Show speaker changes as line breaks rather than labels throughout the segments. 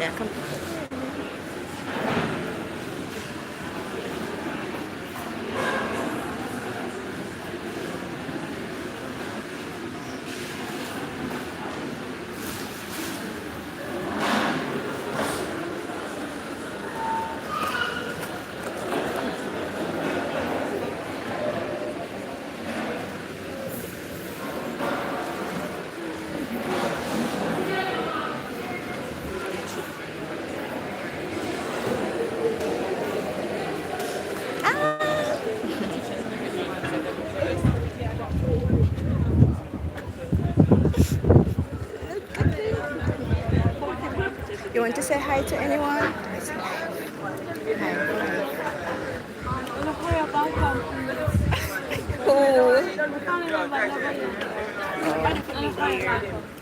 Yeah, come. You want to say hi to anyone? Who?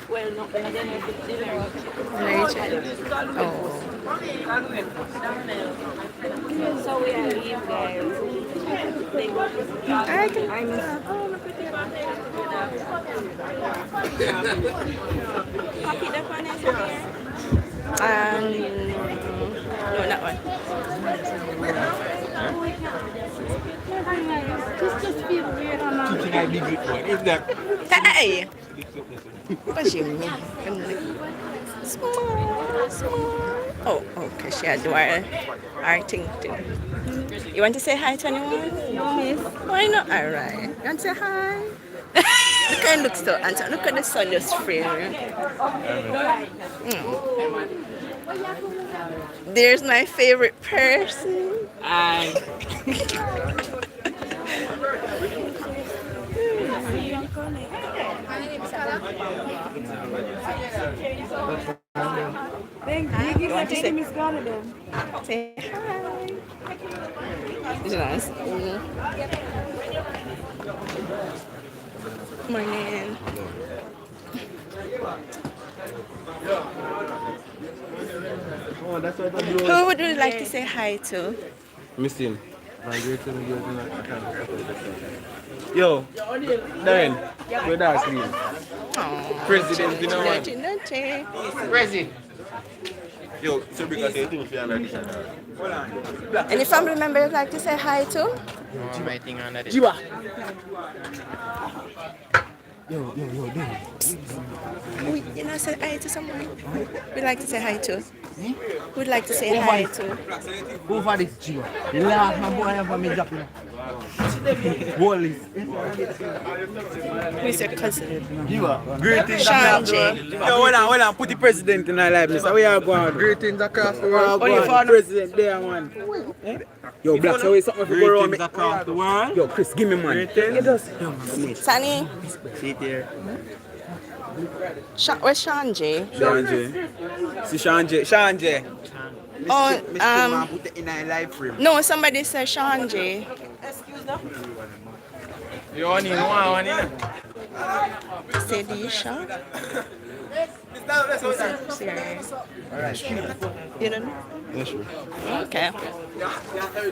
Well, no, I don't know if it's dinner.
Oh.
So we leave, guys.
I can.
Happy the fun is here.
No, not one.
Just feel weird on
Hey! What's your name? Small, small. Oh, okay, she had our thing too. You want to say hi to anyone?
No, miss.
Why not? Alright. You want to say hi? The kind looks so handsome. Look at the sun just frame. There's my favorite person. You want to say hi? Is it nice? Morning.
Oh, that's what I do.
Who would you like to say hi to?
Miss him. Yo, Darren, where that's me?
Oh,
President, you know what?
Naughty.
President. Yo, so because you think you're like
Any family member you'd like to say hi to?
Jiwa. Yo, damn.
You know, say hi to someone. We'd like to say hi to. We'd like to say hi to.
Go for this, Jiwa. You laugh, my boy, I'm going to drop you. Wally.
Who's your cousin?
Jiwa. Greetings
Sean J.
Yo, hold on, put the president in our life. So we are going.
Greetings across the world.
Only for the president there, man. Yo, Black, so wait something for go around me.
Greetings across the world.
Yo, Chris, give me man.
Sunny.
Sit here.
Where's Sean J?
Sean J. See Sean J. Sean J.
Oh,
Put it in our live frame.
no, somebody said Sean J.
You want in one in?
Say the Sean? Serious.
Alright.
You don't know?
Yes, sure.
Okay.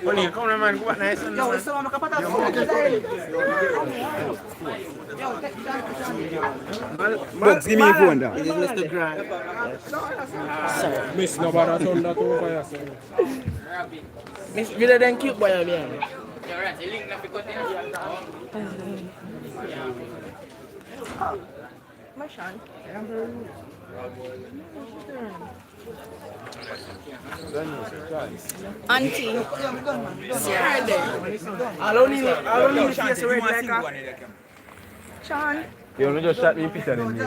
Only come on, man. Go back nice and nice.
Bugs, give me your phone down.
It is Mr. Grant.
Miss nobody turn that over yourself.
Miss, really then cute boy, man.
My Sean. Auntie. Sarah there.
I'll only face the red like
Sean.
You only just shot me in picture in here.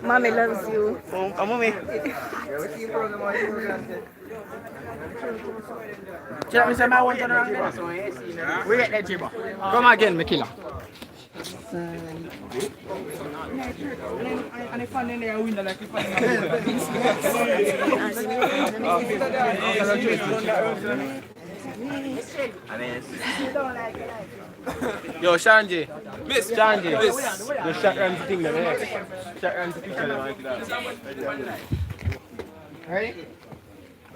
Mommy loves you.
Come on, me. Check me, say my one turn around. We get that jibber. Come again, me killer. And if I in there, I win like if Yo, Shanji. Miss Shanji. The shot runs the thing, man. Shot runs the picture. Ready?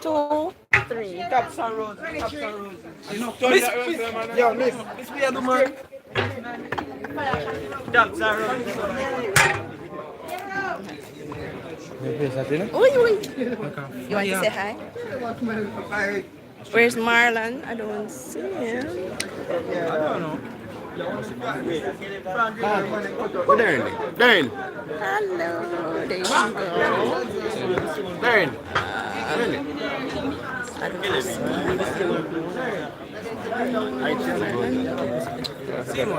2, 3.
Taps and roses. Taps and roses. Miss, yo, miss. Miss, we are the man. Taps and roses.
Oi, oi. You want to say hi? Where's Marlon? I don't see him.
Darren.
Hello. There you go.
Darren.
I don't see him.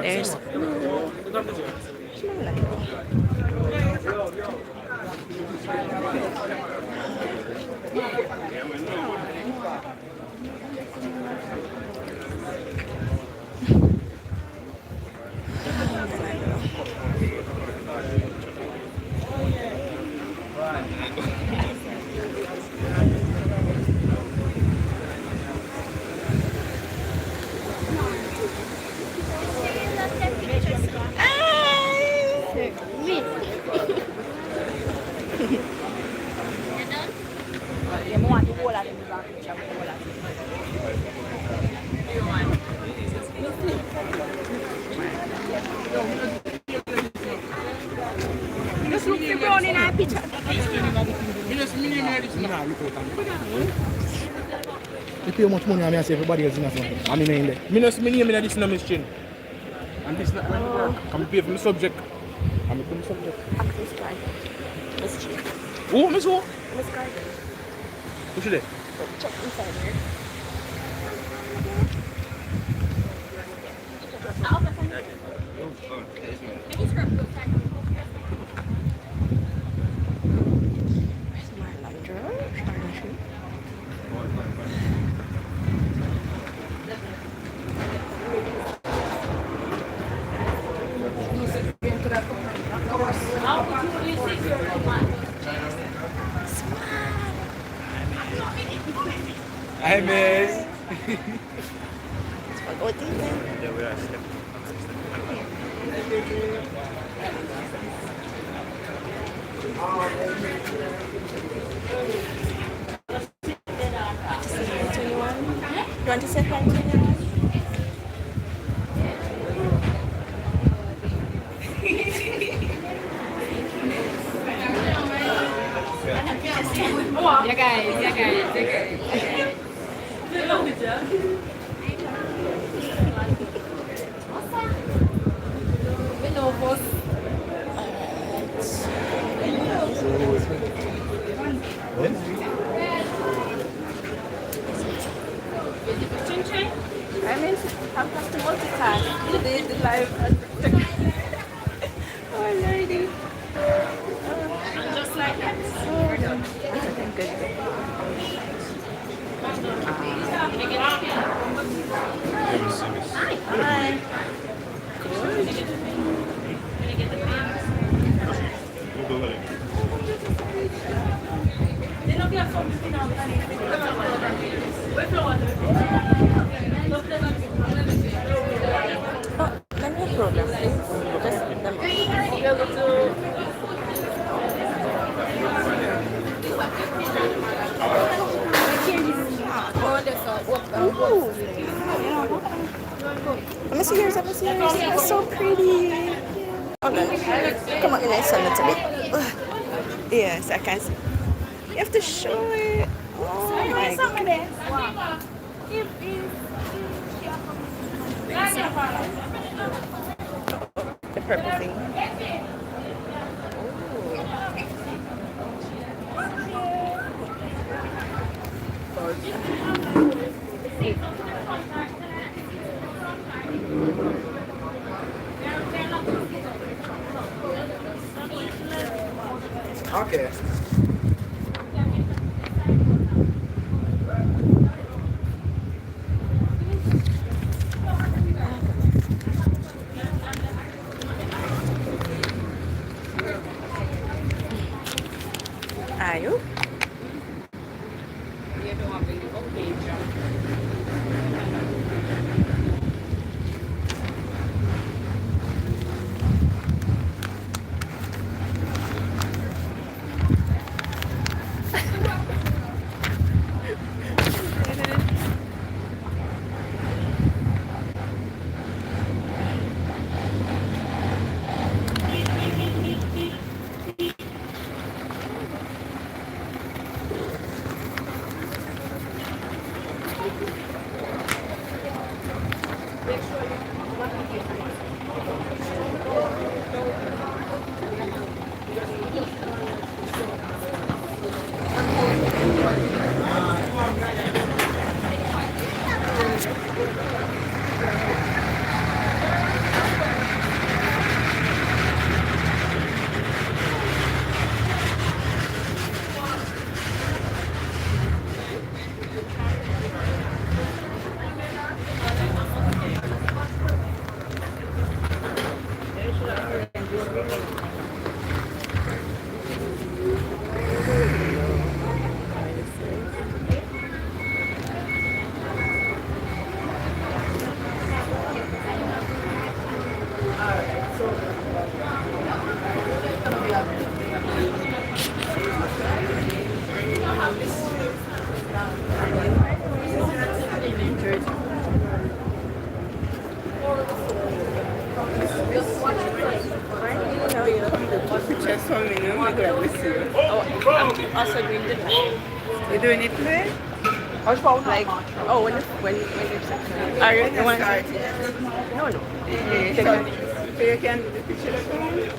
There's
Just look for brown in our picture.
You pay how much money I say everybody else in that one. I mean in there.
Me no see me name in this no mission. And this not going to work. Come pay for my subject. I'm a subject.
Access card. Miss G.
Oh, Miss who?
Miss Card.
Who should I?
Check inside here. Where's Marlon? George?
Hi, Miss.
What do you think?
Yeah, we are step.
You want to say hi to anyone?
Yeah, guys. Hello, boss.
I mean, I'm have to multitask. The live. Oh, lady.
Just like that.
Hi. Oh, let me have program, please. Just the Ooh. Let me see yours. Let me see yours. That's so pretty. Hold on. Come on, nice a little bit. Ugh. Yes, I can see. You have to show it. Oh my God. The purple thing.
Okay.
Are you? Pictures for me, no? I'm glad to see you. Oh, I'm also doing the You're doing it today? Like, oh, when you're second. Are you the one? No, no. So you can do the pictures for me?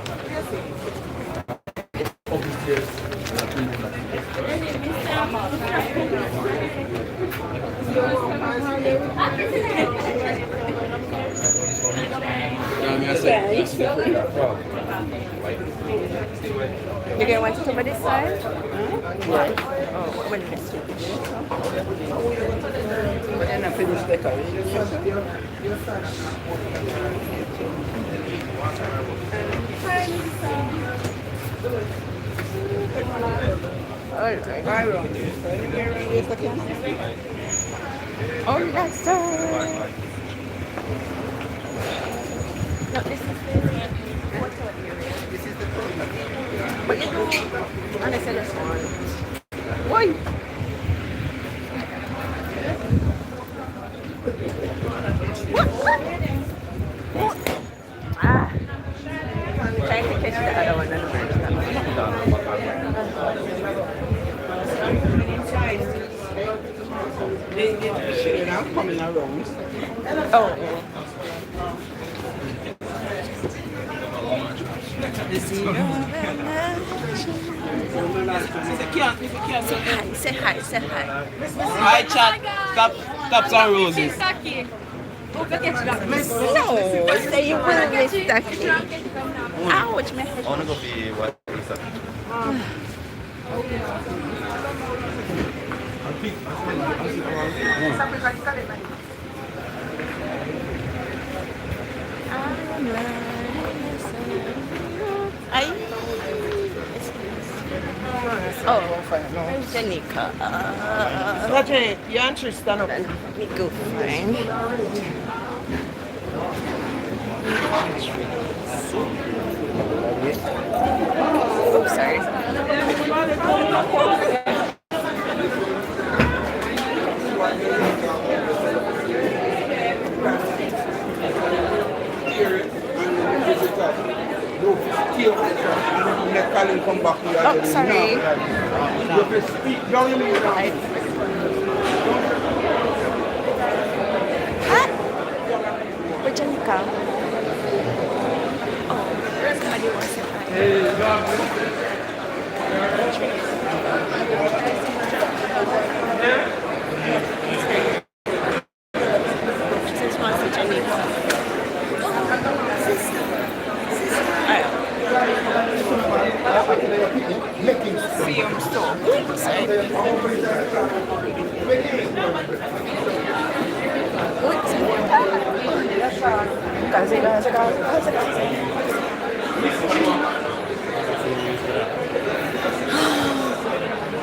You gonna want it over this side? Why? Oh, when next week. But then I finish decorating. Oh, yes, sir. No, this is what's what area? This is the toilet. But you do understand this one. Why? What? Ah. Trying to catch the other one and
They're coming around.
oh. Say hi, say hi.
Hi, chat. Taps and roses.
Tacky.
No, say you will miss Tacky. Ouch, man.
I want to go see what is that.
Where's Janika?
Roger, you're interested.
Let me go find. Oh, sorry. Oh, sorry. Where's Janika? Oh, somebody wants to find. She says she wants to Janika. See, I'm still.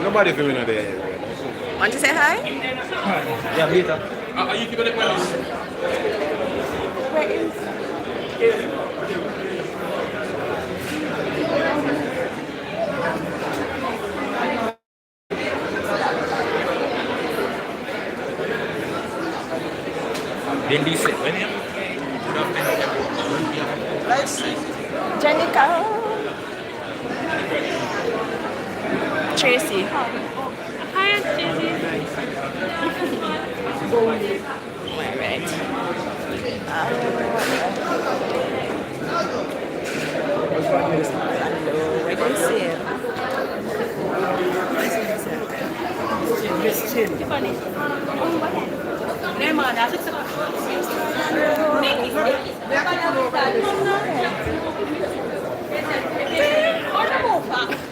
Nobody feeling it there.
Want to say hi?
Yeah, later. Are you keeping it with us?
Where is?
Then this it, when you?
Janika. Tracy.
Hi, Tracy.
Alright. I don't see it.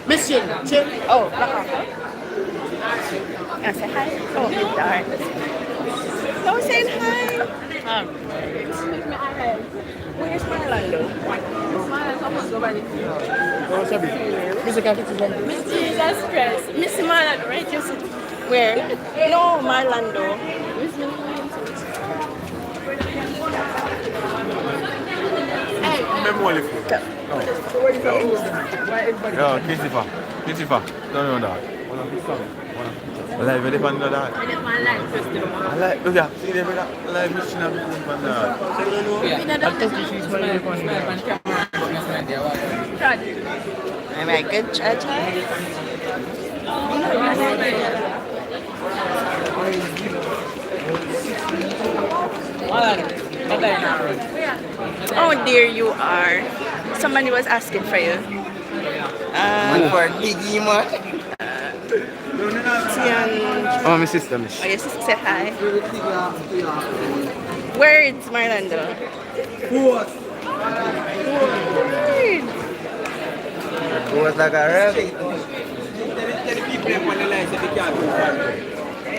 Mission, check.
Oh, black. Say hi. Oh, darn. No saying hi. Where's Marlon?
Oh, sorry. Mr. Can fix this one?
Miss Jesus Christ. Miss Marlon, right? You see? Where? No, Marlando.
Remember only food. Yo, Christopher. Don't know that. I like very fun of that. I like, look at, see them that. I like missing up fun of that.
I thought she's very funny.
Am I good, Chad? Oh dear, you are. Somebody was asking for you.
For Biggie, man. Oh, my sister, miss.
Oh, your sister said hi. Words, Marlando. Words.
Was like a rabbit.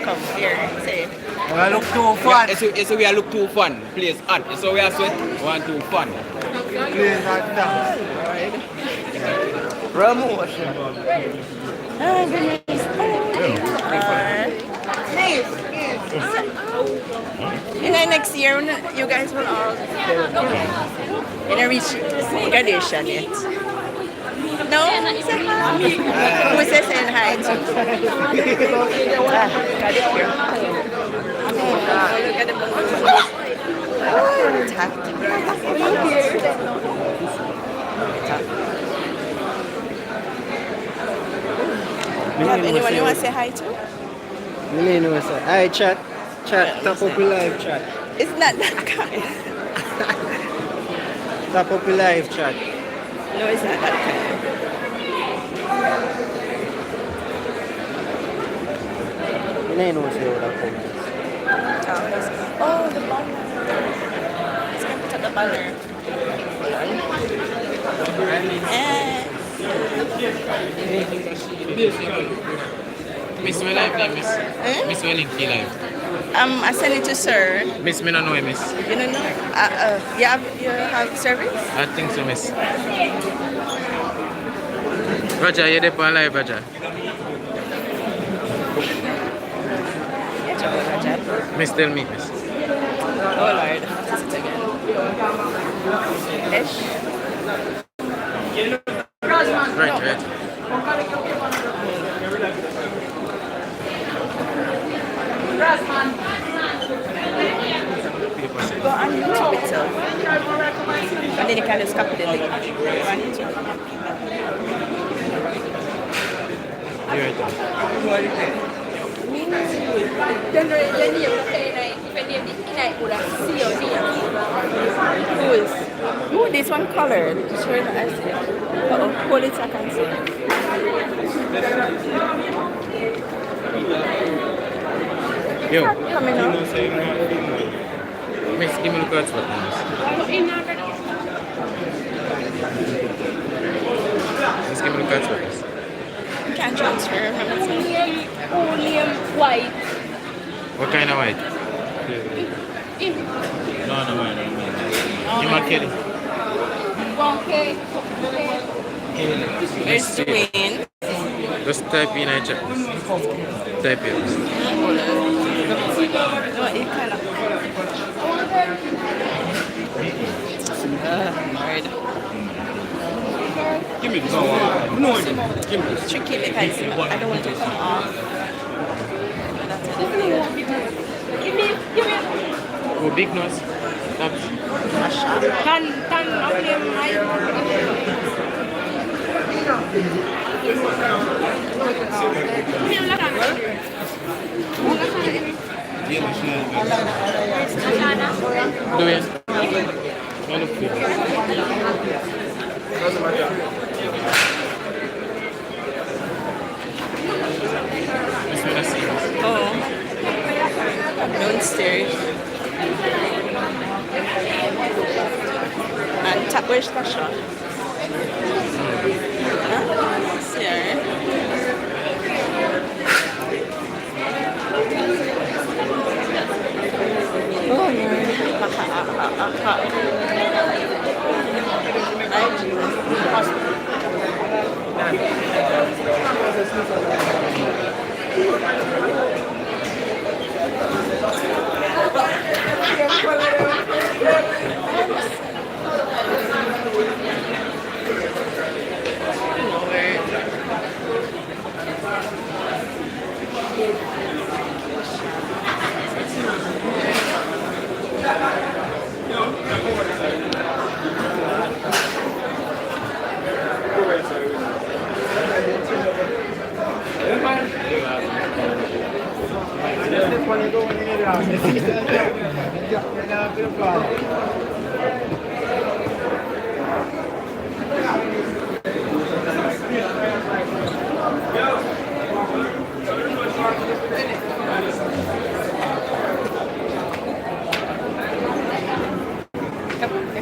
Come here, say.
I look too fun.
It's we are look too fun. Place hot. It's we are sweat. Want too fun.
Please, that. Promotion.
Oh, goodness. And then next year, you guys will all reach graduation yet. No? Say hi. Who is saying hi to? Look at the balloons. Tacky. You have anyone you want to say hi to?
Hi, chat. Top up your live chat.
It's not that kind.
Top up your live chat.
No, it's not that kind.
You know what's the other comments.
Oh, the banner. Let's go put up the banner.
Miss me live, miss. Miss me link live.
I send it to sir.
Miss me no know, miss.
You don't know? You have service?
I think so, miss. Roger, you there on live, Roger?
Yeah, Roger.
Miss, tell me, miss.
Oh Lord, this is again. Ish.
Right.
Go on YouTube itself. And then you can just copy the link. Go on YouTube. Who is? Oh, this one colored. Sure, I see. Oh, hold it so I can see.
Yo,
Coming up.
miss, give me the cards for miss. Miss, give me the cards for miss.
Can't transfer.
Only white.
What kind of white? No, white. You want Kelly?
Okay.
Where's Dwayne?
Just type in a chat. Type it.
Hold on. No, it kind of. Lord.
Give me this. No. Give me this.
It's tricky because I don't want to come off. That's it.
Oh, big nose. That's
Tan of them right.
do it. I look good. Miss, when I see this.
Oh. Downstairs. And tap, where's Tasha? Huh? Here. Oh, Lord. Hi, Jesus.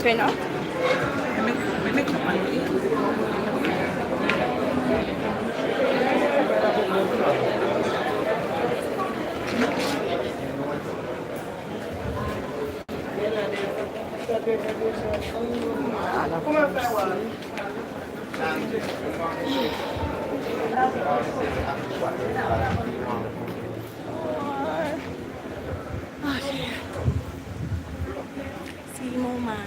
Okay na? Okay. See mo ma?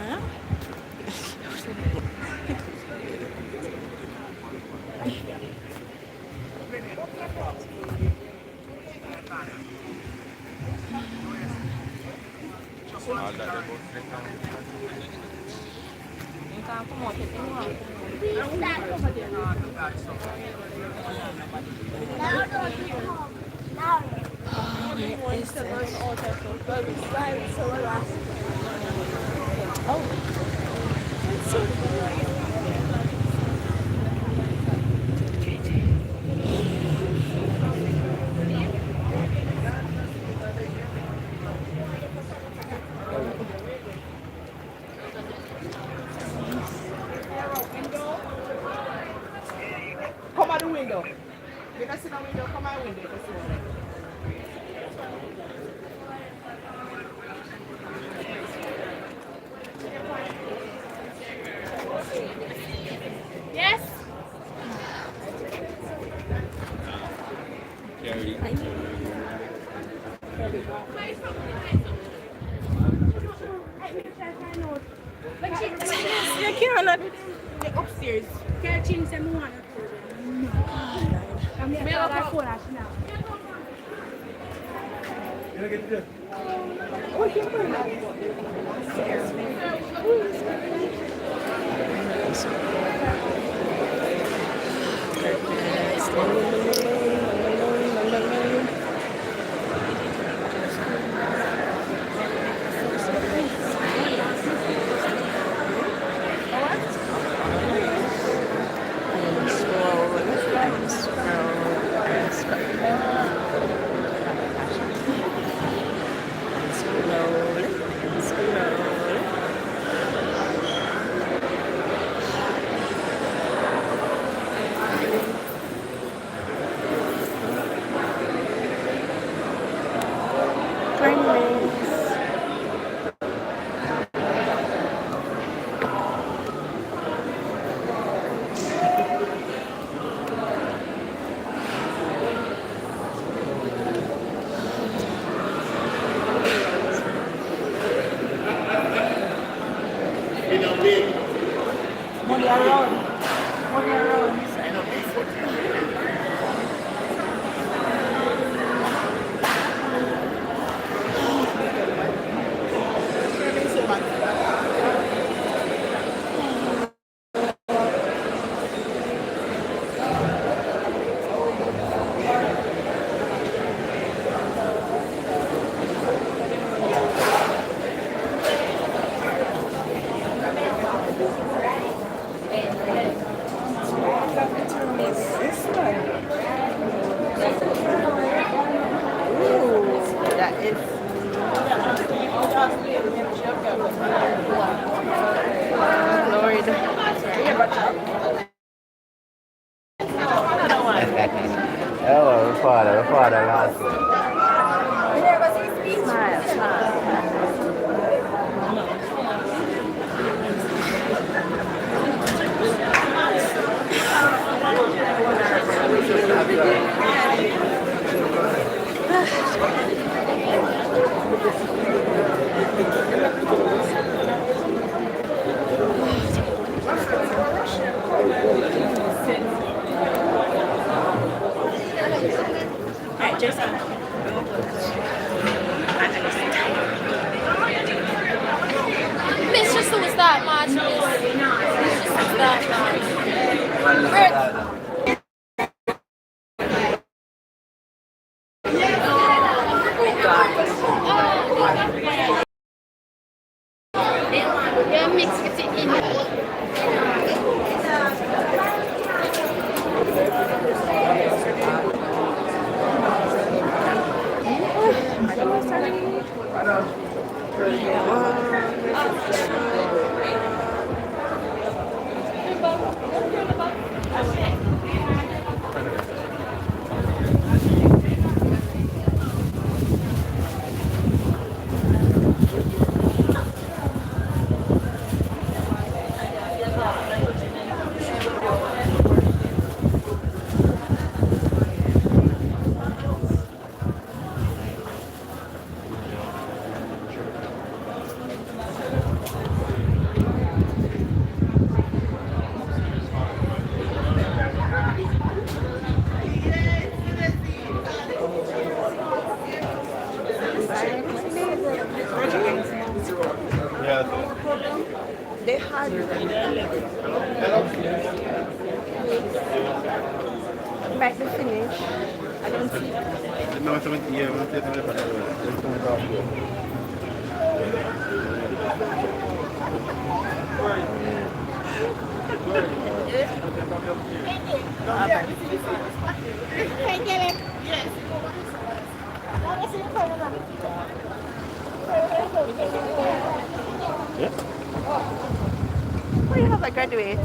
Come out the window. You can see the window, come out the window. You can see it.
Yes.
You can't.
Get upstairs. Can I change some water? I'm going to go now.
Money around. Money around. Sign up.
Hello, father last.
Yeah, mix it in.
They had back to finish. I don't see.
No, 70 years, I'm taking it back.
Why you have a graduate?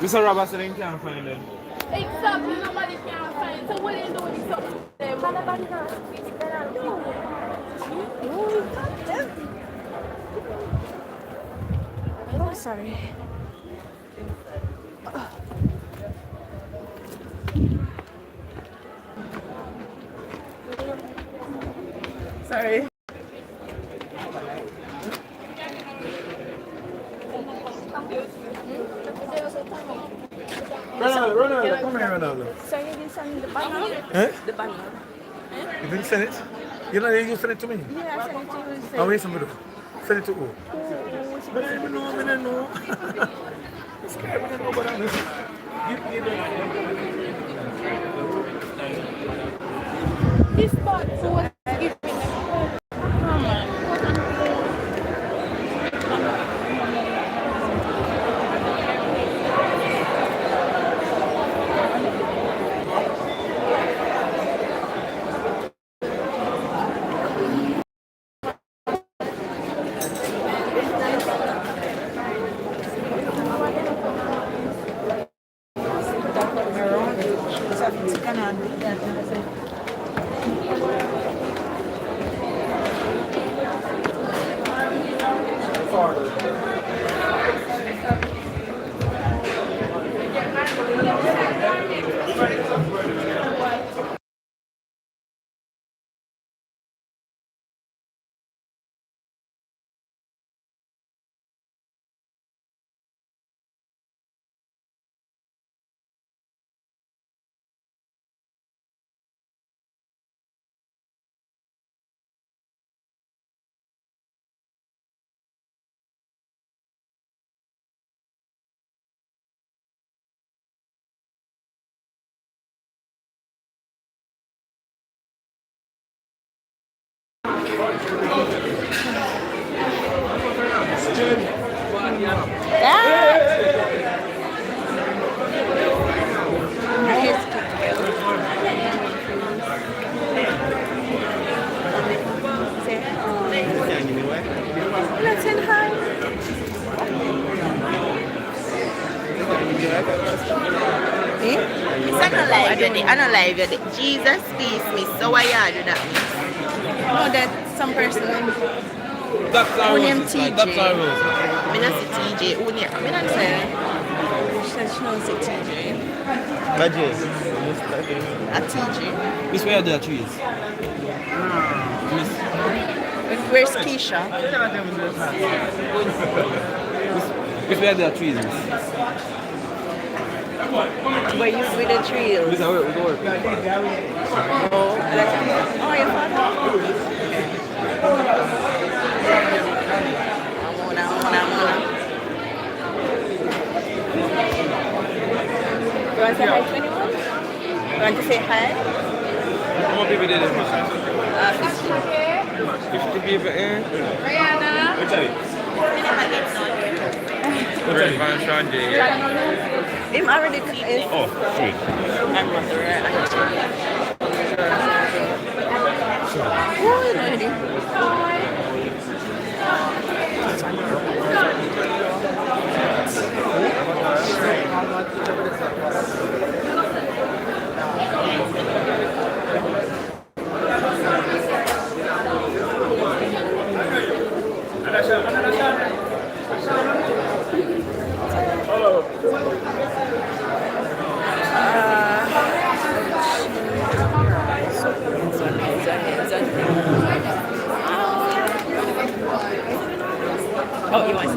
Mr. Robertson can't find them.
Exactly, nobody can find. So what are you doing?
Oh, sorry. Sorry.
Ronaldo, come here, Ronaldo.
So you didn't send the banner?
Eh?
The banner.
You didn't send it? You know, you send it to me.
Yeah, I sent it to you.
How many somebody? Send it to who?
Oh,
I don't know. This guy, I don't know about this.
This part was giving
Eh?
It's not live yet. I don't live yet. Jesus, please, miss. So why you do that?
No, that some person.
That's our
Who named
roses.
TJ?
That's our roses.
I don't see TJ. Who name? I don't say.
She said she knows it TJ.
A TJ.
Miss, where are the trees?
Where's Keisha?
Miss, where are the trees, miss?
Where you with the trail?
Miss, where we go work?
Oh, your father? You want to say hi to anyone? You want to say hi?
How many people did it? 50 people in. Red Van Sean J.
Him already is.
Oh, sweet.
I'm not the right. Oh, lady. Oh, you want to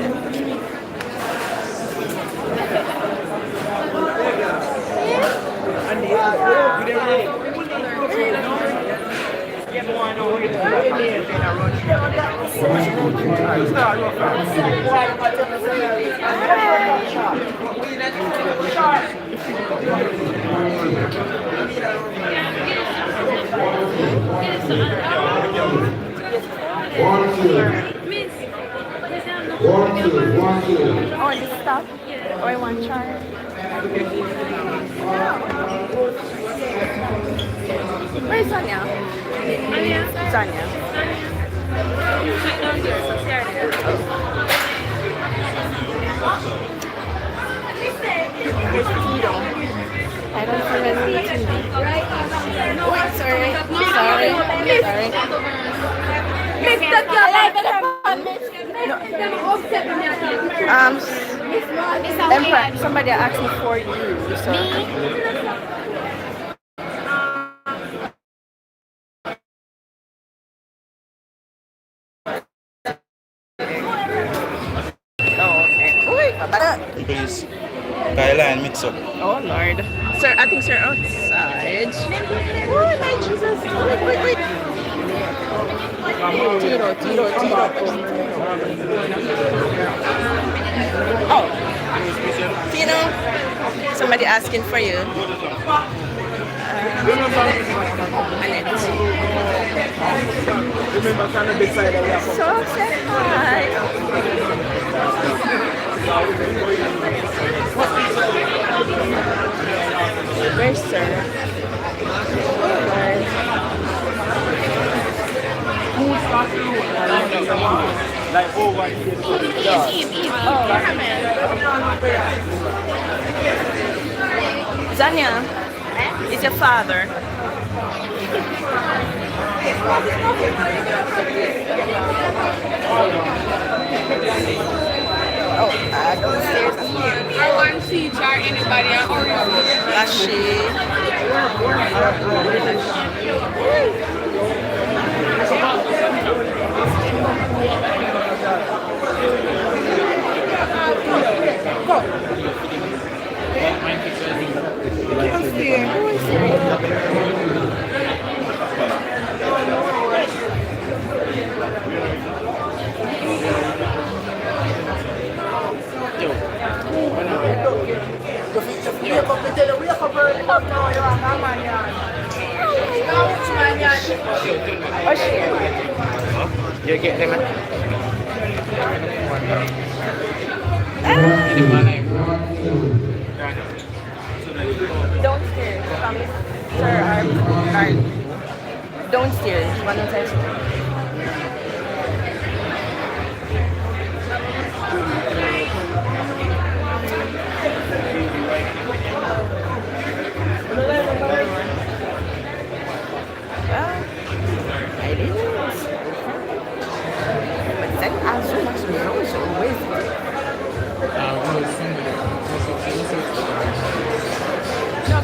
Oh, this stuff? Or I want char? Where's Sonia? Sonia. Where's Tito? I don't remember meeting them. Wait, sorry. Mr. Emperor, somebody asked me for you. So.
Please. Skyline mix up.
Oh Lord. Sir, I think sir outside. Oh my Jesus. Wait. Tito. Oh. Tino. Somebody asking for you. Annette. So say hi. Where's sir?
Like over here.
Zanya, is your father? Oh, downstairs.
I want to see jar anybody at
You get them.
Downstairs. Sir, our downstairs. One of them. No,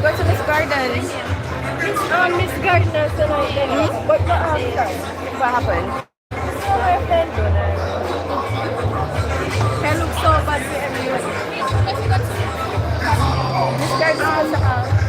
go to Miss Garden.
Miss Gardner said I did. But
What happened?
my friend do that. They look so bad to everyone. Miss Gardner.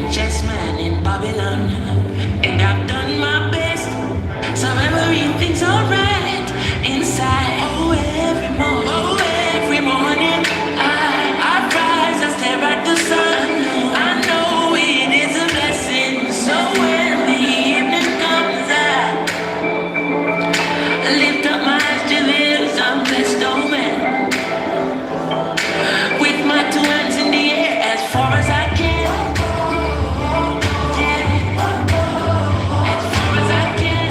richest man in Babylon. And I've done my best, so everything's alright inside. Every morning, I rise, I stare at the sun. I know it is a blessing. So when the evening comes, I lift up my eyes to this, I'm blessed, oh man. With my two hands in the air as far as I can. As far as I can.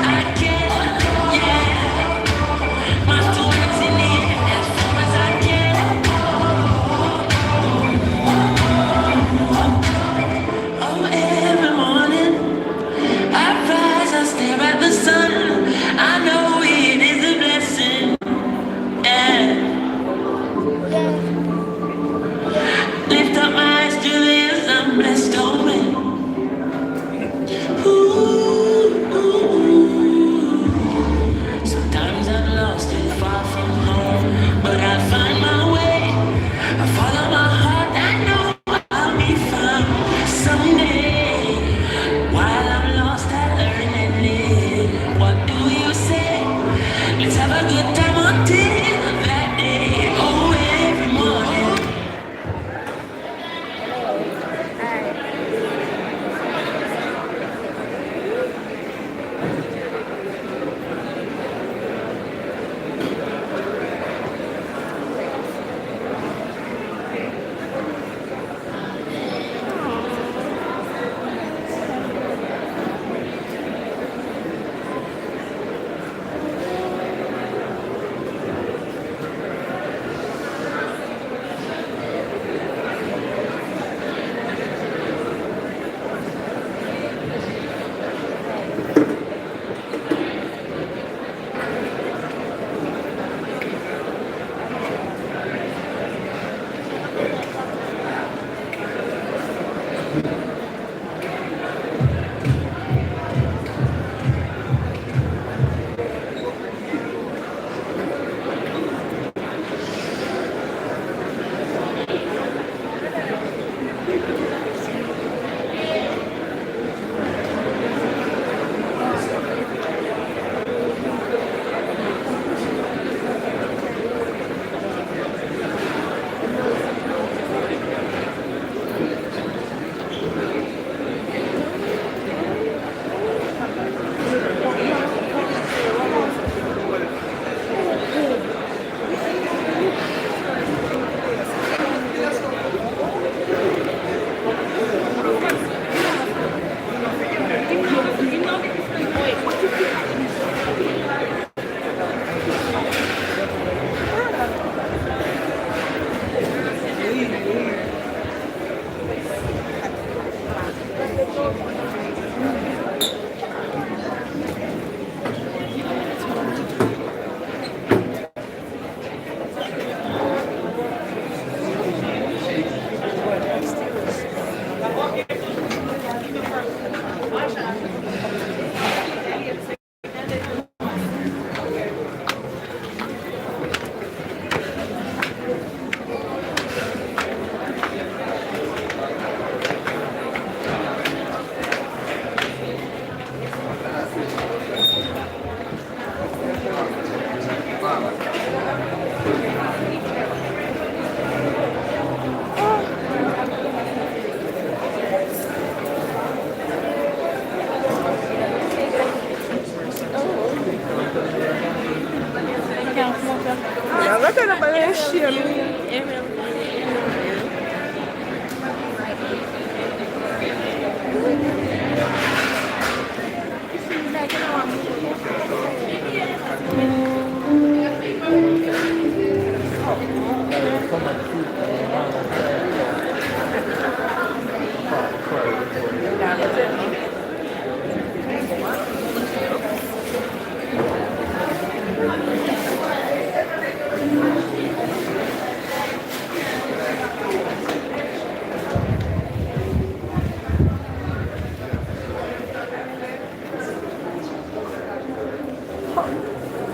I can, yeah. My two hands in the air as far as I can. Oh, every morning I rise, I stare at the sun. I know it is a blessing. Yeah. Lift up my eyes to this, I'm blessed, oh man. Ooh, ooh. Sometimes I'm lost and far from home, but I find my way. I follow my heart, I know I'll be found someday. While I'm lost, I learn and live. What do you say? Let's have a good time until that day. Oh, every morning.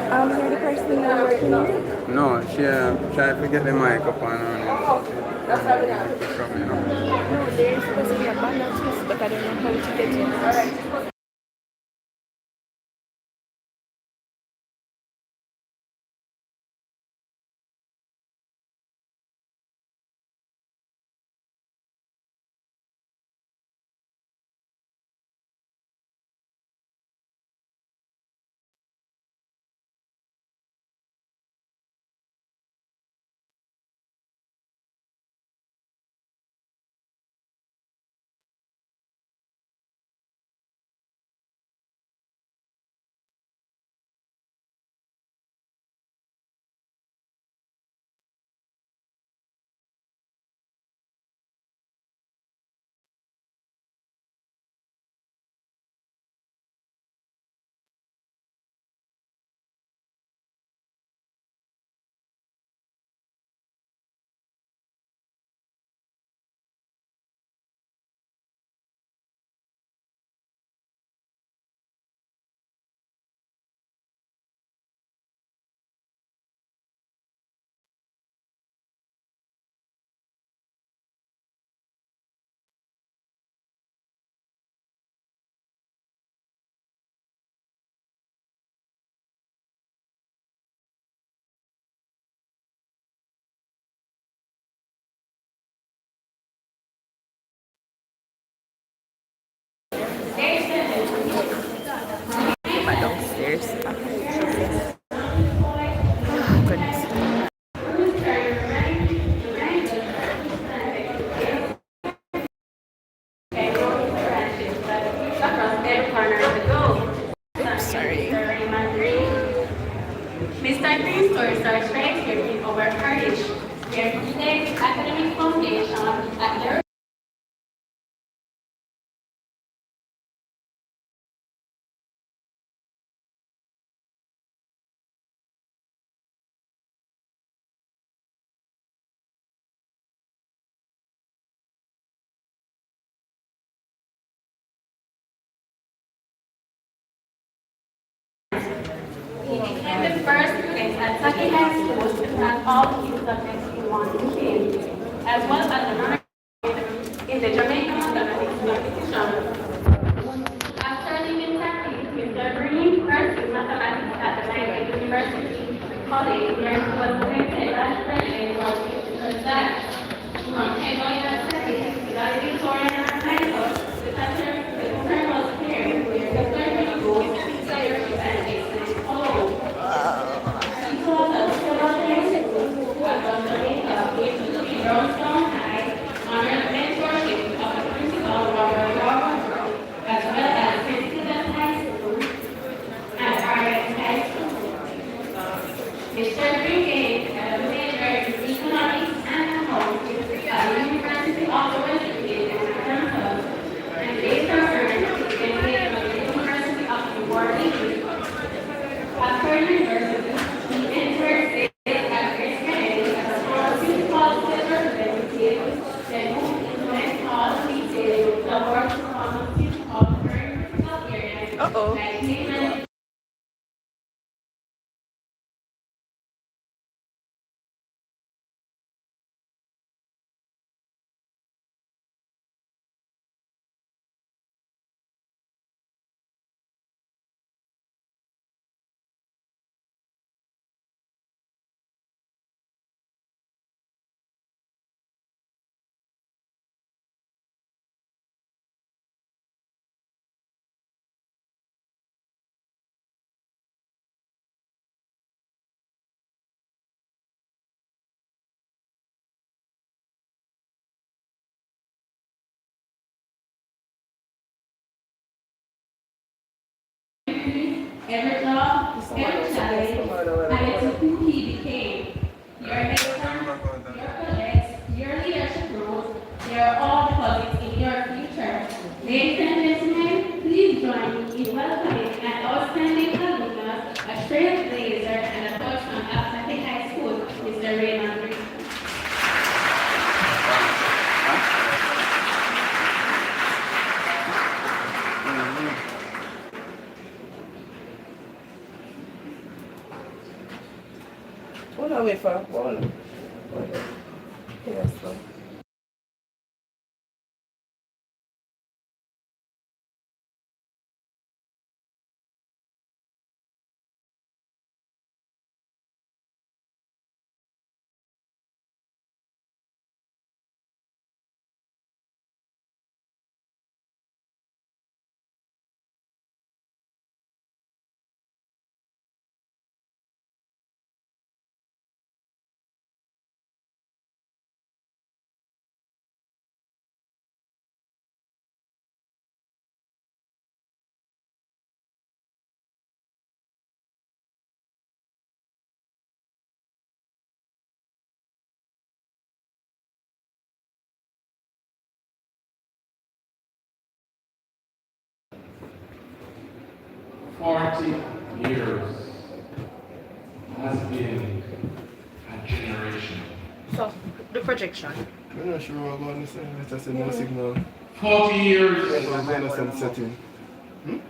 You're the person who working here?
No, she tried to get the mic up on her. Trouble, you know.
No, there's supposed to be a banner too, but I don't know how to get in. Alright. Go back downstairs. Oh, goodness. Oops, sorry.
Mr. Green stores are strength here over courage. Their next academic foundation at their he became the first student at Tacky High School to pass all his subjects in one sitting, as well as the runner in the Jamaica mathematics competition. After leaving Tacky, Mr. Green pursued mathematics at the Nigerian University College, where he was appointed as president of that. From Kenyan Aesthetics, he got a Victorian title. The term was clear, where the third goal leadership and excellence followed. He taught at several high schools across Jamaica, including Brownstone High, under the mentorship of the principal Robert Robert, as well as St. Stephen's High School and RS High School. Mr. Green gained a major in economics and accounting at the University of the West Indies campus, and later earned his MBA from the University of New Orleans. After university, he entered sales at Grace Kennedy as a pharmaceutical sales representative, then moved into mental retail, the work of pharmaceutical pharmaceutical areas like Cleveland. Every job, every challenge, and it's who he became. Your exam, your projects, your leadership roles, they are all deposits in your future. Ladies and gentlemen, please join me in welcoming an outstanding alumnus, a trailblazer, and a coach from Tacky High School, Mr. Raymond Green.
I'm not waiting for a phone. Yes, sir.
Years has been a generation.
So, the projection.
I'm not sure about this. Let's say no signal.
40 years
setting.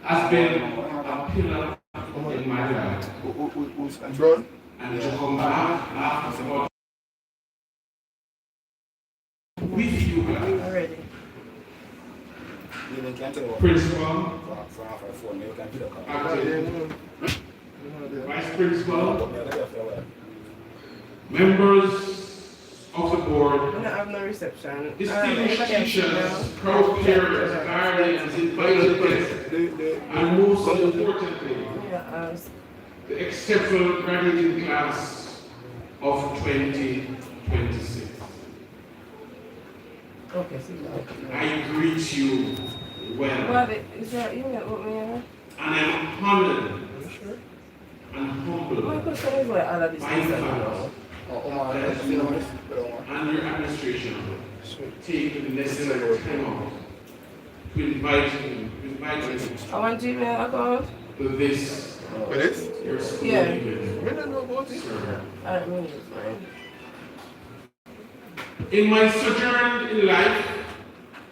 has been a pillar in my life.
Who's Brown?
And to come back after support with you guys.
Already.
Principal, acting, vice principal, members of the board,
I don't have no reception.
distinguished teachers, proud parents, guardians, invited guests, and most importantly, the exceptional graduating class of 2026.
Okay, see
I greet you well.
Well, is your email with me?
And I'm honored and humbled
My
by
question is why all of this
the
is
fact that you and your administration take the necessary time out to invite me
I want Gmail account.
to this your school
Yeah.
event.
I don't know about it.
I don't mean it's fine.
In my sojourn in life,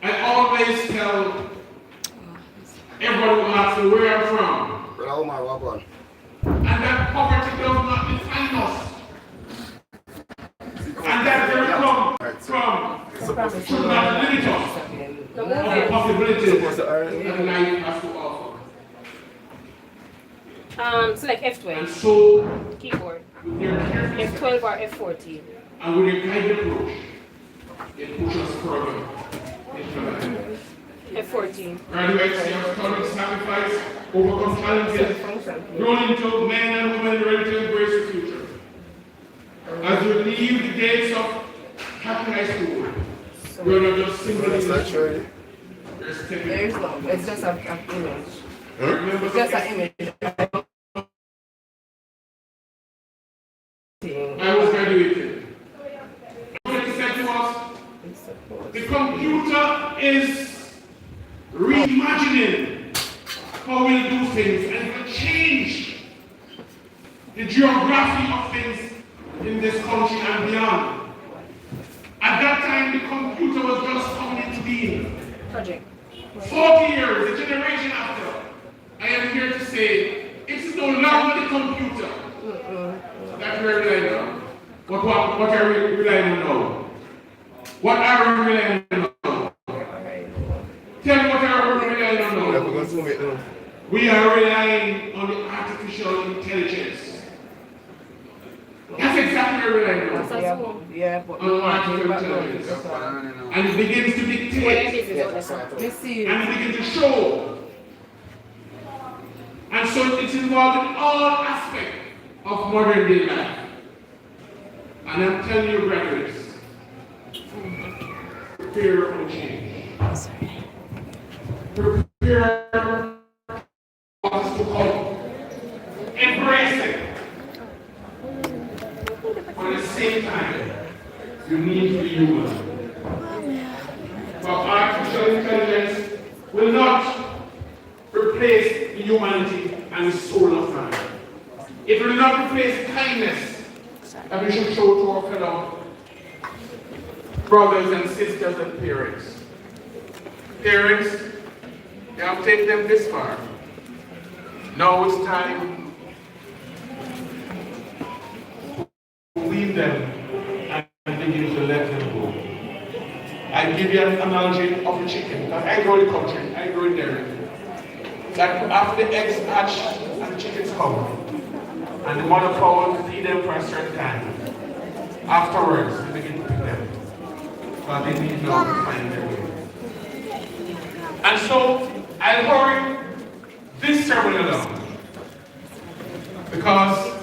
I always tell everyone who asks me where I'm from, and that poverty does not define us, and that we come from should not limit us of the possibilities that life has to offer.
Select F12.
And so,
Keyboard.
with your careful
F12 or F14.
and with your kind approach, it pushes us further into life.
F14.
Graduates, you have courage, sacrifice, overcome challenges, grown into men and women ready to embrace the future. As you leave the gates of Tacky High School, you're not just simply you're stepping.
There is no, it's just an image.
Remember
It's just an image.
I was graduated. What he said to us, the computer is reimagining how we do things and it will change the geography of things in this country and beyond. At that time, the computer was just coming into being.
Project.
40 years, a generation after, I am here to say it is no longer the computer that we're relying on. What are we relying on now? What are we relying on now? Tell me what are we relying on now? We are relying on the artificial intelligence. That's exactly what we're relying on.
Yeah, but
On artificial intelligence. And it begins to dictate. And it begins to show. And so it's involved in all aspects of modern day life. And I'm telling you, graduates, prepare for change. Prepare for us to come. Embrace it. But at the same time, you need to be human. But artificial intelligence will not replace the humanity and the soul of man. It will not replace kindness that we should show to our fellow brothers and sisters and parents. Parents, you have taken them this far. Now it's time to them and begin to let them go. I give you an analogy of a chicken, because I grow in the country, I grow in dairy. That after the eggs hatch and the chickens come, and the mother fowl feed them for a certain time. Afterwards, they begin to pick them, because they need now to find their way. And so, I'll hurry this ceremony along, because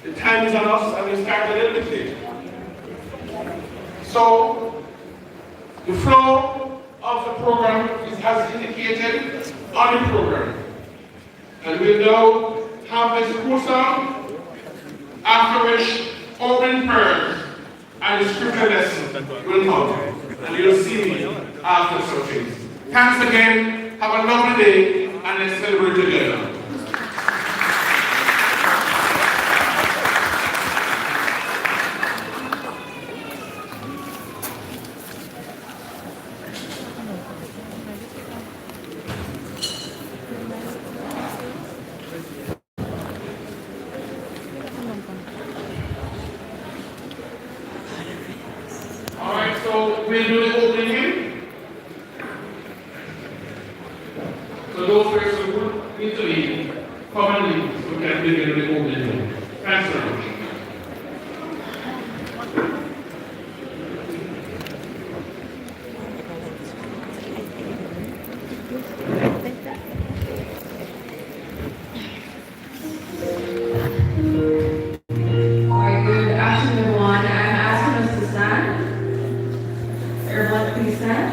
the time is on us and we start a little bit late. So, the flow of the program is as indicated on the program. And we'll now have the school song, after which open prayer and the scripture lesson will come. And you'll see me after some things. Thanks again, have a lovely day, and let's celebrate together. Alright, so we'll do the opening hymn. So those persons who need to leave, come and leave so we can begin the opening hymn. Thanks very much.
Alright, good afternoon, everyone. I'm asking us to stand. Everyone, please stand.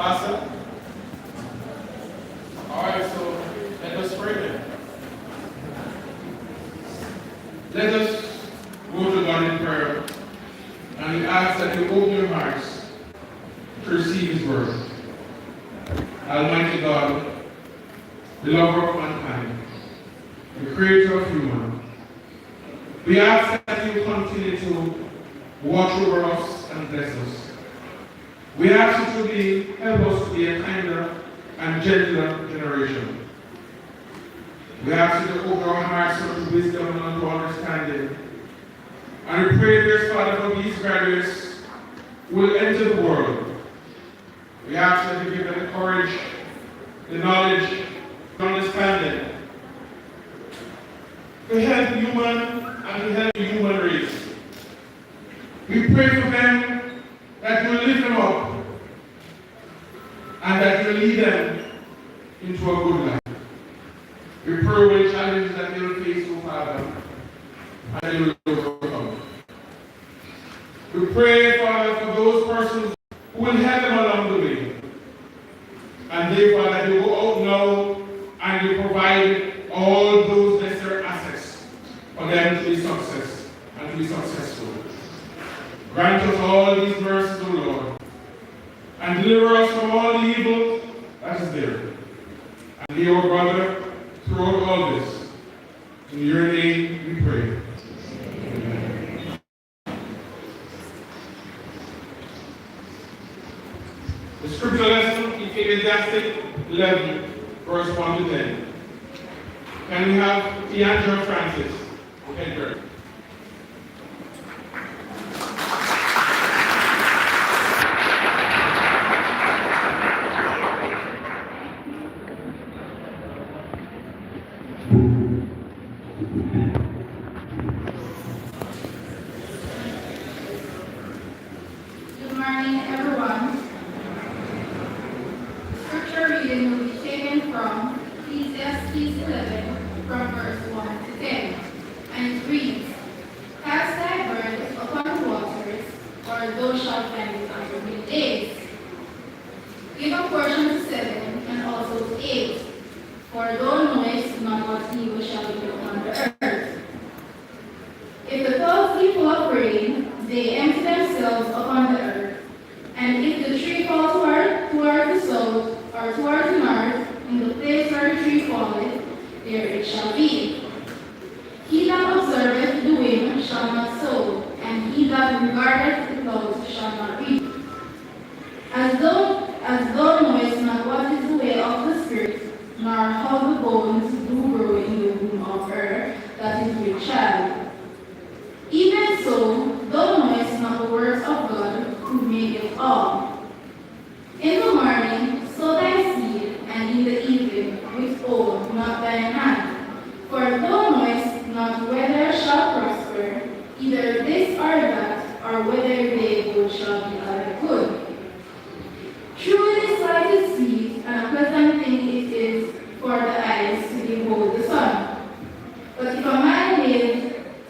Pastor? Alright, so let us pray then. Let us go to God in prayer and we ask that you open your hearts to receive His word. Almighty God, the lover of mankind, the creator of human, we ask that you continue to watch over us and bless us. We ask you to help us to be a kinder and gentler generation. We ask you to open our hearts unto wisdom and unto understanding. And we pray, dear Father, for these graduates who will enter the world. We ask that you give them the courage, the knowledge, the understanding to help human and to help the human race. We pray for them that you will lift them up and that you will lead them into a good life. We pray for the challenges that they will face, O Father, and they will overcome. We pray, Father, for those persons who will help them along the way. And therefore, that you go out now and you provide all those necessary assets for them to be success and to be successful. Grant us all these mercies, O Lord, and deliver us from all the evil that is there. And be our brother throughout all this. In your name we pray. Amen. The scripture lesson in Ecclesiastes 11, verse 1 to 10. Can we have Tiandra Francis? Edgar.
Good morning, everyone. Scripture reading will be taken from Ecclesiastes 11, from verse 1 to 10, and it reads, Cast thy burden upon the waters, or thou shalt find it on your many days. Give a portion to 7, and also to 8, for thou knowest not what evil shall be upon the earth. If the clouds be full of rain, they empty themselves upon the earth. And if the tree fall toward the south, or toward the north, in the place where the tree falleth, there it shall be. He that observeth the wind shall not sow, and he that regardeth the clouds shall not reap. As thou knowest not what is the way of the Spirit, nor how the bones do grow in the womb of her that is with child. Even so, thou knowest not the works of God, who made it all. In the morning sow thy seed, and in the evening withhold not thine hand. For thou knowest not whether it shall prosper, either this or that, or whether they both shall be good. Truly this light is sweet, and a pleasant thing it is for the eyes to behold the sun. But if a man live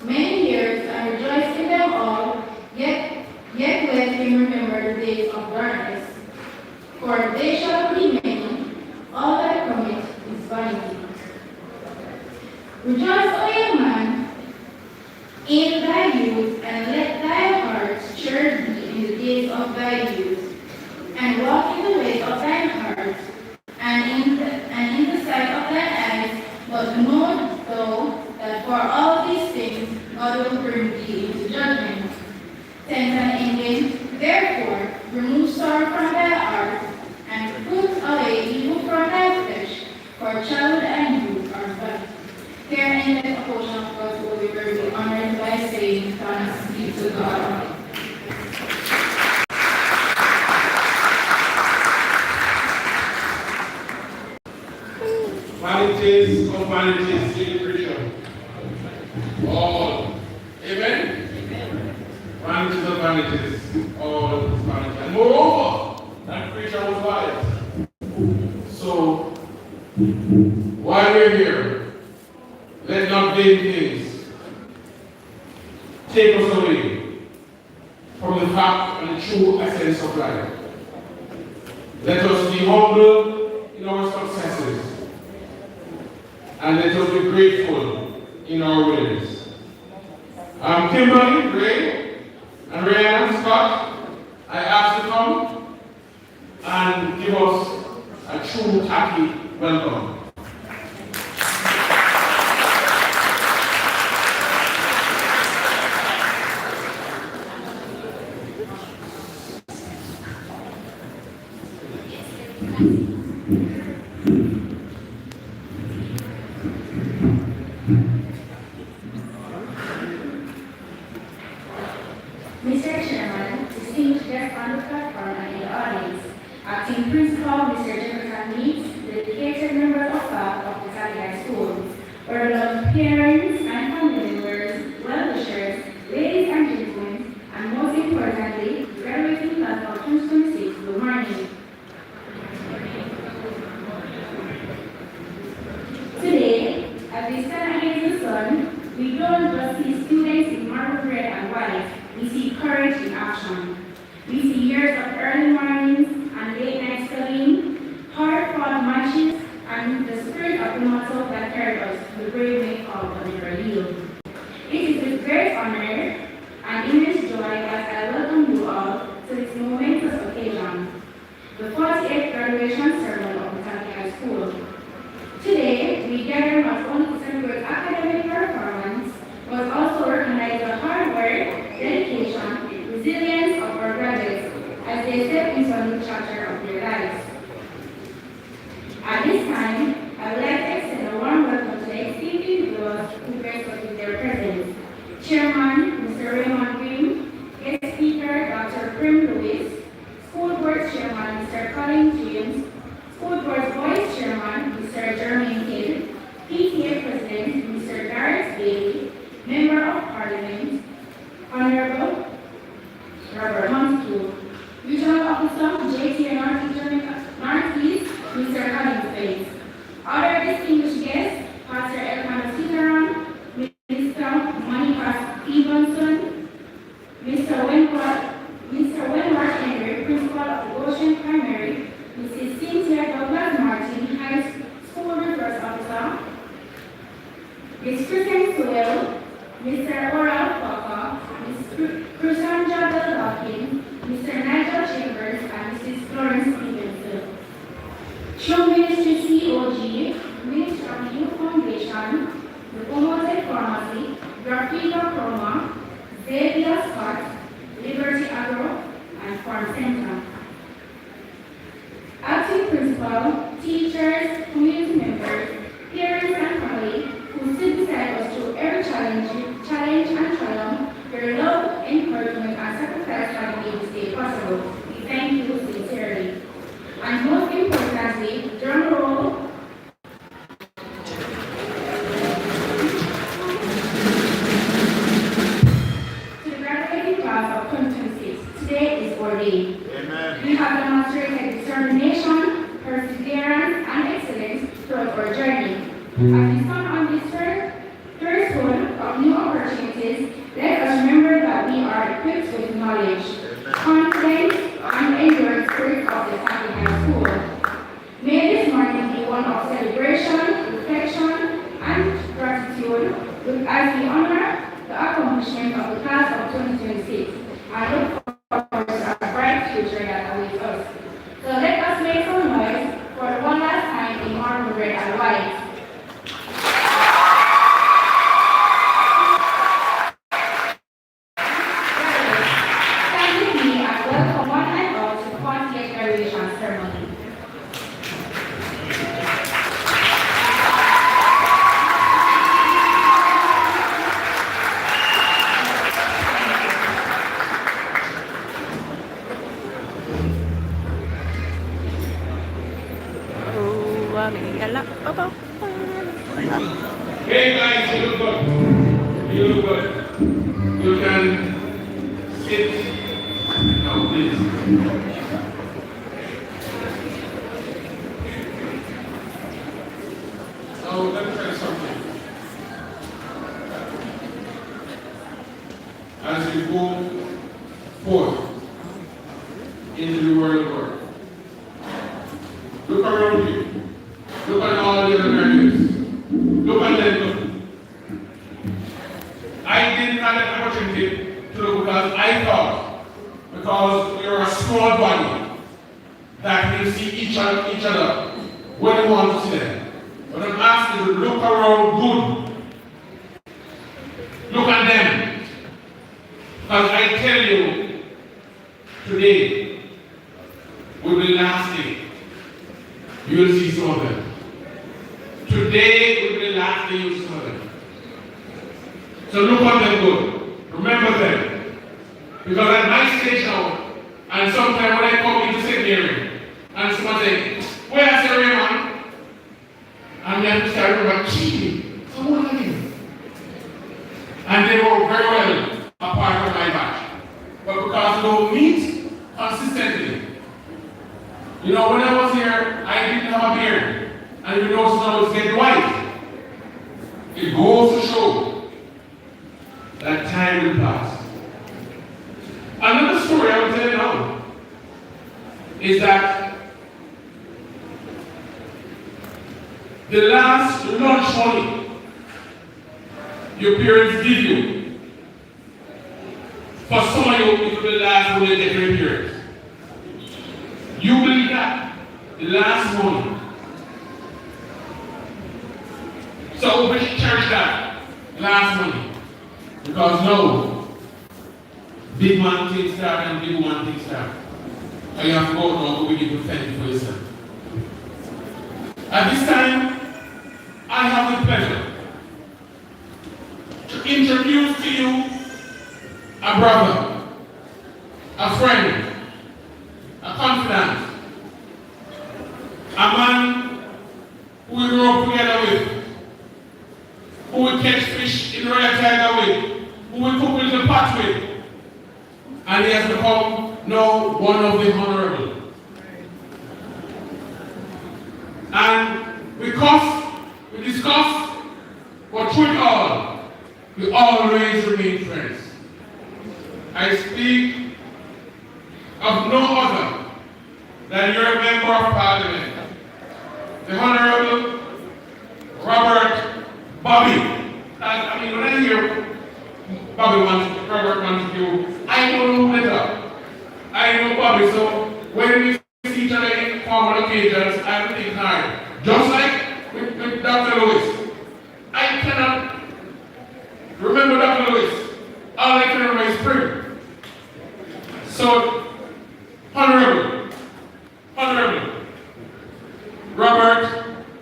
many years and rejoice in them all, yet let him remember the days of darkness. For they shall be many, all that cometh is vanity. Rejoice, O young man, in thy youth, and let thy heart cheer thee in the days of thy youth, and walk in the ways of thine heart, and in the sight of thine eyes, but know thou that for all these things God will bring thee into judgment. 10th and ending, therefore, remove sorrow from thy heart, and put away evil from thy flesh, for child and youth are vanity. Here endeth a portion of God's holy word, be honored by saying, Thanks be to God.
Vanities of vanities, in creation. All. Amen? Vanities of vanities. All vanities. And moreover, that creature was wise. So, while we're here, let not vain things take us away from the fact and the true essence of life. Let us be humble in our successes. And let us be grateful in our wins. Kimberly, Ray, and Ryan Scott, I ask to come and give us a true Tacky welcome.
Mr. Chairman, distinguished guests on the platform and in the audience, Acting Principal Mr. Jefferson Meeks, dedicated members of staff of the Tacky High School, beloved parents and family members, well-wishers, ladies and gentlemen, and most importantly, graduating class of 2026, good morning. Today, as we stand against the sun, we don't just see students in marble red and white. We see courage in action. We see years of early mornings and late night studying, hard-fought matches, and the spirit of the motto that carried us to the brave make of the never yield. It is with great honor and immense joy that I welcome you all to this momentous occasion, the 48th graduation ceremony of the Tacky High School. Today, we gather not only to celebrate academic performance, but also recognize the hard work, dedication, resilience of our graduates as they step into a new chapter of their lives. At this time, I would like to extend a warm welcome to the esteemed individuals who grace us with their presence. Chairman, Mr. Raymond Green, guest speaker, Dr. Prim Lewis, School Board Chairman, Mr. Colin James, School Board Vice Chairman, Mr. Jermaine Hill, PTA President, Mr. Garrett Bailey, Member of Parliament, Honorable Robert Montague, Regional Officer, JTA Northeast, Mr. Collins Bates. Other distinguished guests, Pastor Elkanah Sitaram, Minister Monica Stevenson, Mr. Wentworth Henry, Principal of the Goshen Primary, Mrs. Cynthia Douglas Martin, High School Resource Officer, Ms. Kristen Sewell, Mr. Oral Falker, Ms. Krishanja Delakin, Mr. Nigel Chambers, and Mrs. Florence Stevenson. Show Ministry COG, Ministry of Youth Foundation, the Promoted Pharmacy, Grafika Chroma, Xavier Scott, Liberty Agro, and Farm Center. Acting Principal, teachers, community members, parents and family who stood beside us through every challenge and triumph, your love, encouragement, and sacrifice have made this day possible. We thank you sincerely. And most importantly, drum roll. To the graduating class of 2026, today is our day.
Amen.
We have demonstrated determination, perseverance, and excellence throughout our journey. As we stand on this threshold of new opportunities, let us remember that we are equipped with knowledge, confidence, and enduring spirit of the Tacky High School. May this morning be one of celebration, reflection, and gratitude as we honor the accomplishment of the class of 2026 and look forward to a bright future that awaits us. So let us make some noise for one last time in marble red and white. Stand with me and welcome one and all to the 48th graduation ceremony.
Hey guys, you look good. You look good. You can sit now, please. Now, let me tell you something. As you go forth into the world of work, didn't have that opportunity to look because I thought, because we are a small body, that we see each other when we want to see them. But I'm asking you to look around good. Look at them. Because I tell you, today will be the last day. You will see some of them. Today will be the last day you will see some of them. So look at them good. Remember them. Because at my stage now, and sometimes when I come into St.Mary, and someone say, where's the Raymond? And we have to start remember, cheating. Someone like him. And they were very well a part of my batch. But because we don't meet consistently. You know, when I was here, I didn't have a beard. And you know, now it's getting white. It goes to show that time will pass. Another story I will tell you now is that the last lunch money your parents give you, for some of you, it will be the last money you get from your parents. You believe that? The last money. So we should cherish that last money. Because no, big man takes that and big one takes that. And you have to go now to begin to fend for yourself. At this time, I have the pleasure to introduce to you a brother, a friend, a confidant, a man who we grew up together with, who we catch fish in Royal Tiger with, who we cook in the pot with, and he has become now one of the honorable. And we discuss, but through it all, we always remain friends. I speak of no other than your member of parliament, the Honorable Robert Bobby. I mean, when I hear Robert wants to do, I don't know better. I know Bobby, so when we see each other in formal occasions, I think hard. Just like with Dr. Lewis. I cannot remember Dr. Lewis. All I can remember is spring. So, Honorable Robert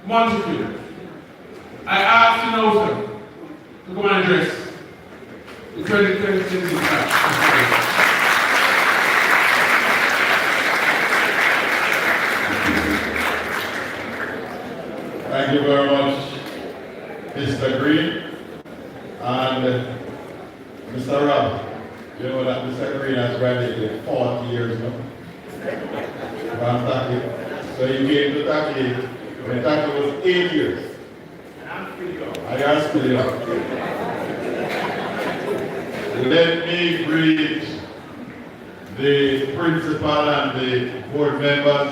Montague, I ask you now, sir, to come and address the 2026 class.
Thank you very much, Mr. Green and Mr. Rob. You know that Mr. Green has graduated 40 years now from Tacky. So he came to Tacky when Tacky was 8 years. I am still young. Let me greet the principal and the board members,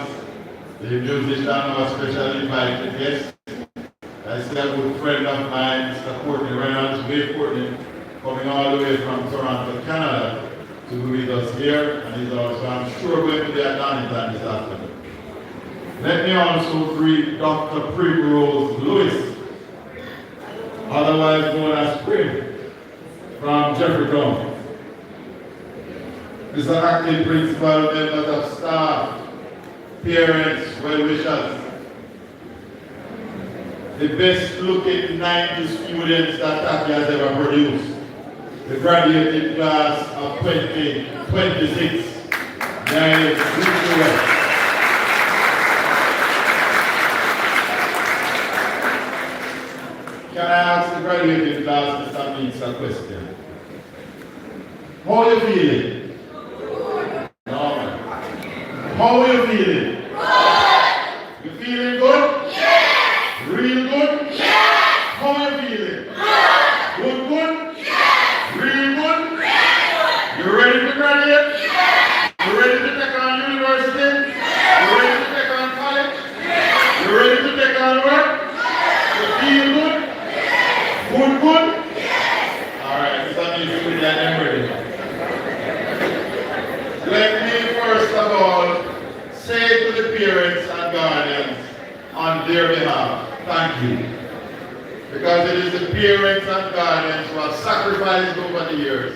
the musician, our special invited guests. I see a good friend of mine, Mr. Courtney Reynolds, Wade Courtney, coming all the way from Toronto, Canada, to be with us here, and he's also, I'm sure, going to be at Donington this afternoon. Let me also greet Dr. Primrose Lewis, otherwise known as Prim, from Jeffreytown. Mr. Acting Principal, members of staff, parents, well-wishers, the best looking 90 students that Tacky has ever produced, the graduating class of 2026. Can I ask the graduating class, Mr. Meeks, a question? How are you feeling? No. How are you feeling? Good. You feeling good? Yes. Real good? Yes. How are you feeling? Good. Good? Yes. Real good? Yes. You ready to graduate? Yes. You ready to take on university? Yes. You ready to take on college? Yes. You ready to take on work? Yes. You feel good? Yes. Good? Good? Yes. All right, Mr. Meeks, with them ready. Let me first of all say to the parents and guardians on their behalf, thank you. Because it is the parents and guardians who have sacrificed over the years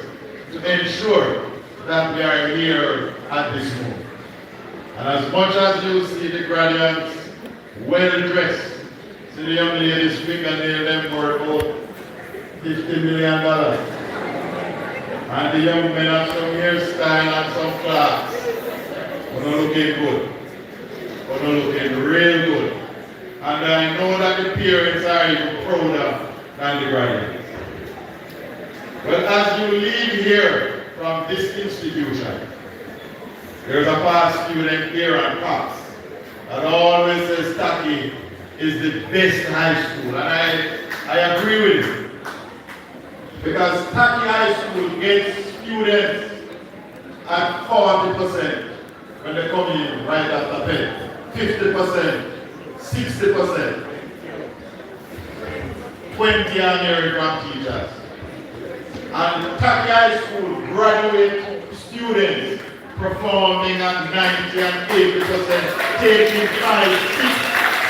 to ensure that we are here at this moment. And as much as you see the graduates well dressed, see the young ladies fingernail them worth about $50 million. And the young men have some hairstyle and some class. We're not looking good. We're not looking real good. And I know that the parents are even prouder than the graduates. Well, as you leave here from this institution, there's a past student here at Cox that always says Tacky is the best high school. And I agree with him. Because Tacky High School gets students at 40% when they come in right after 10, 50%, 60%, 20 are married from teachers. And Tacky High School graduate students performing at 90 and 80%, taking 5, 6,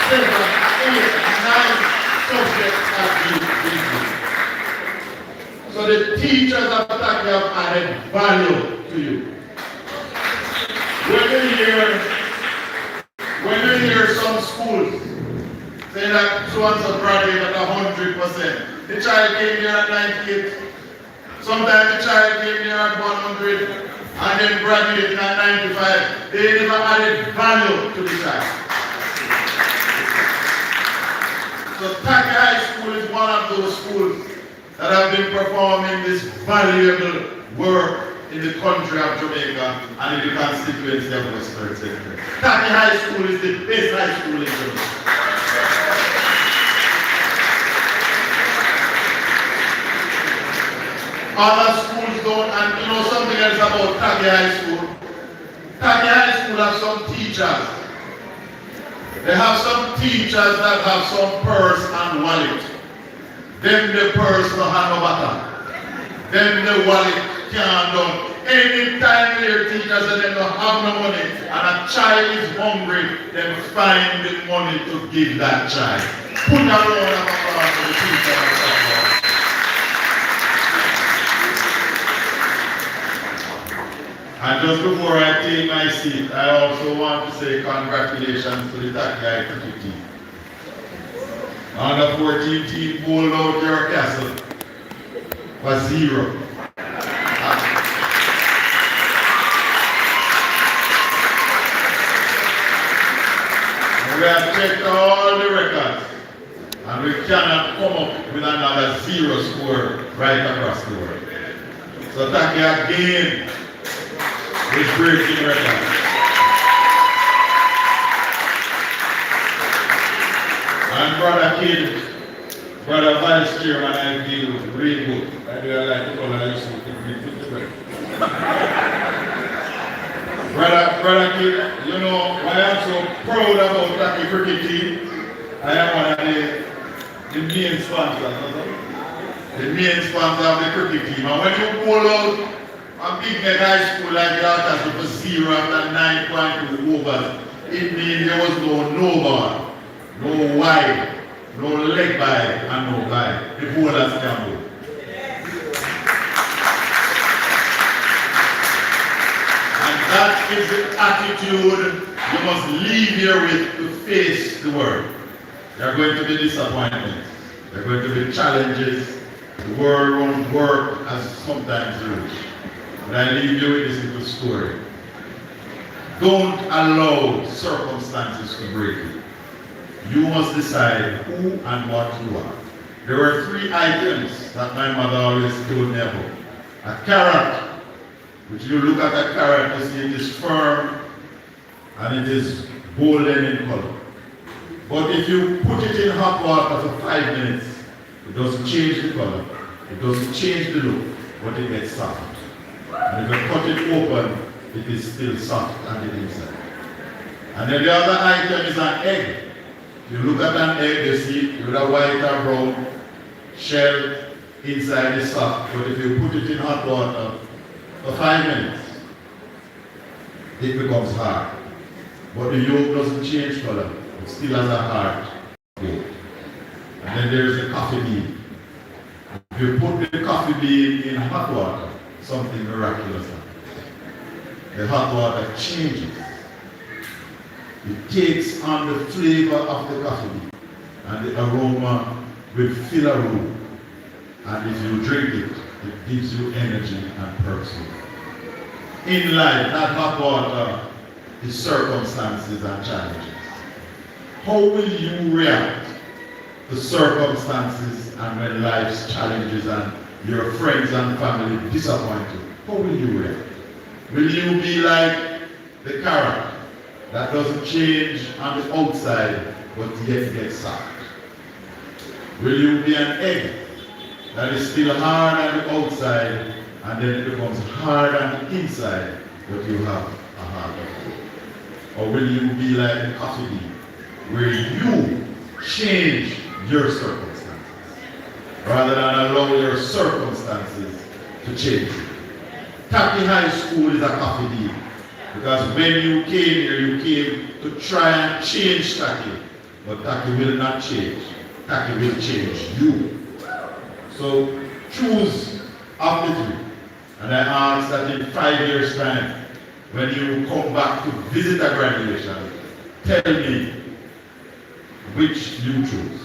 7, 8, 9 subjects at the So the teachers of Tacky have added value to you. When you hear some schools say that so-and-so graduate at 100%, the child came here at 98, sometimes the child came here at 100, and then graduated at 95. They never added value to the child. So Tacky High School is one of those schools that have been performing this valuable work in the country of Jamaica and in the constituency of Western St.Mary. Tacky High School is the best high school in Jamaica. Other schools don't, and you know something else about Tacky High School? Tacky High School have some teachers. They have some teachers that have some purse and wallet. Then the purse no have no matter. Then the wallet can't done. Anytime their teachers say they don't have no money and a child is hungry, then find the money to give that child. Put a round of applause for the teacher. And just before I take my seat, I also want to say congratulations to the Tacky High cricket team. Under 14 team pulled out your castle for 0. We have checked all the records and we cannot come up with another 0 score right across the world. So Tacky again is breaking records. And brother Kid, brother Vice Chairman, I feel really good. I do like to call I used to be Brother Kid, you know why I'm so proud about Tacky cricket team? I am one of the main sponsors. The main sponsor of the cricket team. And when you pull out a big net high school like that with a 0 after 9.2 overs, it means there was no ball. No wide, no leg by, and no by. The bowlers can go. And that is the attitude you must leave here with to face the world. There are going to be disappointments. There are going to be challenges. The world won't work as sometimes you wish. But I leave you with this little story. Don't allow circumstances to break you. You must decide who and what you are. There were 3 items that my mother always told me about. A carrot, which you look at a carrot, you see it is firm and it is golden in color. But if you put it in hot water for 5 minutes, it doesn't change the color, it doesn't change the look, but it gets soft. And if you cut it open, it is still soft on the inside. And then the other item is an egg. You look at an egg, you see it with a white or brown shell, inside is soft, but if you put it in hot water for 5 minutes, it becomes hard. But the yolk doesn't change color, it still has a hard yolk. And then there is the coffee bean. If you put the coffee bean in hot water, something miraculous happens. The hot water changes. It takes on the flavor of the coffee bean, and the aroma will fill a room. And if you drink it, it gives you energy and purpose. In life, that hot water is circumstances and challenges. How will you react to circumstances and when life's challenges and your friends and family disappoint you? How will you react? Will you be like the carrot that doesn't change on the outside but yet gets soft? Will you be an egg that is still hard on the outside and then it becomes hard on the inside but you have a hard one? Or will you be like the coffee bean where you change your circumstances rather than allow your circumstances to change you? Tacky High School is a coffee bean because when you came here, you came to try and change Tacky, but Tacky will not change. Tacky will change you. So choose of the two. And I ask that in 5 years' time, when you come back to visit a graduation, tell me which you choose.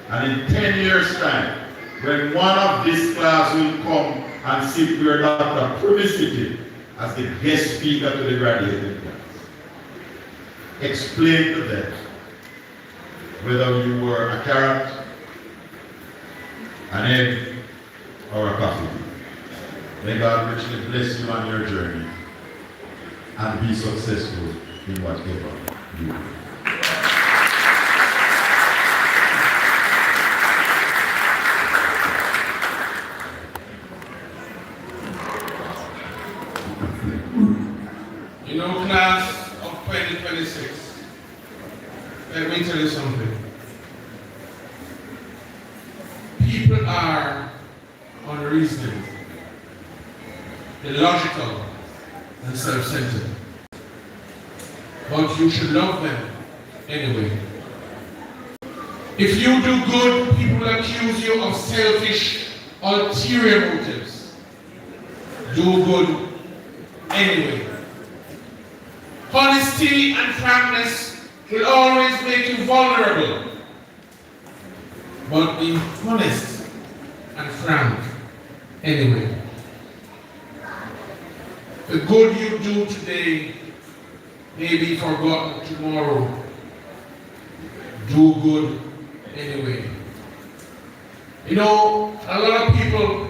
And in 10 years' time, when one of this class will come and sit where Dr. Primi sitting as the guest speaker to the graduating class, explain to them whether you were a carrot, an egg, or a coffee. May God richly bless you on your journey and be successful in whatever you do.
You know, class of 2026, let me tell you something. People are unreasonable, illogical, and self-centered. But you should love them anyway. If you do good, people will accuse you of selfish, ulterior motives. Do good anyway. Honesty and frankness will always make you vulnerable. But be honest and frank anyway. The good you do today may be forgotten tomorrow. Do good anyway. You know, a lot of people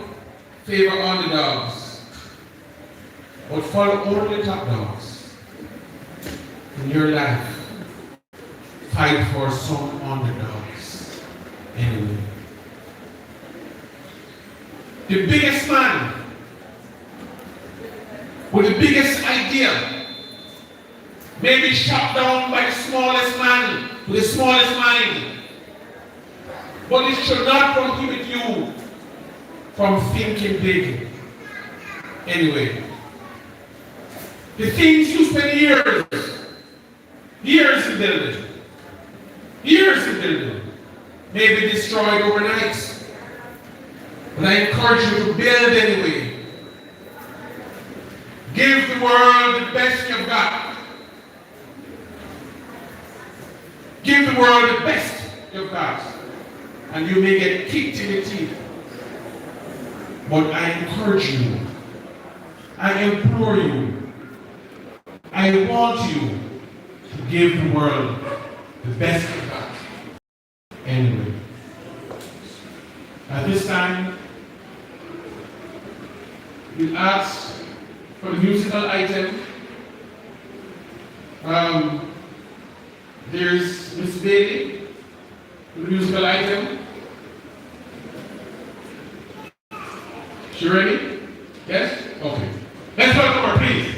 favor underdogs, but follow only top dogs. In your life, fight for some underdogs anyway. The biggest man with the biggest idea may be shot down by the smallest man with the smallest mind. But it should not prohibit you from thinking big. Anyway, the things you spend years in building, may be destroyed overnight. But I encourage you to build anyway. Give the world the best you've got. Give the world the best you've got. And you may get kicked in the teeth. But I encourage you. I implore you. I want you to give the world the best you've got. Anyway. At this time, we'll ask for the musical item. There's Miss Bailey for the musical item. She ready? Yes? Okay. Let's welcome her, please.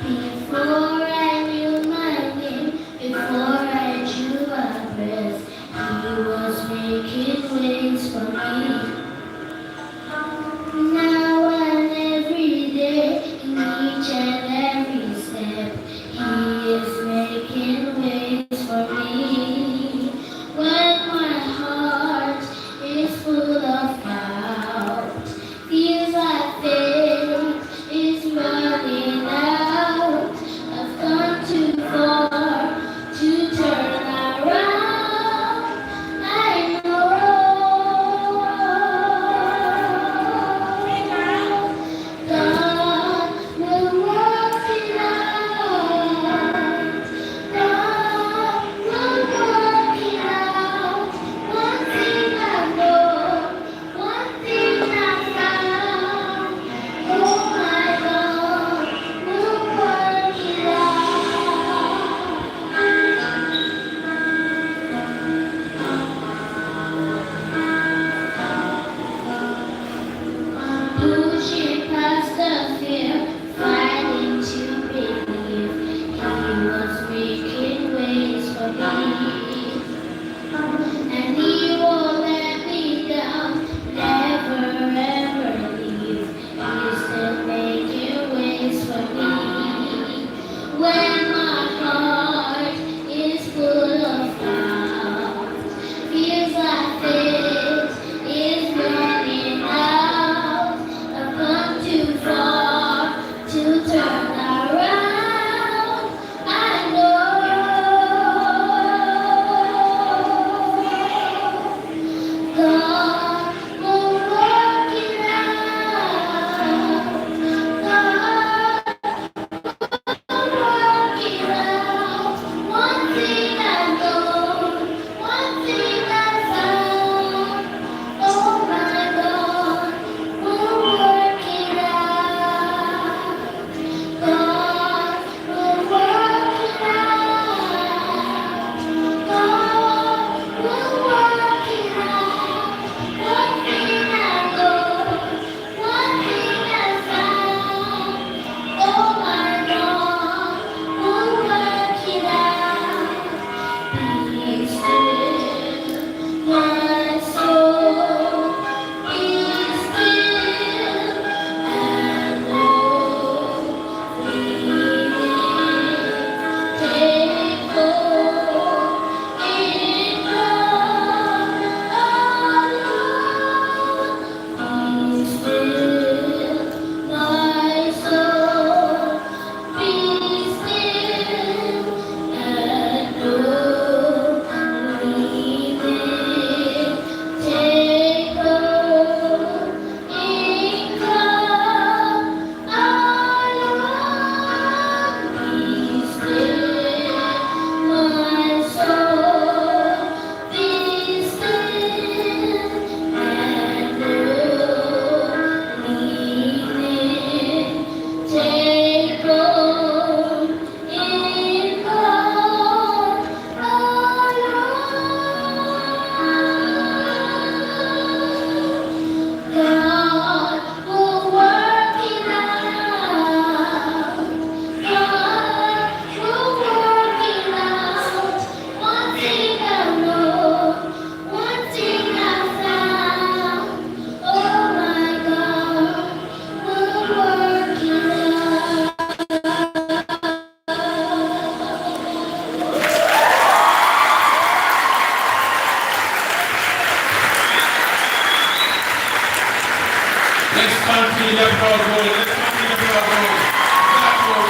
Before I knew my name, before I drew a breath, he was making ways for me. Now and every day, in each and every step, he is making ways for me. When my heart is full of doubt, feels like faith is running out. I've gone too far to turn around. I know God will work it out. God will work it out.
applause going. Let's continue the applause going.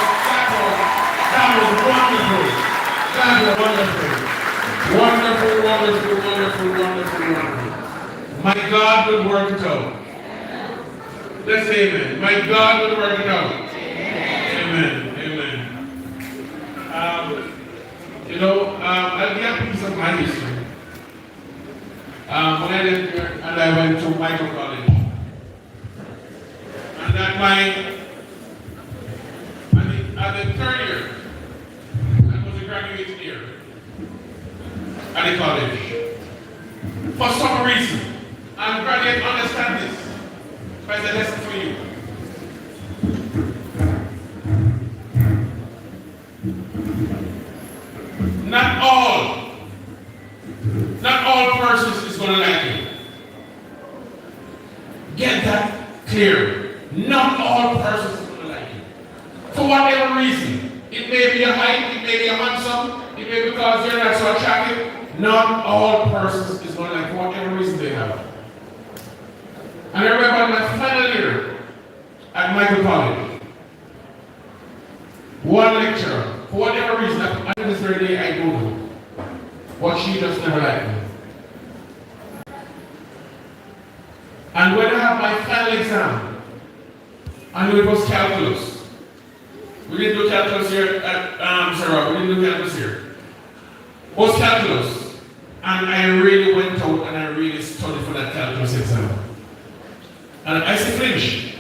That was wonderful. That was wonderful. Wonderful, wonderful, wonderful, wonderful, wonderful. My God will work it out. Let's say amen. My God will work it out. Amen. Amen. I'll give a piece of my history. When I left here and I went to Michael College. And at the third year, I was a graduate year at the college. For some reason, and graduates understand this. But it's a lesson for you. Not all persons is going to like you. Get that clear. Not all persons is going to like you. For whatever reason. It may be your height, it may be your handsome, it may be because you're not so attractive. Not all persons is going to like you for whatever reason they have. And I remember my final year at Michael College. One lecturer, for whatever reason, until this very day I don't know. But she just never liked me. And when I had my final exam, I knew it was calculus. We didn't do calculus here at we didn't do calculus here. It was calculus. And I really went out and I really studied for that calculus exam. And I still finished.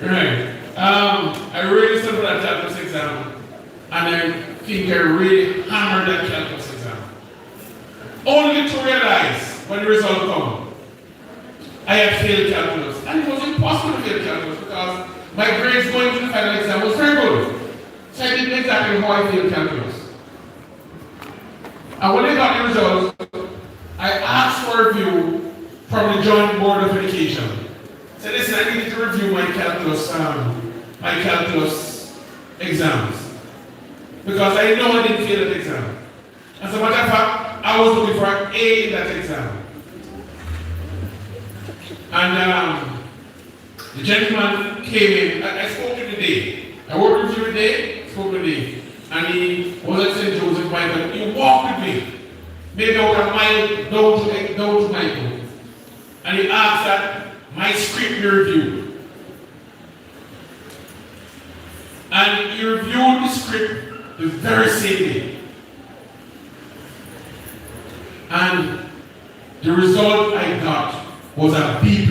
Right. I really studied for that calculus exam, and I think I really hammered that calculus exam. Only to realize when the result came, I had failed calculus. And it was impossible to fail calculus because my grades going to the final exam was very good. So I didn't exactly know how I failed calculus. And when I got the results, I asked for a review from the Joint Board of Education. I said, listen, I need to review my calculus exams. Because I know I didn't fail that exam. As a matter of fact, I was looking for an A in that exam. And the gentleman came in, I spoke to him today. I worked with him today, spoke to him. And he was at St. Joseph Michael. He walked with me, maybe about a mile down to Michael. And he asked that my script be reviewed. And he reviewed the script the very same day. And the result I got was a B+.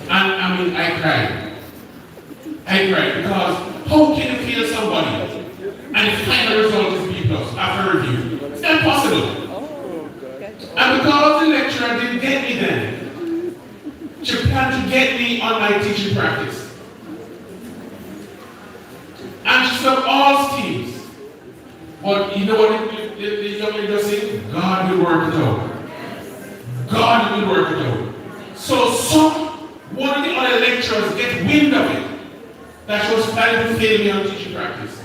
And I cried. I cried because how can you fail somebody and the final result is B+ after review? It's not possible. And because the lecturer didn't get me then, she planned to get me on my teaching practice. And she said all schemes. But you know what the young lady just said? God will work it out. God will work it out. So one of the other lecturers get wind of it, that she was planning to fail me on teaching practice.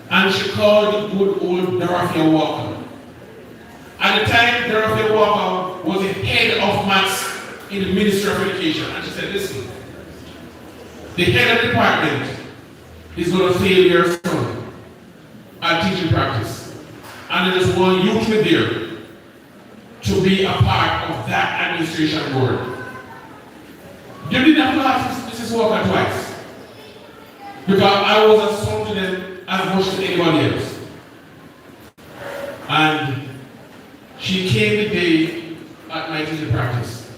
And she called the good old Dorothea Walker. At the time, Dorothea Walker was the head of maths in the Ministry of Education. And she said, listen, the head of the department is going to fail your son at teaching practice. And there is one youth there to be a part of that administration board. You didn't have to ask Mrs. Walker twice. Because I was a son to them as much as anybody else. And she came the day at my teaching practice.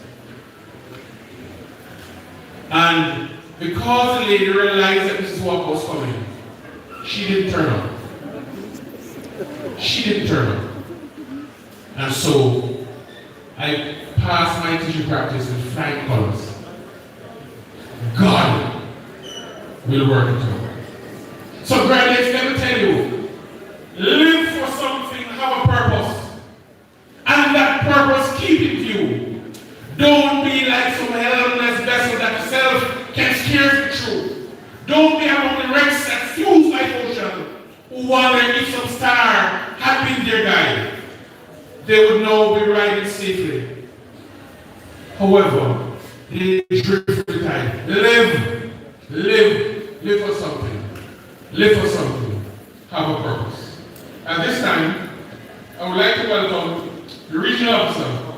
And because the lady realized that Mrs. Walker was coming, she didn't turn up. She didn't turn up. And so I passed my teaching practice with flying colors. God will work it out. So graduates, let me tell you, live for something, have a purpose. And that purpose, keep in view. Don't be like some helpless vessel that yourself can steer the truth. Don't be among the wrecks that fuse like ocean, who wonder if some star had been their guide. they would now be riding safely. However, they drift with the tide. Live for something. Live for something. Have a purpose. At this time, I would like to welcome the regional officer,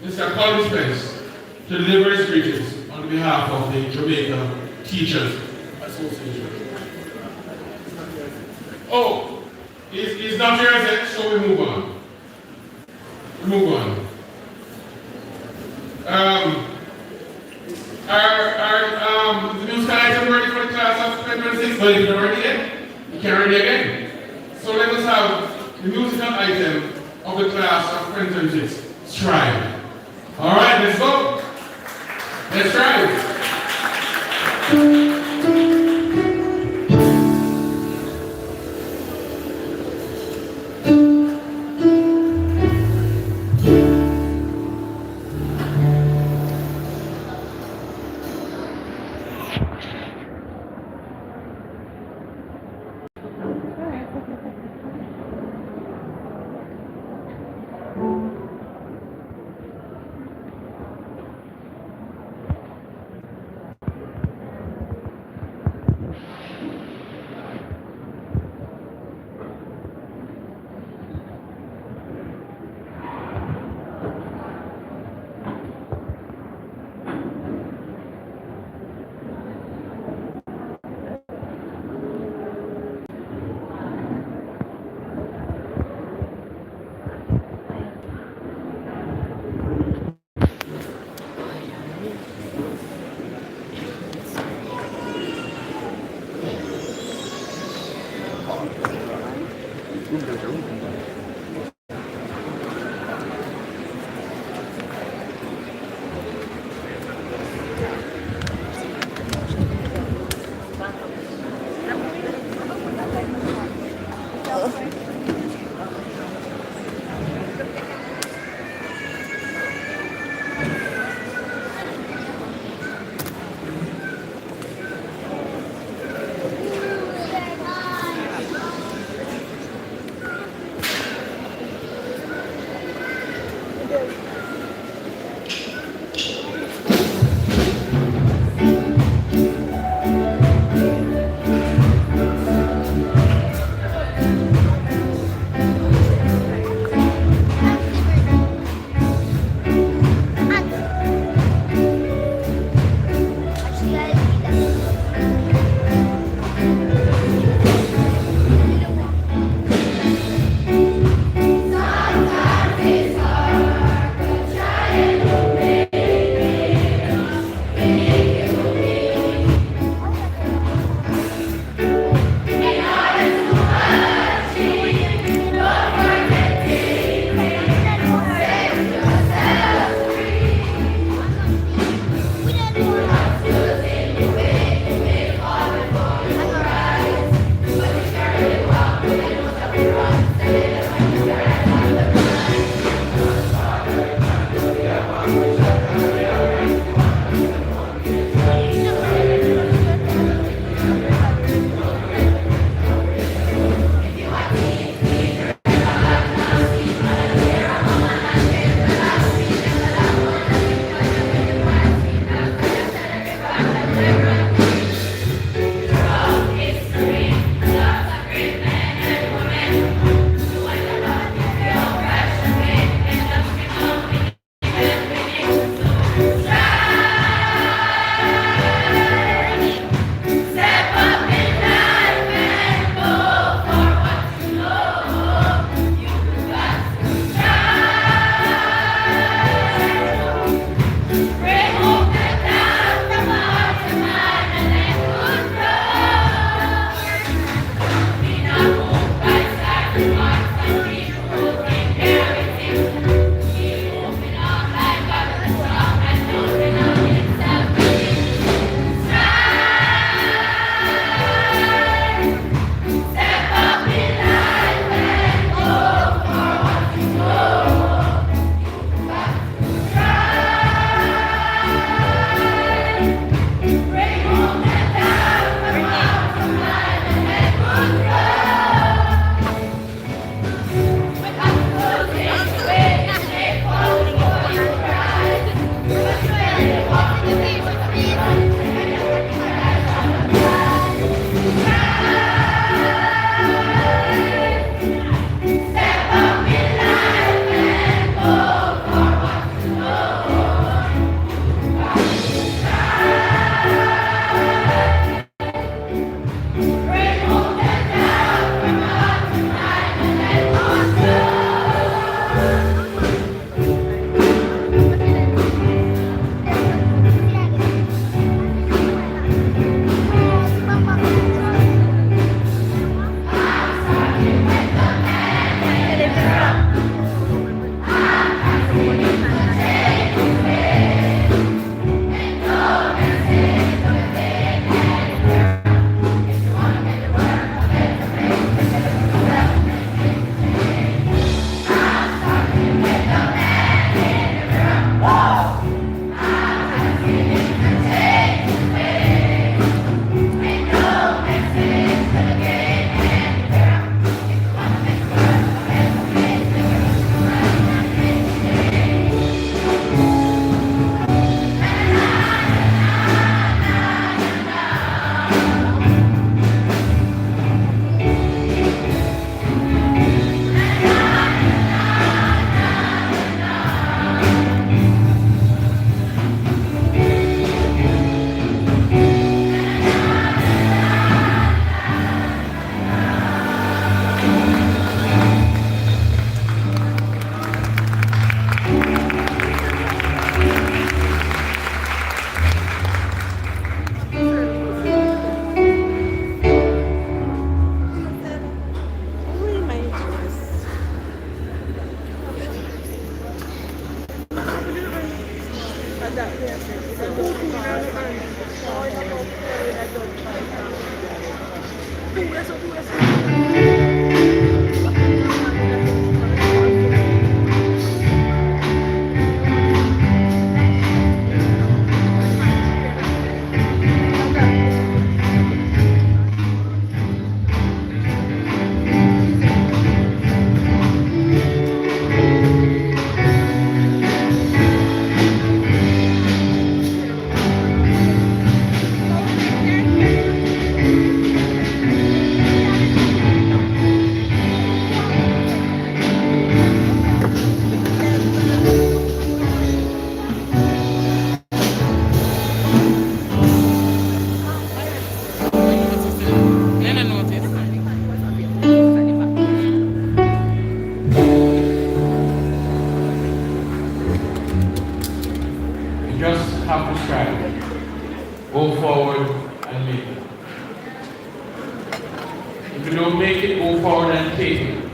Mr. Colin Spence, to deliver his greetings on behalf of the Jamaica Teachers Association. Oh, he's not here yet, so we move on. The news item ready for the class of 2026? Well, if you're ready yet, you can ready again. So let us have the musical item of the class of 2026, Strive. All right, let's go. Let's strive. You just have to strive. Go forward and make it. If you don't make it, go forward and take it.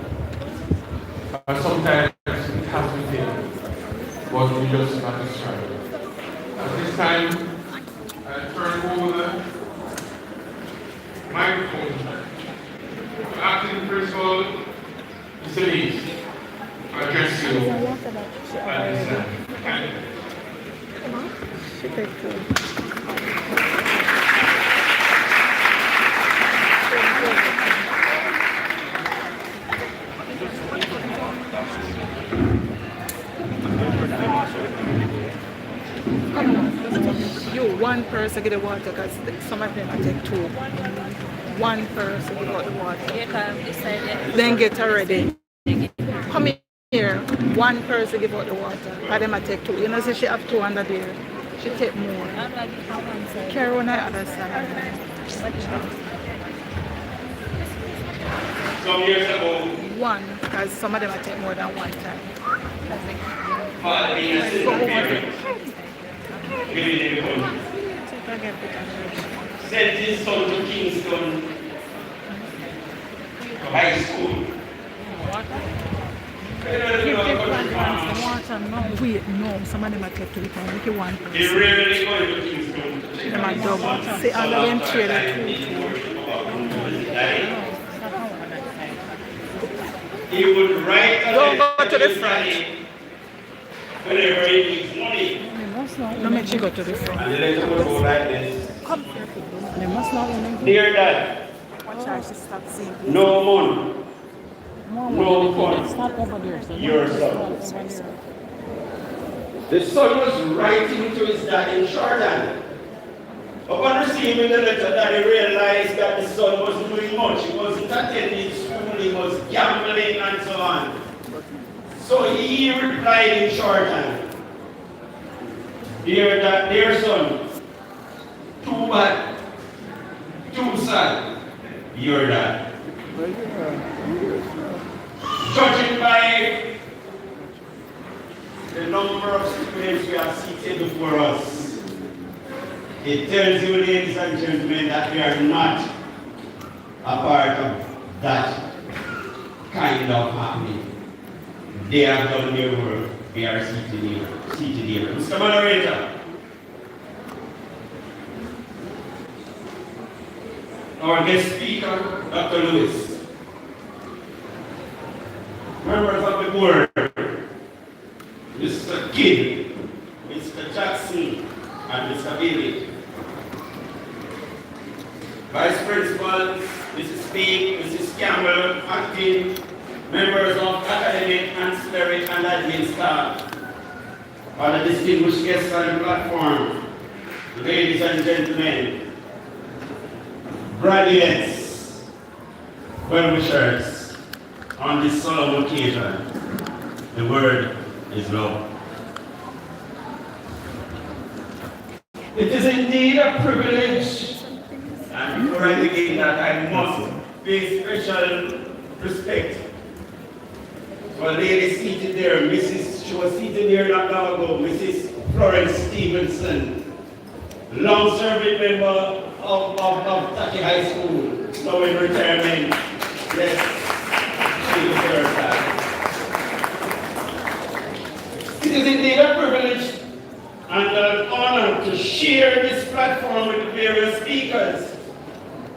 But sometimes it has to fail. But we just have to strive. At this time, I turn over the microphone to acting principal, Mr. Lees, to address you at this time. Thank you.
You, one person get the water because some of them take two. One person get the water. Then get ready. Come here. One person give out the water. And them I take two. You know, so she have two under there. She take more. Carry on the other side.
Some years ago,
one, because some of them I take more than one time.
Father being a single parent, giving him home, sent his son to Kingston to high school.
Water, no, wait, no, some of them are kept to the time. Make it one person.
He rarely going to Kingston to check
them are double. See, all of them trade
he would write a
go to the front.
Whenever he needs money.
No, make you go to the front.
And the letter would go like this.
Come here.
Dear Dad,
Watch her, she stop seeing.
no money. No fun. Your son. The son was writing to his dad in shorthand. Upon receiving the letter, Daddy realized that the son wasn't doing much. He wasn't attending school, he was gambling and so on. So he replied in shorthand, dear son, too bad, too sad, your dad. Judging by the number of students we have seated before us, it tells you, ladies and gentlemen, that we are not a part of that kind of happening. They have done their work. We are seated here. Mr. Moderator, our guest speaker, Dr. Lewis, members of the board, Mr. Kidd, Mr. Jackson, and Mr. Bailey, Vice Principal, Mrs. Peake, Mrs. Campbell, acting members of academic and spirit and admin staff, other distinguished guests on the platform, ladies and gentlemen, graduates, well-wishers, on this solemn occasion, the word is love. It is indeed a privilege, and before I begin that, I must pay special respect to a lady seated there, she was seated there not long ago, Mrs. Florence Stevenson, long-serving member of Tacky High School, now in retirement. Yes, she deserves that. It is indeed a privilege and an honor to share this platform with various speakers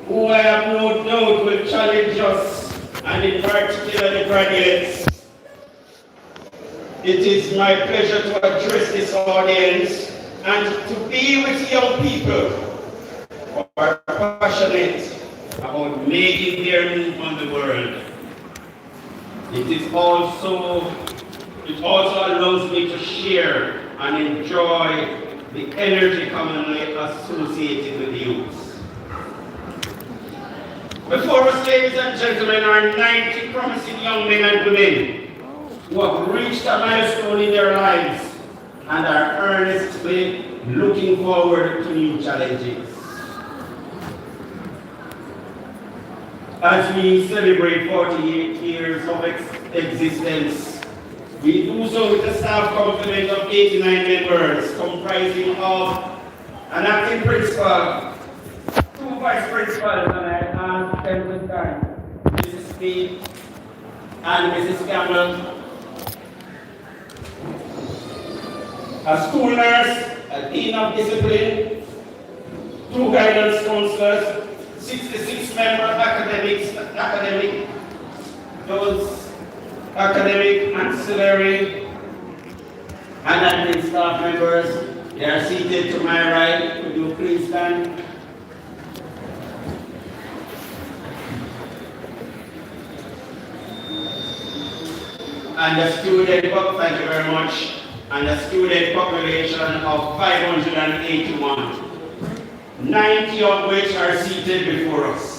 who I have no doubt will challenge us, and in particular the graduates. It is my pleasure to address this audience and to be with young people who are passionate about making their move on the world. It also allows me to share and enjoy the energy commonly associated with youth. Before us, ladies and gentlemen, are 90 promising young men and women who have reached a milestone in their lives and are earnestly looking forward to new challenges. As we celebrate 48 years of existence, we do so with a staff complement of 89 members, comprising of an acting principal, 2 vice principals, and I ask them to thank Mrs. Speed and Mrs. Campbell, a school nurse, a dean of discipline, 2 guidance counselors, 66 member academic, those academic ancillary and admin staff members. They are seated to my right. Could you please stand? And the student, thank you very much. And a student population of 581, 90 of which are seated before us.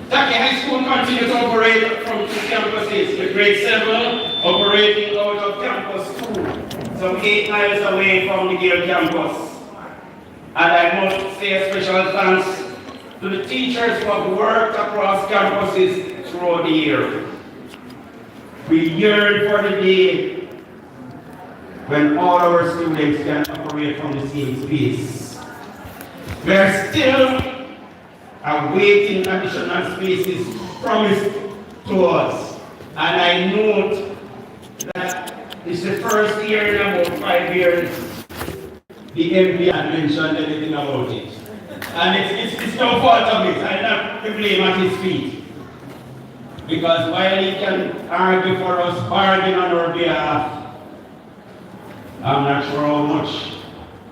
Tacky High School continues to operate from 2 campuses, with grade 7 operating out of campus 2, some 8 miles away from the Gale campus. And I must say a special thanks to the teachers who have worked across campuses throughout the year. We yearn for the day when all our students can operate from the same space. We are still awaiting additional spaces promised to us. And I note that it's the first year in about 5 years the MP had mentioned anything about it. And it's no fault of his. I not to blame at his feet. Because while he can argue for us, bargain on our behalf, I'm not sure how much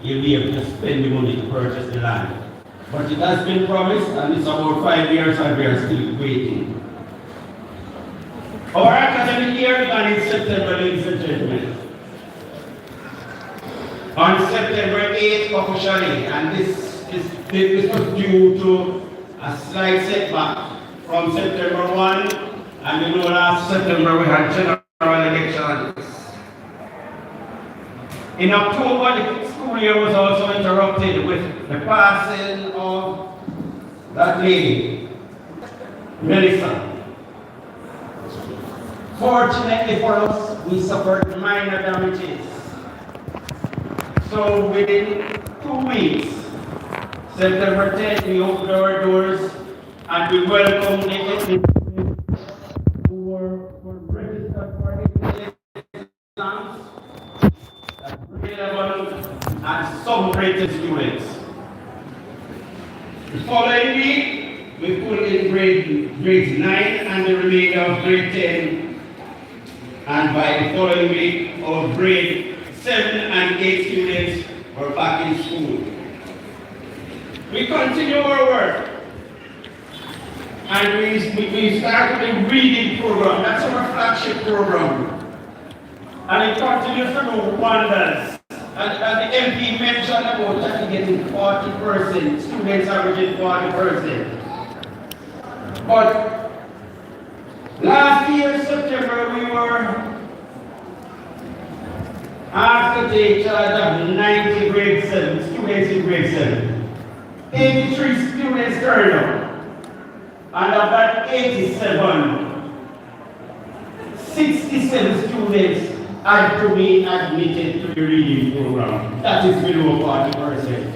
you'll be able to spend the money to purchase the land. But it has been promised, and it's about 5 years and we are still waiting. Our academic year began in September, ladies and gentlemen. On September 8th officially, and this was due to a slight setback from September 1, and you know last September we had general elections. In October, the school year was also interrupted with the passing of that lady, Melissa. Fortunately for us, we suffered minor damages. So within 2 weeks, September 10th, we opened our doors and we welcomed the ethnic who were registered for the exams. Grade 11 and some graded students. The following week, we put in grades 9 and the remainder of grade 10. And by the following week, our grade 7 and 8 students were back in school. We continue our work. And we started a reading program. That's our flagship program. And it continues to do wonders. And the MP mentioned about that getting 40%, students averaging 40%. But last year, September, we were asked to take charge of 90 grade 7 students in grade 7. 83 students turned up. And of that 87, 67 students are to be admitted to the reading program. That is below 40%.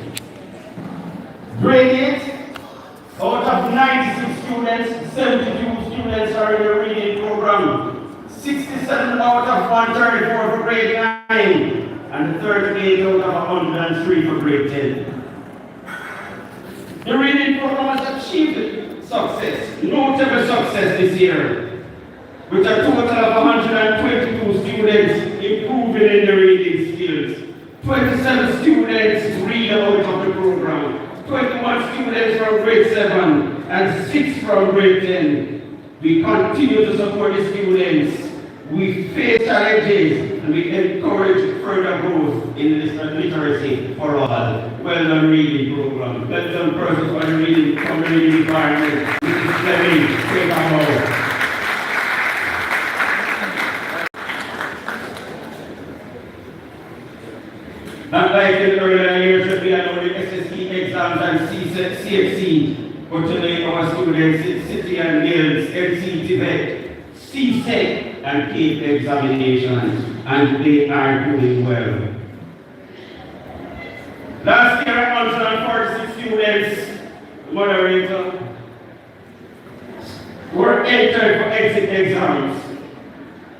Grade 8, out of 96 students, 72 students are in the reading program. 67 out of 134 for grade 9, and 38 out of 103 for grade 10. The reading program has achieved success, notable success this year, with a total of 122 students improving in the reading skills, 27 students read out of the program, 21 students from grade 7 and 6 from grade 10. We continue to support the students. We face challenges and we encourage further growth in this literacy for all. Well done reading program. Well done persons for the reading community environment. Mrs. Fleming, take a bow. Not like in earlier years, we had only SSE exams and CXC, but today our students City and Hills, MC Tibet, CSEC, and keep examinations, and they are doing well. Last year, 146 students, moderator, were entered for exit exams.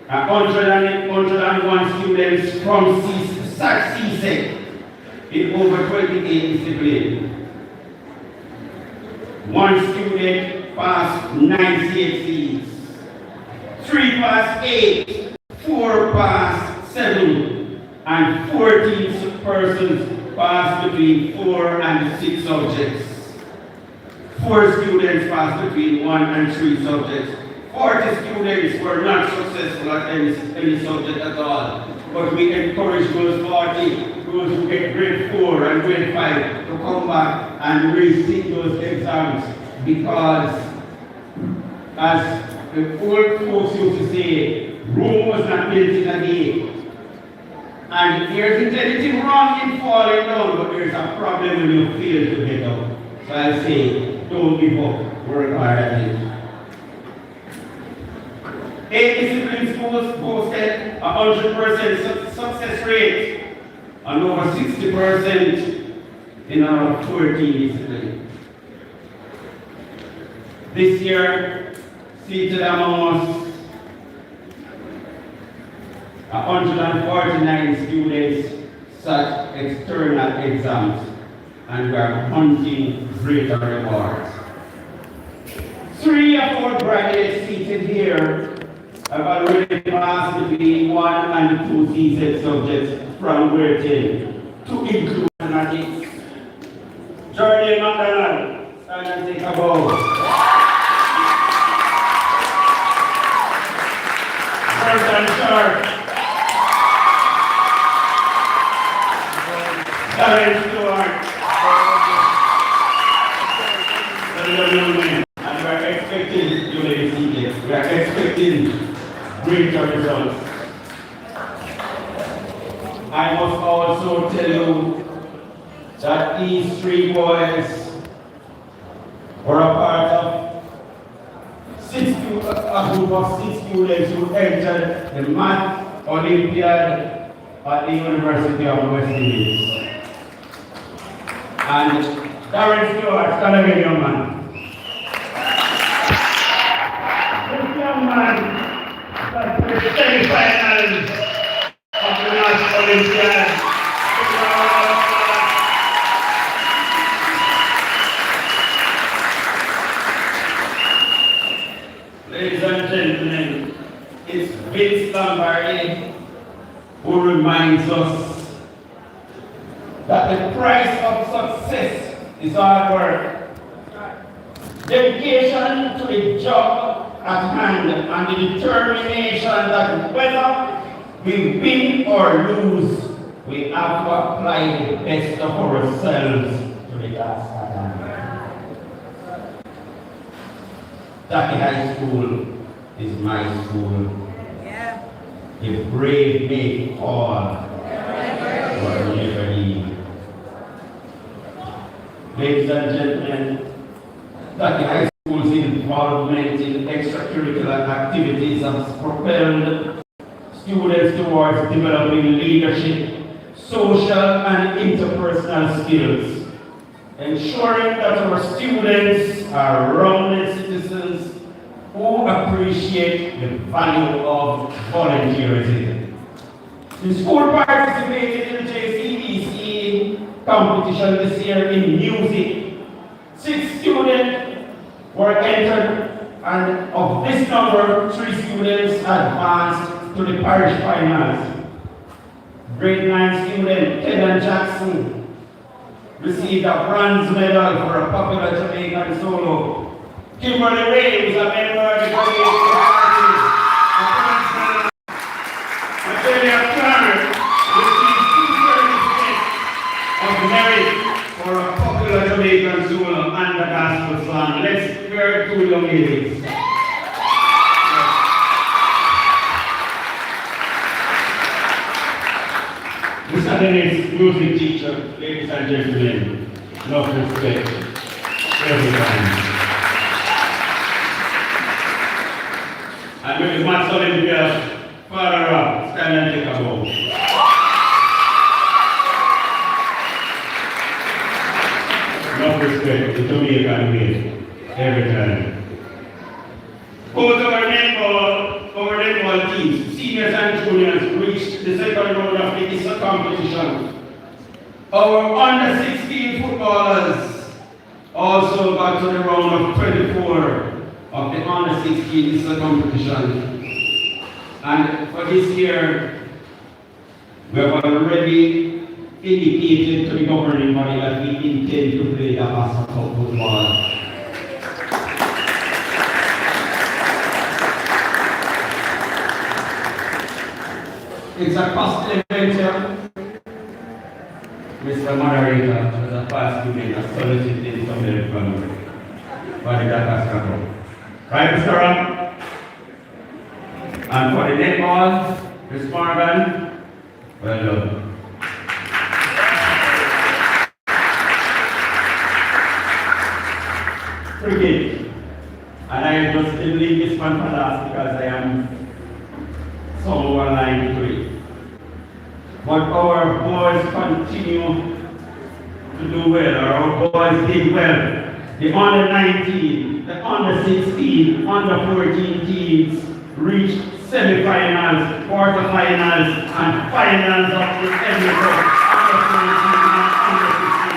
101 students from CSEC in over 28 disciplines. One student passed 9 CXCs. 3 passed 8, 4 passed 7, and 14 persons passed between 4 and 6 subjects. 4 students passed between 1 and 3 subjects. 40 students were not successful at any subject at all. But we encourage those 40, those who get grade 4 and grade 5 to come back and resit those exams, because as the old folks used to say, Rome was not built in a day. And there isn't anything wrong in falling down, but there's a problem when you fail to get up. So I say, don't give up, work hard at it. 8 discipline schools posted 100% success rate and over 60% in our 14 disciplines. This year, seated among us, 149 students sat external exams and we are hunting greater rewards. 3 of our graduates seated here have already passed between 1 and 2 CSEC subjects from grade 10 to include mathematics. Jordan McDonald, stand and take a bow. Jordan Sharp. Darren Stewart. And we are expecting, you may see it, we are expecting greater results. I must also tell you that these 3 boys were a part of a group of 6 students who entered the Math Olympiad at the University of West Indies. And Darren Stewart, stand again, young man. This young man got to the semi-finals of the Math Olympiad. Ladies and gentlemen, it's Vince Lombardi who reminds us that the price of success is hard work, dedication to the job at hand, and the determination that whether we win or lose, we have to apply the best of ourselves to the task at hand. Tacky High School is my school. Yeah. The brave may fall, but never leave. Ladies and gentlemen, Tacky High School's involvement in extracurricular activities has propelled students towards developing leadership, social and interpersonal skills, ensuring that our students are rounded citizens who appreciate the value of volunteerism. The school participated in the JCDC competition this year in music, 6 students were entered, and of this number, 3 students advanced to the parish finals. Grade 9 student Kevin Jackson received a bronze medal for a popular Jamaican solo. Kimberly Ray was a member of the Jamaican Party. Australia Clark received 2 certificates of merit for a popular Jamaican solo and the gospel song. Let's hear 2 young ladies. Mr. Dennis, music teacher, ladies and gentlemen, enough respect every time. And with Matt Olympia, Father Rob, stand and take a bow. Enough respect, the Jamaican way, every time. Both our netball teams, seniors and juniors, reached the second round of the ISA competition. Our under 16 footballers also got to the round of 24 of the under 16 ISA competition. And for this year, we have already indicated to the governing body that we intend to play the ASA Cup football. It's a costly venture. Mr. Moderator, as a past student, has solicited some help from the Dakaskako. Right, Mr. Ram? And for the netball, Ms. Morgan, well done. Cricket. And I just didn't leave this one for last because I am somewhere aligned to it. But our boys continue to do well, or our boys did well. The under 19, the under 16, under 14 teams reached semi-finals, quarter-finals, and finals of the Emmy Cup. Under 14 and under 16.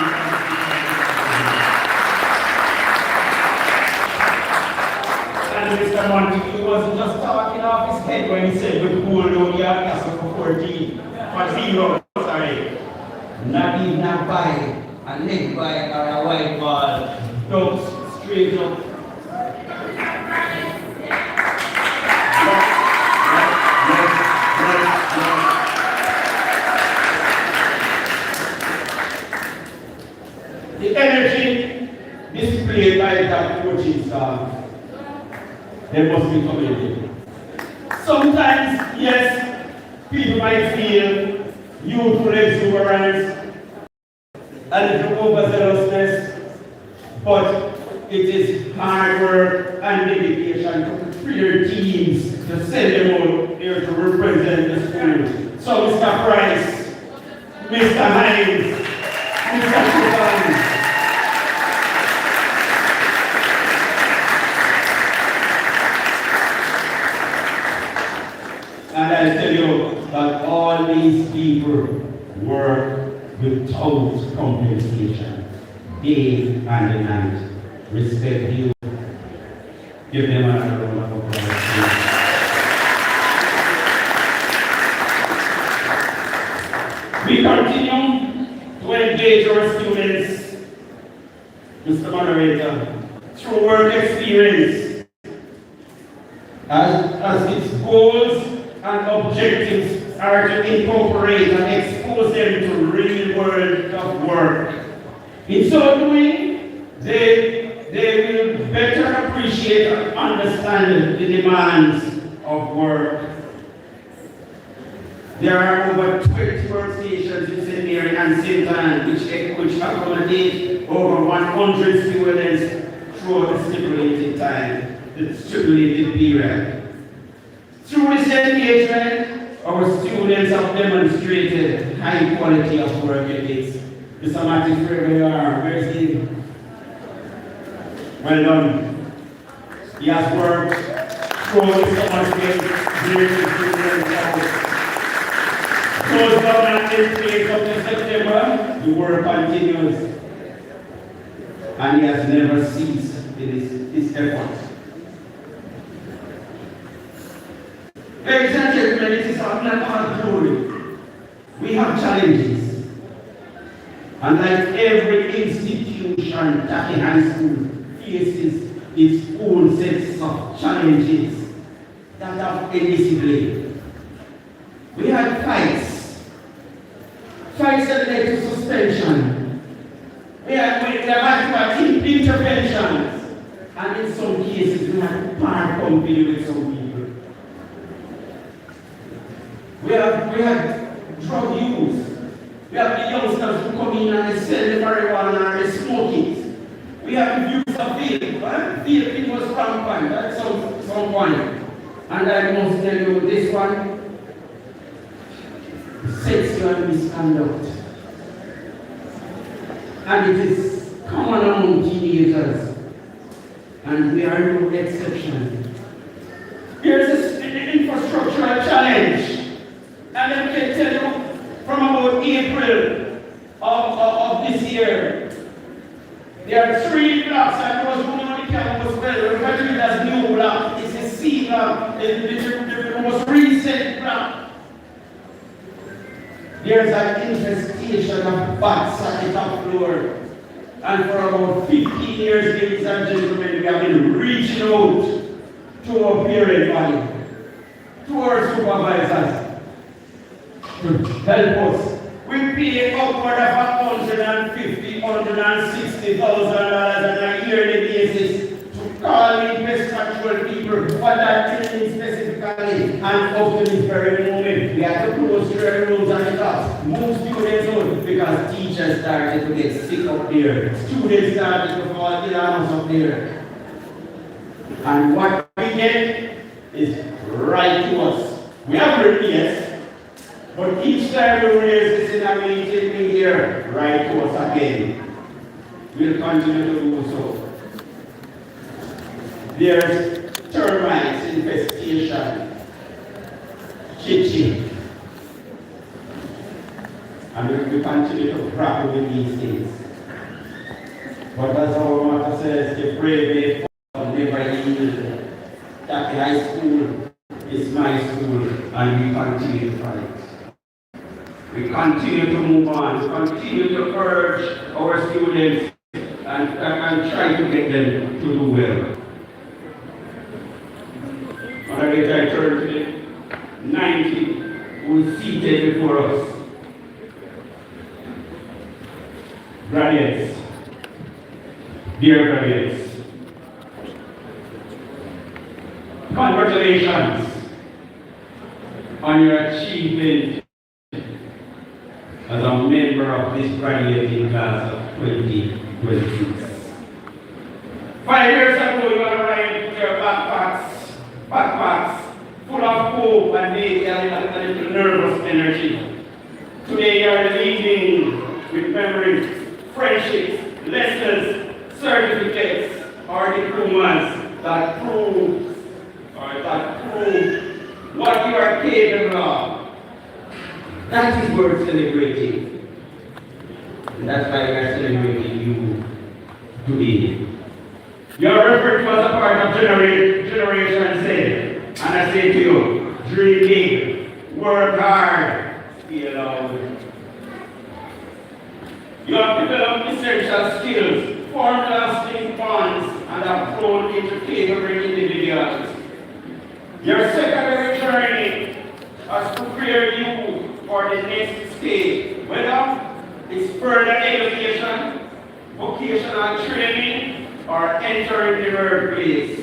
And Mr. Monty, he wasn't just talking off his head when he said we pulled out the Castle for 14. For 0, sorry. Not even a bite, a leg bite, or a white ball. Dogs straight up. The energy displayed by that coaching staff, they must be commended. Sometimes, yes, people might feel youthful exuberance, a little overzealousness, but it is hard work and dedication to prepare teams to send them out here to represent the school. So Mr. Price, Mr. Hines, Mr. Stefan, and I tell you that all these people work without compensation, day and night. Respect you. Give them another round of applause. We continue to engage our students, Mr. Moderator, through work experience as its goals and objectives are to incorporate and expose them to real world of work. In so doing, they will better appreciate and understand the demands of work. There are over 20 workstations in St.Mary and St. Anne which accommodate over 100 students throughout the stipulated time, the stipulated period. Through this engagement, our students have demonstrated high quality of work ethics. Mr. Martin, wherever you are, where's he? Well done. He has worked through so much during the students' close down and in place up to September, the work continues. and he has never ceased in his efforts. Ladies and gentlemen, it is not our glory. We have challenges. And like every institution, Tacky High School faces its own sets of challenges that have invisibly. We had fights that led to suspension. We have had interventions, and in some cases we had part company with some people. We had drug use. We have the youngsters who come in and they sell the marijuana and they smoke it. We have the use of vape. Vaping was rampant at some point. And I must tell you, this one, sexual misconduct. And it is common among teenagers. And we are no exception. Here's an infrastructural challenge. And let me tell you, from about April of this year, there are 3 blocks, and there was one on the campus well, referred to it as new block. It's a C block, the most recent block. There's an infestation of bats at the top floor. And for about 15 years, ladies and gentlemen, we have been reaching out to our parent body, to our supervisors, to help us. We pay upward of $150,000, $160,000 on a yearly basis to call in pest control people for that training specifically. And up to this very moment, we have to close 3 rooms on the top, move students out because teachers started to get sick up there. Students started to fall ill up there. And what we get is right to us. We have written yes. But each time we raise this in a meeting, we hear, right to us again. We'll continue to do so. There's termites infestation, kitchen. And we continue to grapple with these things. But as our motto says, the brave never yield. Tacky High School is my school, and we continue to fight. We continue to move on, continue to urge our students and try to get them to do well. When I turn to the 90 who is seated before us. Graduates, dear graduates, congratulations on your achievement as a member of this graduating class of 2026. 5 years ago, you arrived with your backpacks full of hope and maybe a little nervous energy. Today, you are leaving with memories, friendships, lessons, certificates, or diplomas that prove what you are capable of. That is worth celebrating. And that's why we are celebrating you today. You are referred to as a part of Generation Z. And I say to you, dream big, work hard, stay loud. You have developed essential skills, formed lasting bonds, and have grown into capable individuals. Your secondary journey has prepared you for the next stage, whether it's further education, vocational training, or entering the workplace.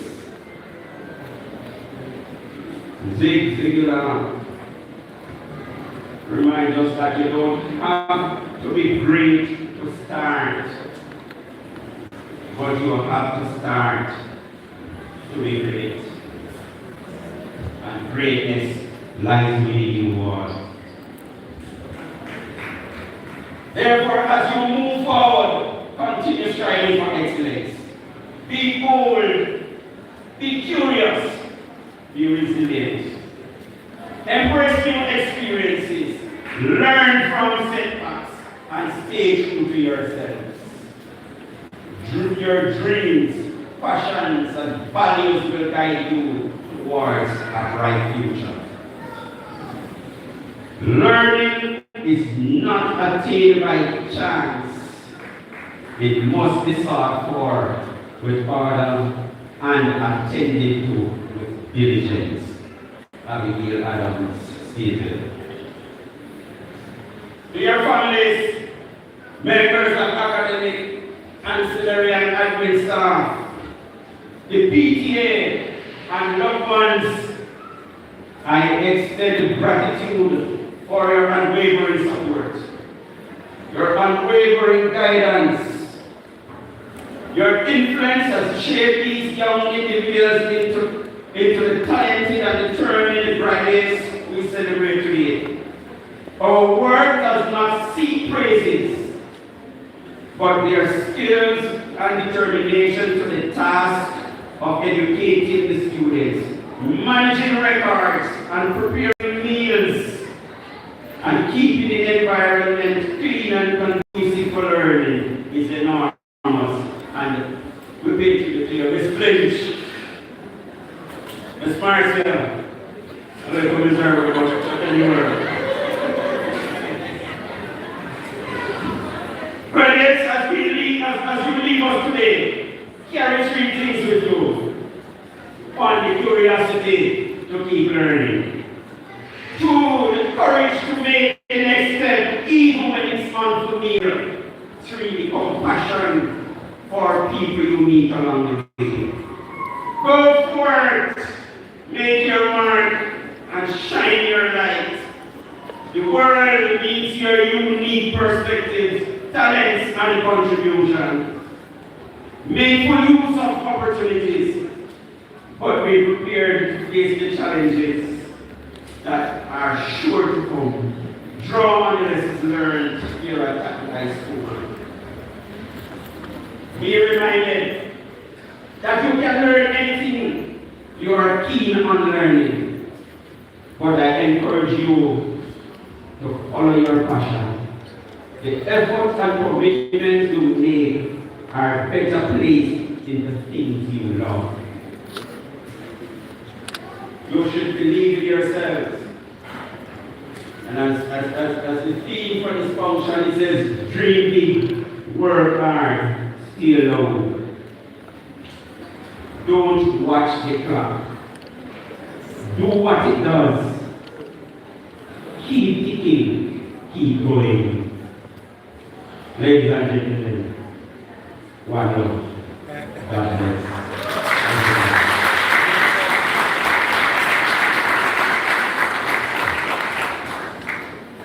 Zig Ziglar reminds us that you don't have to be great to start, but you have to start to be great. And greatness lies within you all. Therefore, as you move forward, continue striving for excellence. Be bold, be curious, be resilient. Embrace new experiences, learn from setbacks, and stay true to yourselves. your dreams, passions, and values will guide you towards a bright future. Learning is not attained by chance. It must be sought for with order and attended to with diligence. Abigail Adams stated. To your families, members of academic, ancillary and admin staff, the PTA and loved ones, I extend gratitude for your unwavering support, your unwavering guidance. Your influence has shaped these young individuals into the talented and determined graduates we celebrate today. Our work does not seek praises, but their skills and determination to the task of educating the students, managing records and preparing meals, and keeping the environment clean and conducive for learning is enormous. And we've been to the clear. Miss Flinch, Miss Marcia, I'm going to come in there about anywhere. Graduates, as you leave us today, carry three things with you. One, the curiosity to keep learning. Two, the courage to make the next step, even when it's unfamiliar. Three, the compassion for people you meet along the way. Go forth, make your mark, and shine your light. The world needs your unique perspectives, talents, and contribution. Make full use of opportunities, but be prepared to face the challenges that are sure to come. Draw on the lessons learned here at Tacky High School. Be reminded that you can learn anything you are keen on learning. But I encourage you to follow your passion. The efforts and commitments you make are better placed in the things you love. You should believe in yourselves. And as the theme for this function, it says, dream big, work hard, stay alone. Don't watch the clock. Do what it does. Keep ticking, keep going. Ladies and gentlemen, one love. God bless.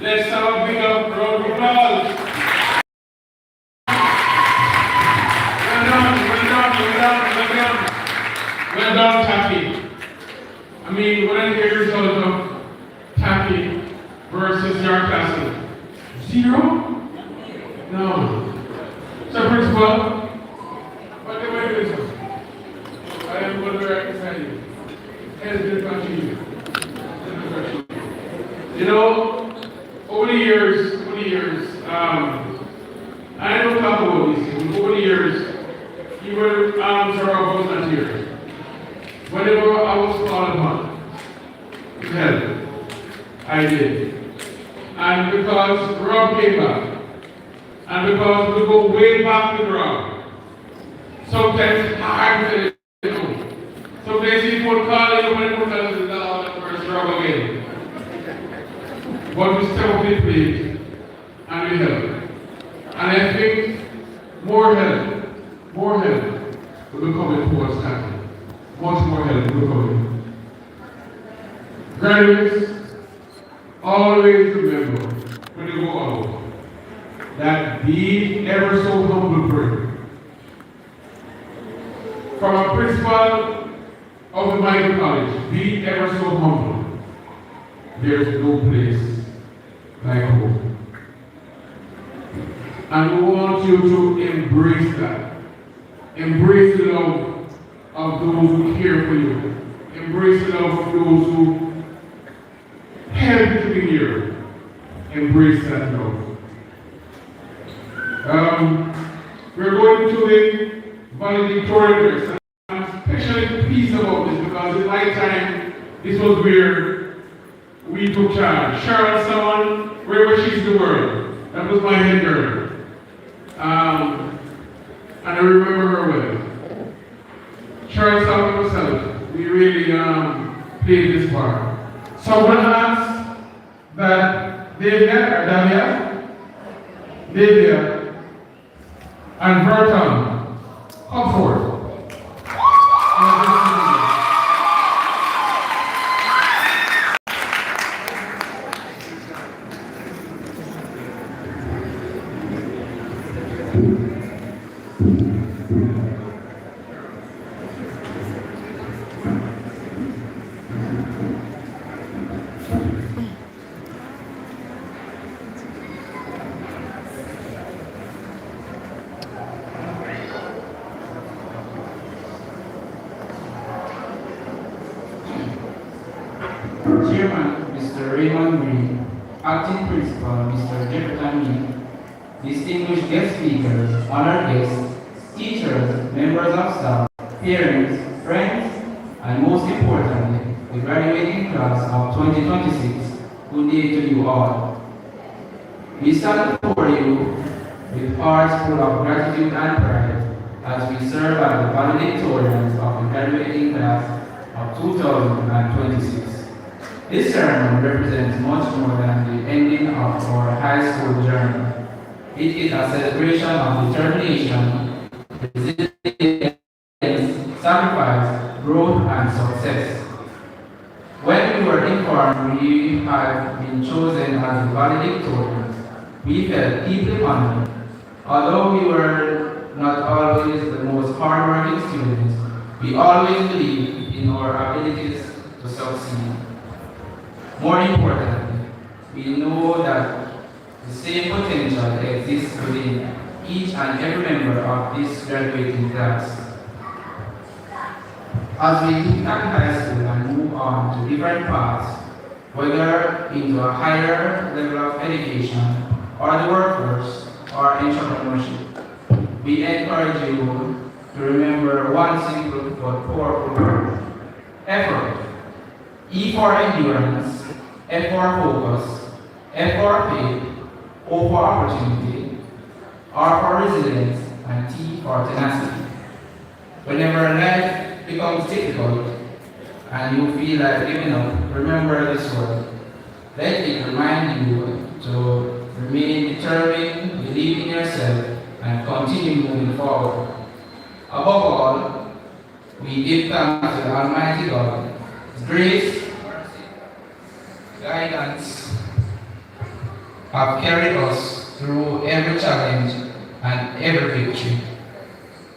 Let's have a big up round of applause. Well done, Tacky. I mean, when I hear the result of Tacky versus your class, 0? No. So, principal, what do I do this one? I am going to recognize you. As the continue. You know, over the years, I don't talk about these things. Over the years, you were volunteers. Whenever I was called upon to help, I did. And because Rob came back, and because we go way back with Rob, sometimes hard to do. Sometimes people call you when people tell us that first Rob again. But we step up in place and we help. And I think more help will be coming towards Tacky. Much more help will be coming. Graduates, always remember when you go out that be ever so humble prayer. From a principal of the Bible College, be ever so humble. There is no place like home. And we want you to embrace that. Embrace the love of those who care for you. Embrace the love of those who help you to be here. Embrace that love. We're going to valedictorian. I'm especially pleased about this because in my time, this was where we took charge. Sharon Salmon, wherever she's in the world, that was my head girl. And I remember her well. Sharon Salmon herself, we really played this part. So I'm going to ask that Davia, and Burton come forward.
Chairman, Mr. Raymond Green, Acting Principal, Mr. Jefferson Lee, distinguished guest speakers, honored guests, teachers, members of staff, parents, friends, and most importantly, the graduating class of 2026, good day to you all. We stand before you with hearts full of gratitude and pride as we serve as the valedictorians of the graduating class of 2026. This ceremony represents much more than the ending of our high school journey. It is a celebration of determination, resilience, sacrifice, growth, and success. When we were informed we had been chosen as the valedictorians, we felt deeply honored. Although we were not always the most hardworking students, we always believed in our abilities to succeed. More importantly, we know that the same potential exists within each and every member of this graduating class. As we leave high school and move on to different paths, whether into a higher level of education, or the workforce, or entrepreneurship, we encourage you to remember one simple but powerful word: effort. E for endurance, F for focus, F for faith, O for opportunity, R for resilience, and T for tenacity. Whenever life becomes difficult and you feel like giving up, remember this word. Let it remind you to remain determined, believe in yourself, and continue moving forward. Above all, we give thanks to the Almighty God. His grace, guidance have carried us through every challenge and every victory.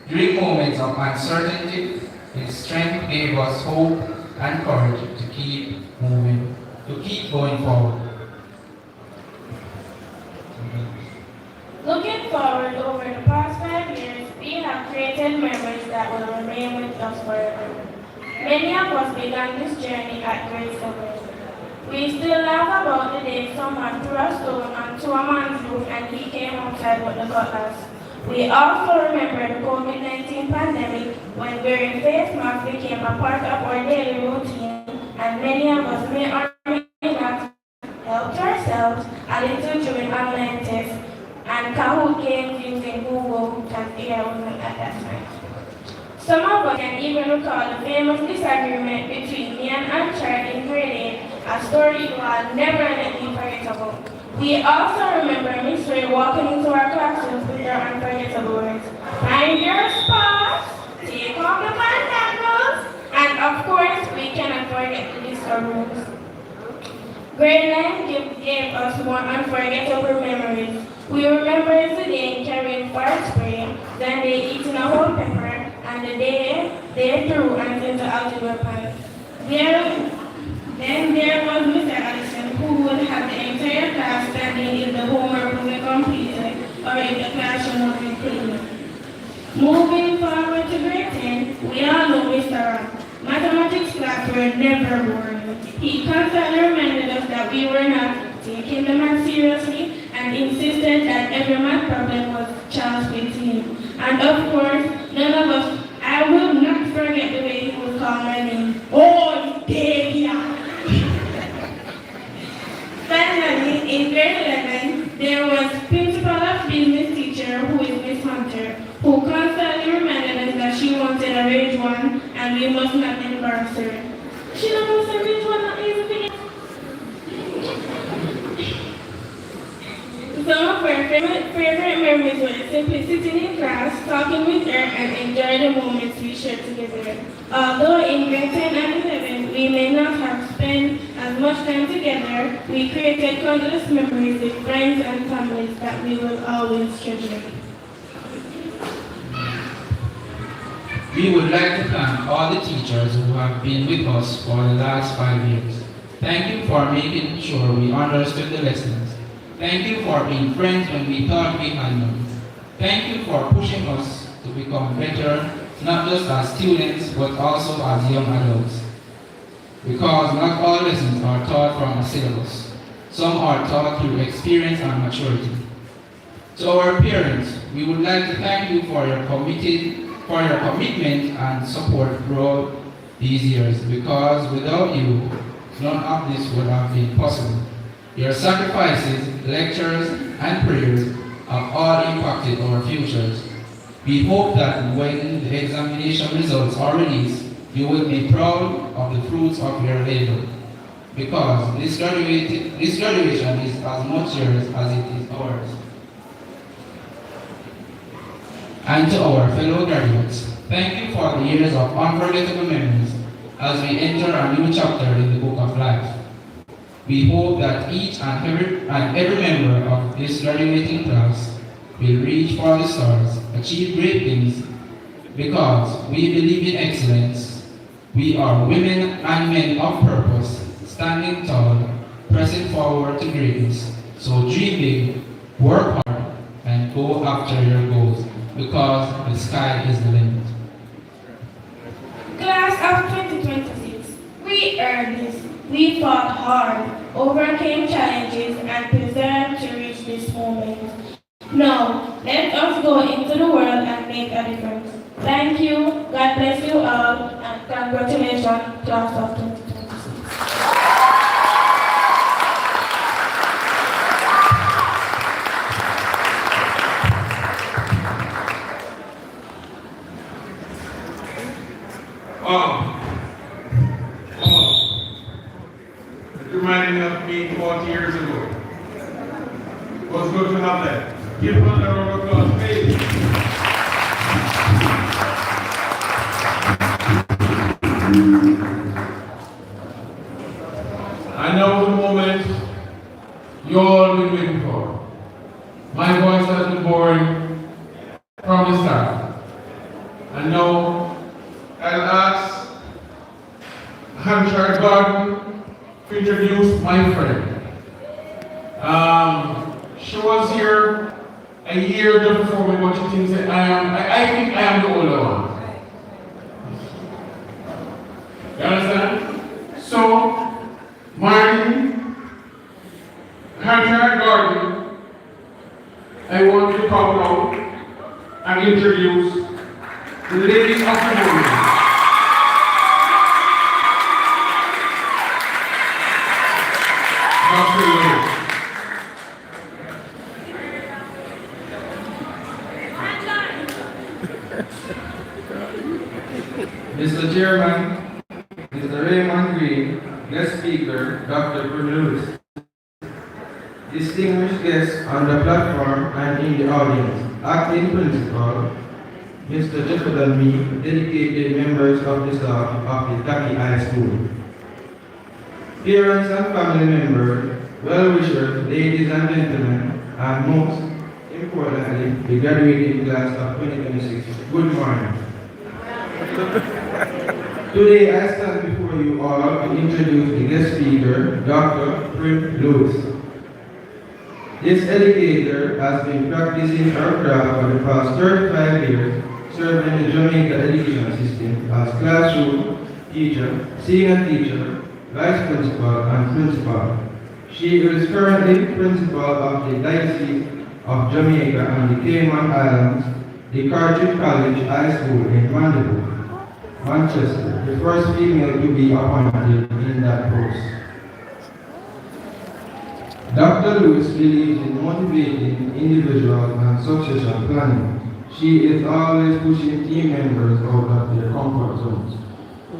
During moments of uncertainty, His strength gave us hope and courage to keep moving, to keep going forward.
Looking forward over the past 5 years, we have created memories that will remain with us forever. Many of us began this journey at grade 7. We still laugh about the day someone threw a stone onto a man's roof and he came outside with the cutlass. We also remember the COVID-19 pandemic when wearing face masks became a part of our daily routine, and many of us may or may not help ourselves a little during online tests and Kahoot games using Google and AI at that time. Some of us can even recall the famous disagreement between me and Anchor in grade 8, a story you will never let me forget about. We also remember Miss Ray walking into our classrooms with her unforgettable words. Find your spot, take off the contact rules, and of course, we cannot forget the disco rooms. Grade 9 gave us more unforgettable memories. We remember the day carrying fire spray, then they eating a whole pepper, and the day they threw us into algebra pants. Then there was Mr. Allison, who would have the entire class standing if the homework wasn't completed or if the classroom wasn't clean. Moving forward to grade 10, we all know Mr. Rock. Mathematics class were never boring. He constantly reminded us that we were not taking the math seriously and insisted that every math problem was child's play. And of course,
None of us, I will not forget the way he would call my name. Oh, Tacky. Finally, in grade 11, there was principal of business teacher who is Miss Hunter, who constantly reminded us that she wanted a rage one and we must not embarrass her. She never said rage one, not easy to get. Some of her favorite memories were simply sitting in class, talking with her, and enjoying the moments we shared together. Although in grade 10 and 11 we may not have spent as much time together, we created countless memories with friends and families that we will always treasure.
We would like to thank all the teachers who have been with us for the last 5 years. Thank you for making sure we understood the lessons. Thank you for being friends when we thought we had none. Thank you for pushing us to become better, not just as students, but also as young adults. Because not all lessons are taught from a syllabus. Some are taught through experience and maturity. To our parents, we would like to thank you for your commitment and support throughout these years, because without you, none of this would have been possible. Your sacrifices, lectures, and prayers have all impacted our futures. We hope that when the examination results are released, you will be proud of the fruits of your labor, because this graduation is as much yours as it is ours. And to our fellow graduates, thank you for the years of unforgettable memories as we enter a new chapter in the book of life. We hope that each and every member of this graduating class will reach for the stars, achieve great things, because we believe in excellence. We are women and men of purpose, standing tall, pressing forward to greatness. So dream big, work hard, and go after your goals, because the sky is the limit.
Class of 2026, we earned this. We fought hard, overcame challenges, and persevered to reach this moment. Now, let us go into the world and make a difference. Thank you, God bless you all, and congratulations, class of 2026.
It reminded me of me 40 years ago. It was good to have that. Give them a round of applause, please. I know the moment you all been waiting for. My voice has been boring from the start. And now I'll ask Hampshire Garden to introduce my friend. She was here a year just before me, but she thinks that I think I am the older one. You understand? So, Martin, Hampshire Garden, I want you to come out and introduce the lady of the moment.
Mr. Chairman, Mr. Raymond Green, guest speaker, Dr. Lewis, distinguished guests on the platform and in the audience, acting principal, Mr. Jeffrey and me, dedicated members of the staff of the Tacky High School, parents and family members, well-wishers, ladies and gentlemen, and most importantly, the graduating class of 2026. Good morning. Today I stand before you all to introduce the guest speaker, Dr. Lewis. This educator has been practicing her craft for the past 35 years, serving the Jamaica education system as classroom teacher, senior teacher, vice principal, and principal. She is currently principal of the Diocese of Jamaica and the Cayman Islands the Cartridge College High School in Mandeville, Manchester, the first female to be appointed in that post. Dr. Lewis believes in motivating individuals and succession planning. She is always pushing team members out of their comfort zones.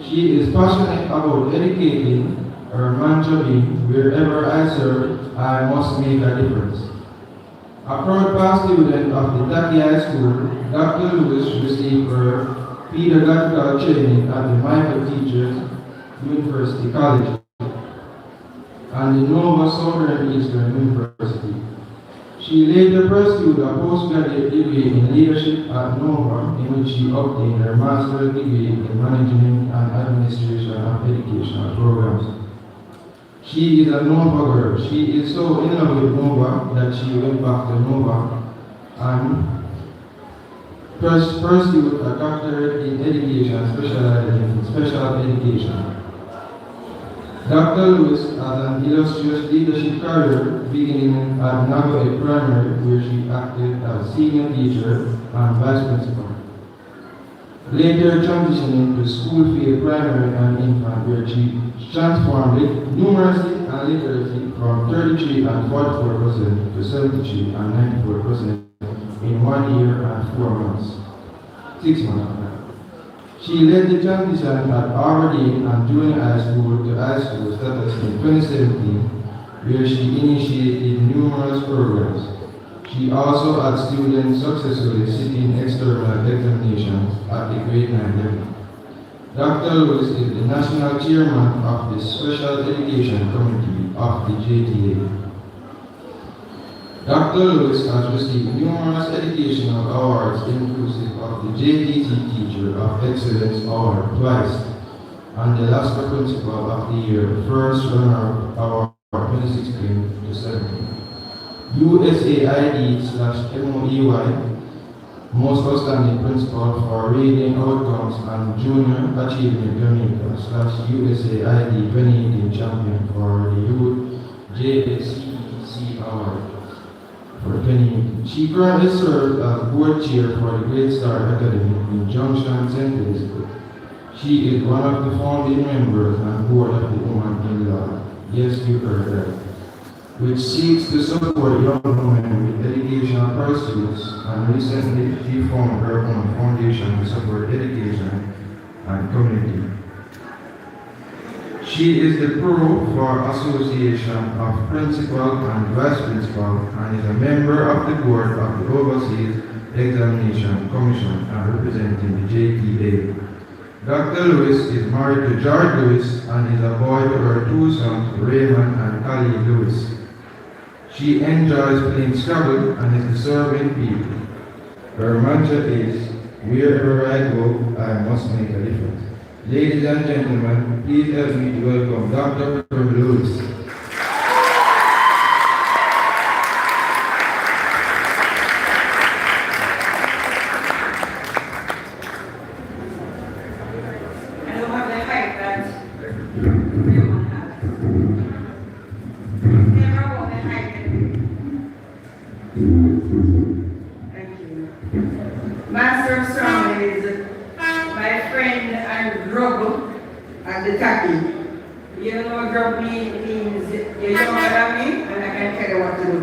She is passionate about educating. Her mantra being, wherever I serve, I must make a difference. A proud past student of the Tacky High School, Dr. Lewis received her pedagogical training at the Michael Teachers University College and the Nova Southern Eastern University. She later pursued a postgraduate degree in leadership at Nova, in which she obtained her master's degree in management and administration of educational programs. She is a Nova girl. She is so in love with Nova that she went back to Nova and pursued a doctorate in education specializing in special education. Dr. Lewis has an illustrious leadership career beginning at Nagoya Primary, where she acted as senior teacher and vice principal. Later transitioning to Schoolfield Primary and Infant, where she transformed numeracy and literacy from 33 and 44% to 73 and 94% in 1 year and 4 months. 6 months. She led the transition at Aberdeen and Junior High School to high school status in 2017, where she initiated numerous programs. She also had students successfully sitting external examinations at the grade 9 level. Dr. Lewis is the national chairman of the Special Education Committee of the JTA. Dr. Lewis has received numerous educational awards inclusive of the JTT Teacher of Excellence Award twice and the Alaska Principal of the Year, first runner-up award 2016 to 17. USAID/MOEY, Most Outstanding Principal for Reading Outcomes and Junior Achievement Jamaica/USAID 2018 Champion for the Youth JSCC Award for 2018. She currently serves as board chair for the Great Star Academy in Junction St. Elizabeth. She is one of the founding members and board of the Women in Law. Yes, you heard that. Which seeks to support young women with educational pursuits, and recently she formed her own foundation to support education and community. She is the Pro for Association of Principal and Vice Principal and is a member of the board of the Overseas Examination Commission and representing the JTA. Dr. Lewis is married to George Lewis and is a boy to her two sons, Raymond and Khalid Lewis. She enjoys playing Scrabble and is deserving people. Her mantra is, wherever I go, I must make a difference. Ladies and gentlemen, please help me to welcome Dr. Lewis.
I don't have the height that everyone has. Never want the height. Thank you. Master of Ceremonies, my friend and grub at the Tacky. You know what grub means? You're younger than me, and I can tell you what to do.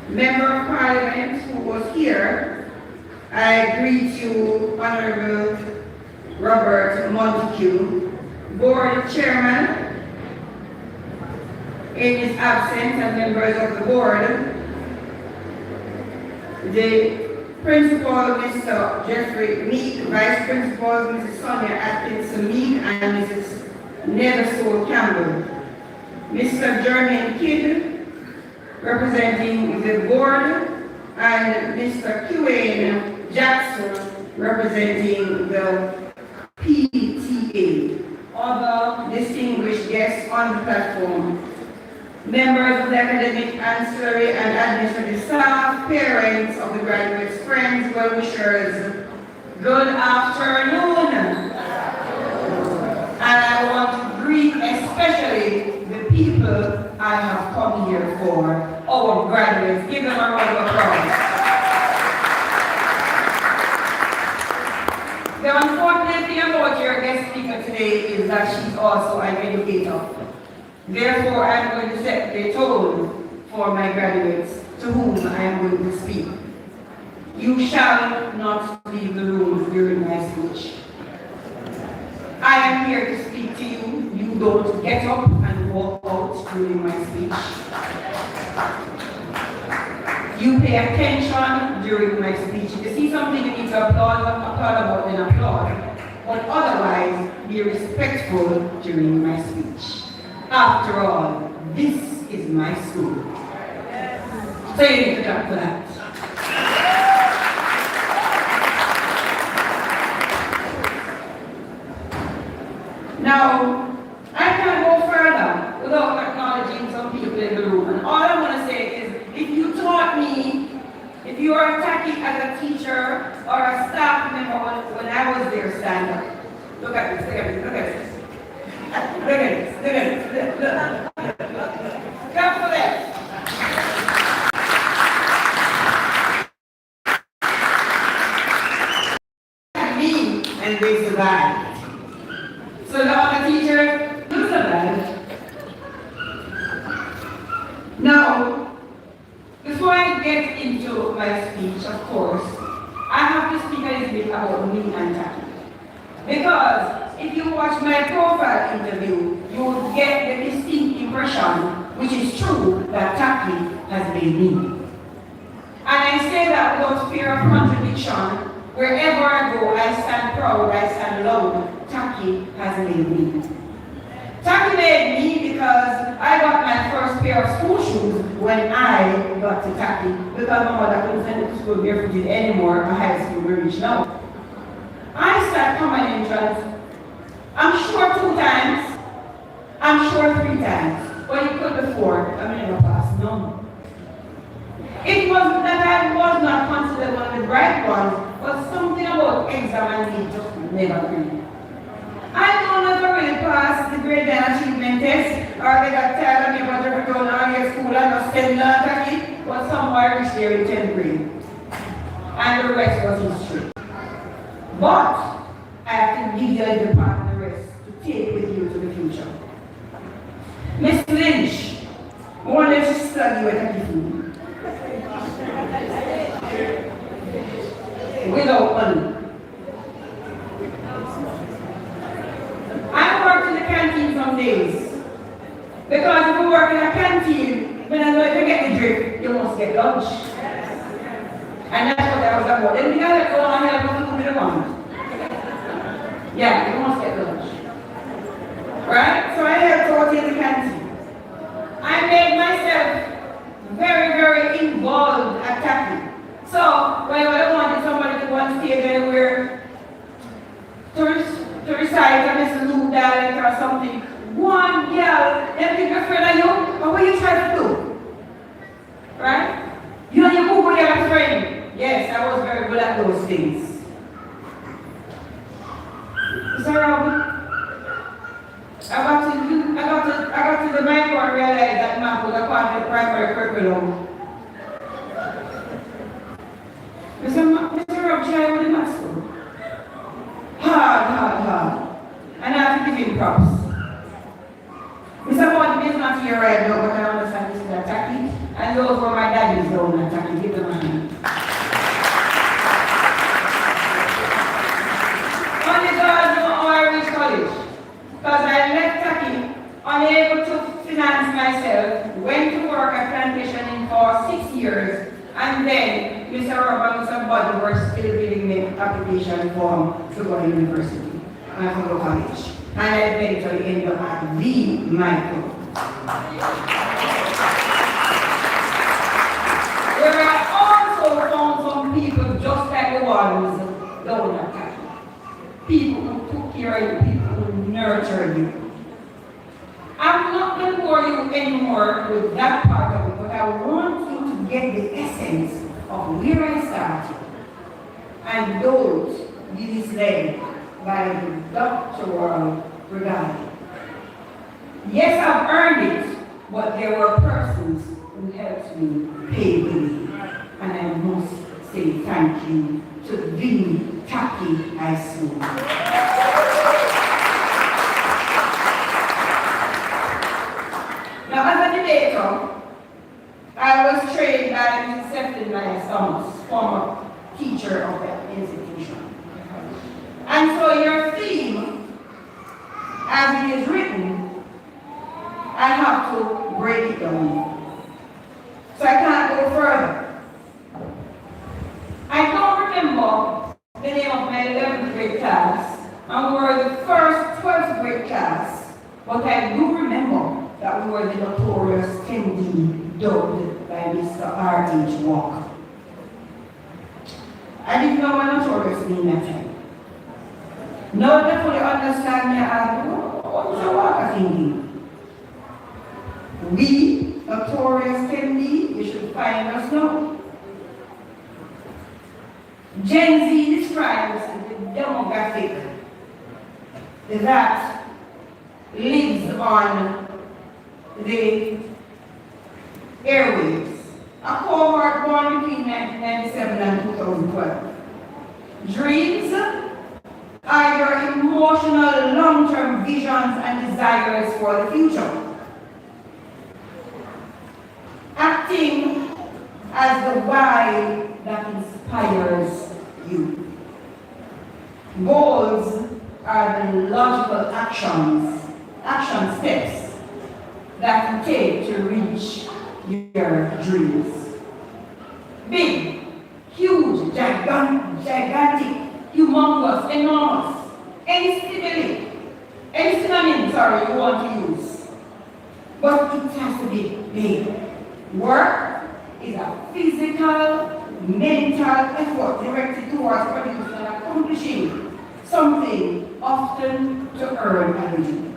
Member of Parliament who was here, I greet you, Honorable Robert Montague, Board Chairman, in his absence, and members of the board, the Principal, Mr. Jeffrey Meek, Vice Principal, Mrs. Sonia Atkinson Meek, and Mrs. Neversole Campbell, Mr. Jermaine Kidd, representing the board, and Mr. Kiwane Jackson, representing the PTA. Other distinguished guests on the platform, members of the academic, ancillary, and administrative staff, parents of the graduates, friends, well-wishers, good afternoon. And I want to greet especially the people I have come here for, our graduates. Give them a round of applause. The unfortunate thing about your guest speaker today is that she's also an educator. Therefore, I'm going to set the tone for my graduates to whom I am going to speak. You shall not leave the room during my speech. I am here to speak to you. You don't get up and walk out during my speech. You pay attention during my speech. If you see something you need to applaud about, then applaud. But otherwise, be respectful during my speech. After all, this is my school. So you need to clap for that. Now, I can't go further without acknowledging some people in the room. And all I want to say is, if you taught me, if you are Tacky as a teacher or a staff member when I was there, stand up. Look at this, look at this, look at this. Look at this, look at this, look. Clap for that. Me and they survived. So the other teacher, you survived. Now, before I get into my speech, of course, I have to speak a little bit about me and Tacky. Because if you watch my profile interview, you will get the distinct impression, which is true, that Tacky has made me. And I say that without fear of contradiction. Wherever I go, I stand proud, I stand loud. Tacky has made me. Tacky made me because I got my first pair of school shoes when I got to Tacky, because my mother couldn't send me to school barefooted anymore, a high school we reach now. I sat common entrance, I'm sure 2 times, I'm sure 3 times, but it could be 4, I never passed none. It was that I was not considered one of the bright ones, but something about exam and me just never came. I don't ever really pass the grade and achievement test, or they got tired of me about the return on your school and just send Tacky, but somehow I reached there in 10th grade. And the rest was history. But I have to leave the part of the rest to take with you to the future. Miss Lynch, I wanted to study with Tacky food. Without money. I worked in the canteen some days. Because if you work in a canteen, when I know if you get the drip, you must get lunch. And that's what I was about. Then we gotta go on here and do the one. Yeah, you must get lunch. Right? So I helped out in the canteen. I made myself very, very involved at Tacky. So, when I wanted somebody to go on stage anywhere to recite a Mr. Luke dialect or something, one girl, them think you're afraid of you, but what you try to do? Right? You and your Google, you're a friend. Yes, I was very good at those things. Mr. Robin, I got to the micro and realized that math was a part of the primary curriculum. Mr. Rob, should I go to math school? Hard. And I have to give him props. Mr. Martin is not here right now, but I understand Mr. Tacky. And those were my daddy's down at Tacky. Give them a hand. Only God knows how I reached college. Because I left Tacky, unable to finance myself, went to work at plantation for 6 years, and then Mr. Rob and Mr. Bud were still giving me application form to go to university and to go to college. And I eventually ended up at the micro. Where I also found some people just like the ones down at Tacky. People who took care of you, people who nurtured you. I'm not going to bore you anymore with that part of it, but I want you to get the essence of where I started and those misled by the doctoral regard. Yes, I've earned it, but there were persons who helped me pay the way. And I must say thank you to the Tacky Tacky High School. Now, as a debater, I was trained by Mrs. Sefton by Thomas, former teacher of that institution. And so your theme, as it is written, I have to break it down. So I can't go further. I don't remember the name of my 11th grade class, and we were the first 12th grade class, but I do remember that we were the notorious 10D, dubbed by Mr. R.H. Walker. I didn't know what notorious mean that time. Now that I fully understand me, I ask, what is a Walker thinking? We, notorious 10D, you should find us now. Gen Z describes the demographic that lives on the airwaves. A cohort born between 1997 and 2012. Dreams are your emotional long-term visions and desires for the future. Acting as the why that inspires you. Goals are the logical action steps that you take to reach your dreams. Big, huge, gigantic, humongous, enormous, any synonym, you want to use. But it has to be big. Work is a physical, mental effort directed towards producing and accomplishing something often to earn a living.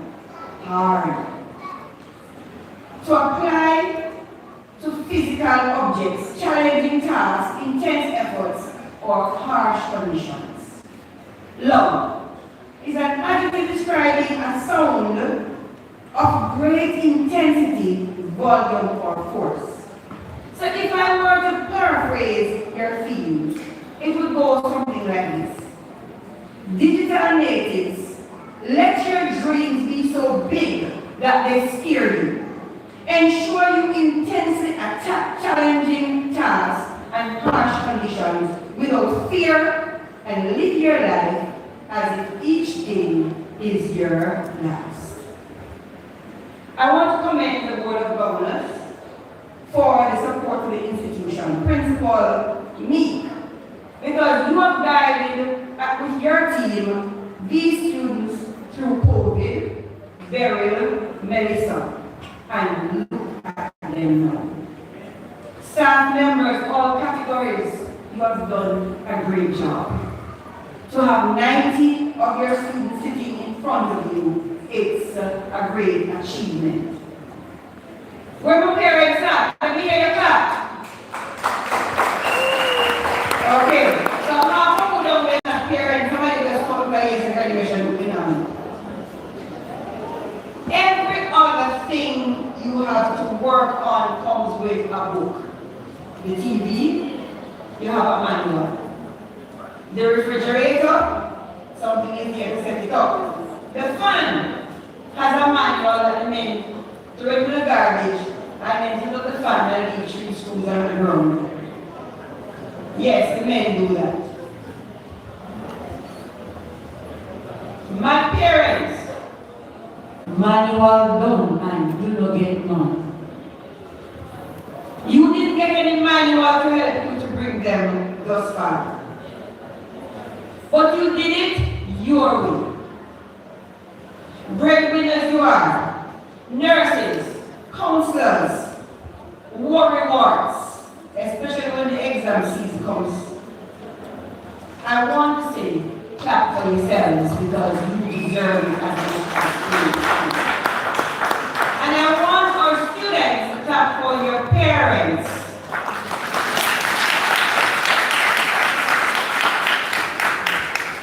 Hard. To apply to physical objects, challenging tasks, intense efforts, or harsh conditions. Love is an adjective describing a sound of great intensity, volume, or force. So if I were to paraphrase your theme, it would go something like this. Digital natives, let your dreams be so big that they scare you. Ensure you intensely attack challenging tasks and harsh conditions without fear, and live your life as if each day is your last. I want to commend the Board of Governors for the support to the institution, Principal Meek, because you have guided with your team these students through COVID, burial, medicine, and look at them now. Staff members, all categories, you have done a great job. To have 90 of your students sitting in front of you, it's a great achievement. Where my parents at? Let me hear your clap. Okay, so half of them are not parents, somebody just come by years and graduation moving on. Every other thing you have to work on comes with a book. The TV, you have a manual. The refrigerator, something is here to set it up. The fan has a manual that means to remove the garbage and then to look the fan and leave 3 screws on the ground. Yes, the men do that. My parents, manual done and you don't get none. You didn't get any manual to help you to bring them thus far. But you did it your way. Breadwinners you are, nurses, counselors, war rewards, especially when the exam season comes. I want to say, clap for yourselves because you deserve it as much as you. And I want our students to clap for your parents.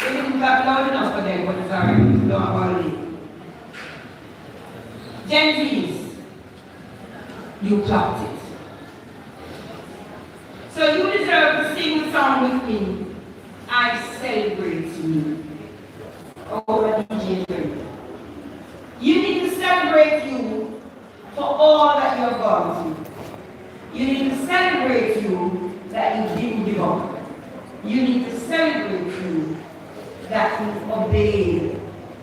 They didn't clap loud enough for them, but it's alright, don't worry. Gen Zs, you clapped it. So you deserve to sing the song with me. I celebrate a DJ is ready. You need to celebrate you for all that you have gone through. You need to celebrate you that you didn't give up. You need to celebrate you that you obeyed,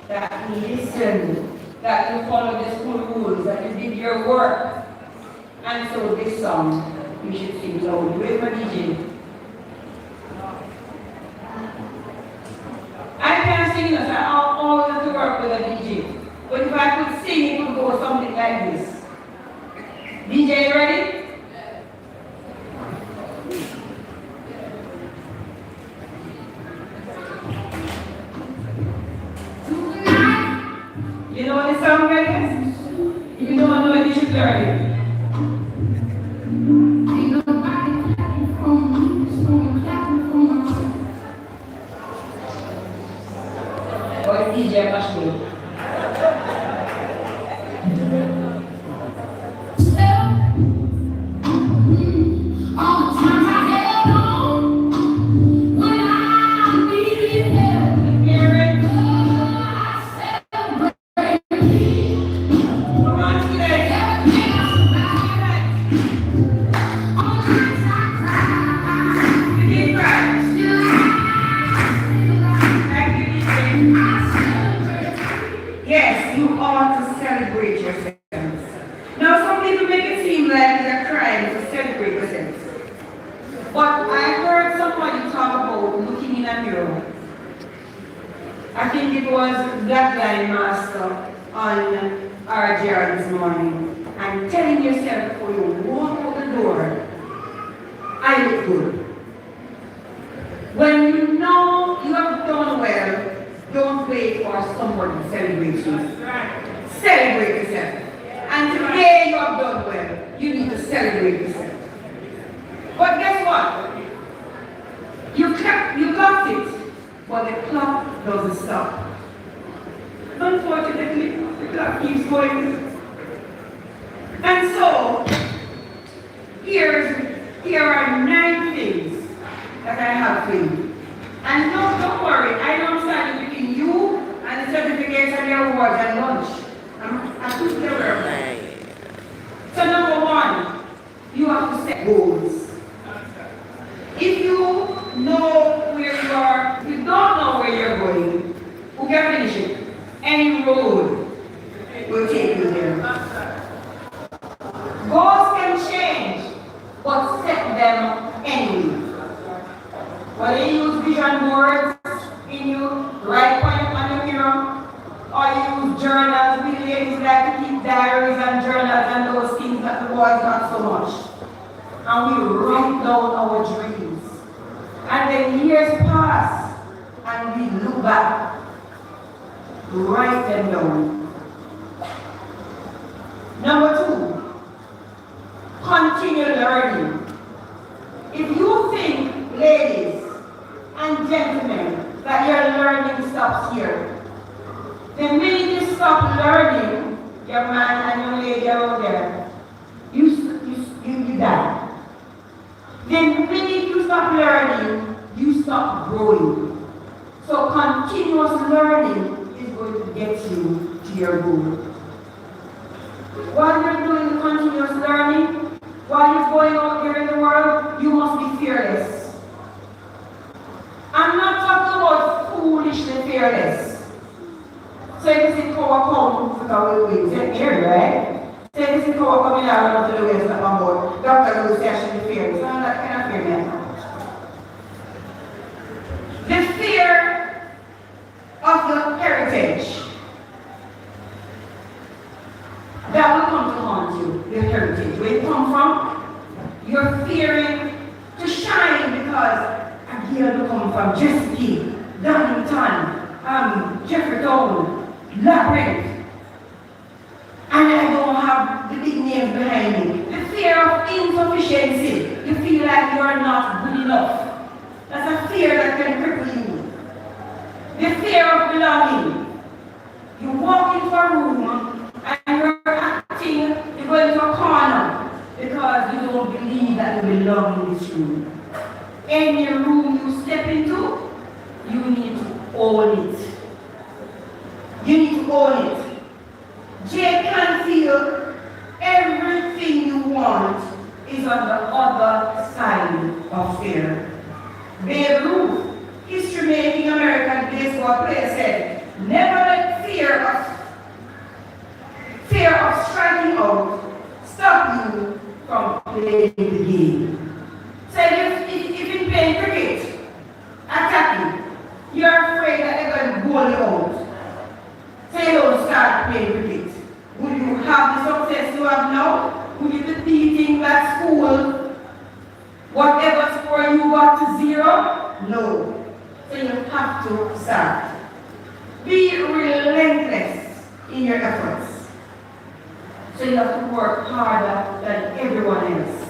that you listened, that you followed the school rules, that you did your work. And so this song, you should sing loud. Where's my DJ? I can't sing this. I always have to work with a DJ. But if I could sing, it would go something like this. DJ, ready? You know what the song is? If you don't know it, you should learn it. Or it's DJ Mashmi. Yes, you ought to celebrate yourselves. Now, some people make it seem like it's a crime to celebrate yourselves. But I heard somebody talk about looking in a mirror. I think it was Blackline Master on RJR this morning. And telling yourself before you walk out the door, I look good. When you know you have done well, don't wait for somebody to celebrate you. Celebrate yourself. And today you have done well. You need to celebrate yourself. But guess what? You got it, but the clock doesn't stop. Unfortunately, the clock keeps going. And so, here are 9 things that I have for you. And don't worry, I don't stand between you and the certificates and the awards and lunch. I'm too clever. So number 1, you have to set goals. If you know where you are, if you don't know where you're going, who can finish it? Any road will take you there. Goals can change, but set them anyway. Whether you use vision boards in you, write on your mirror, or you use journals, we ladies like to keep diaries and journals and those things that the boys not so much. And we write down our dreams. And then years pass, and we look back, write them down. Number 2, continue learning. If you think, ladies and gentlemen, that your learning stops here, the minute you stop learning, your man and your lady are over there, you die. The minute you stop learning, you stop growing. So continuous learning is going to get you to your goal. While you're doing continuous learning, while you're going out there in the world, you must be fearless. I'm not talking about foolishly fearless. So if you see power come, look how it wins. St.Mary, right? So if you see power coming out of the way, step on board. Dr. Lewis says she be fearless. I'm not kind of fear, man. The fear of your heritage that will come to haunt you, your heritage. Where you come from, you're fearing to shine because a girl will come from Chesapeake, Donington, Jefferson, Labyrinth, and I don't have the big names behind me. The fear of insufficiency. You feel like you're not good enough. That's a fear that can cripple you. The fear of belonging. You walk into a room and you're acting, you're going to a corner because you don't believe that you belong in this room. Any room you step into, you need to own it. own it. Jay can feel everything you want is on the other side of fear. Babe Ruth, history-making American baseball player, said, never let fear of striking out stop you from playing the game. So if in playing cricket, attacking, you're afraid that they're going to goal you out. So you don't start playing cricket. Would you have the success you have now? Would you be beating that school, whatever score you got to 0? No. So you have to start. Be relentless in your efforts. So you have to work harder than everyone else.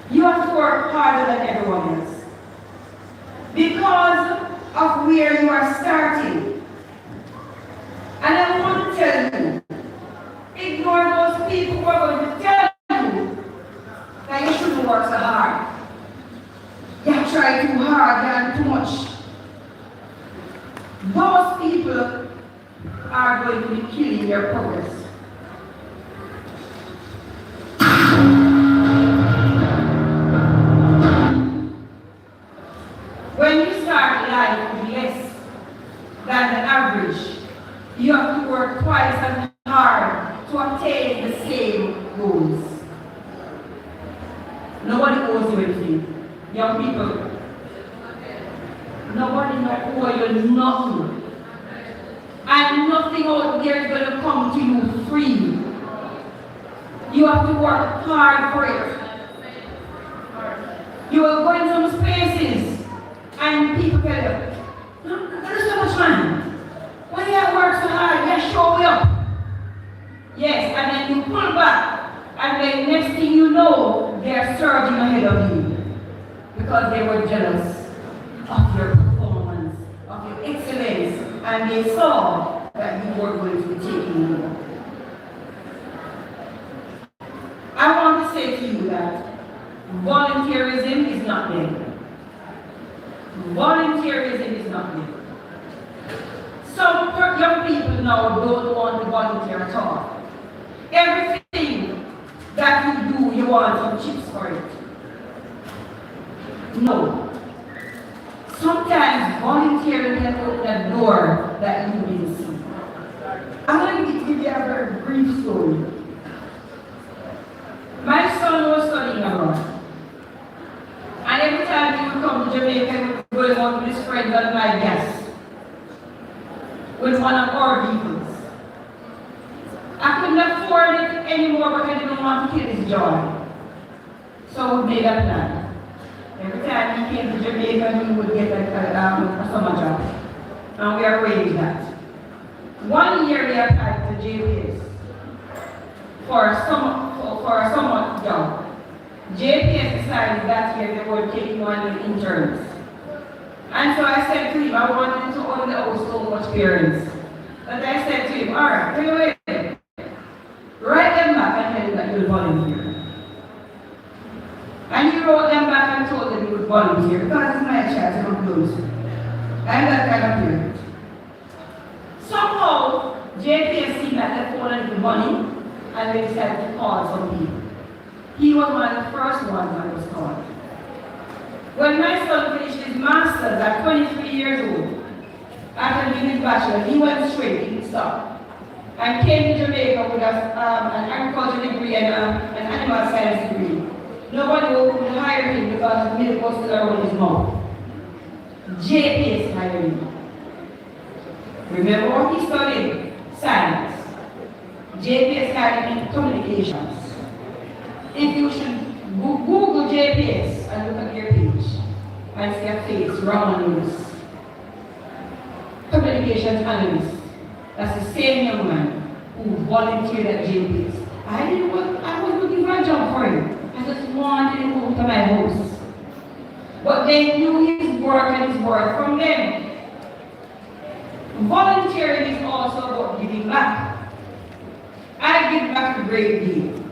You have to work harder than everyone else. Because of where you are starting. And I want to tell you, ignore those people who are going to tell you that you shouldn't work so hard. You try too hard, you do too much. Those people are going to be killing your progress. When you start life with less than the average, you have to work twice as hard to attain the same goals. Nobody owes you anything. Young people, nobody owes you nothing. And nothing out there is going to come to you free. You have to work hard for it. You will go in some spaces and people tell you, there's so much money. When you work so hard, you show up. Yes, and then you pull back, and then next thing you know, they are surging ahead of you because they were jealous of your performance, of your excellence, and they saw that you were going to be taking over. I want to say to you that volunteerism is not there. Volunteerism is not there. Some young people now don't want to volunteer at all. Everything that you do, you want some chips for it. No. Sometimes volunteering can open a door that you didn't see. I'm going to give you a very brief story. My son was studying abroad. And every time he would come to Jamaica, he would go out with his friends on my gas with one of our vehicles. I couldn't afford it anymore, but I didn't want to kill his joy. So we made a plan. Every time he came to Jamaica, he would get a summer job. And we arranged that. 1 year we applied to JPS for a summer job. JPS decided that year they were taking on interns. And so I said to him, I wanted to only owe so much parents. But I said to him, all right, wait. Write them back and tell them that you'll volunteer. And he wrote them back and told them he would volunteer because it's my child, so I'm close. I'm that kind of parent. Somehow, JPS seen that they wanted the money and they decided to call some people. He was one of the first ones that was called. When my son finished his master's at 23 years old, after doing his bachelor, he went straight, he didn't stop, and came to Jamaica with an agriculture degree and an animal science degree. Nobody would hire him because milk was still around his mouth. JPS hired him. Remember what he studied? Science. JPS hired him in communications. If you should Google JPS and look at their page and see a face, Roman News. Communications analyst. That's the same young man who volunteered at JPS. I was looking for a job for him. I just wanted him to come to my house. But they knew his work and his worth from them. Volunteering is also about giving back. I give back a great deal.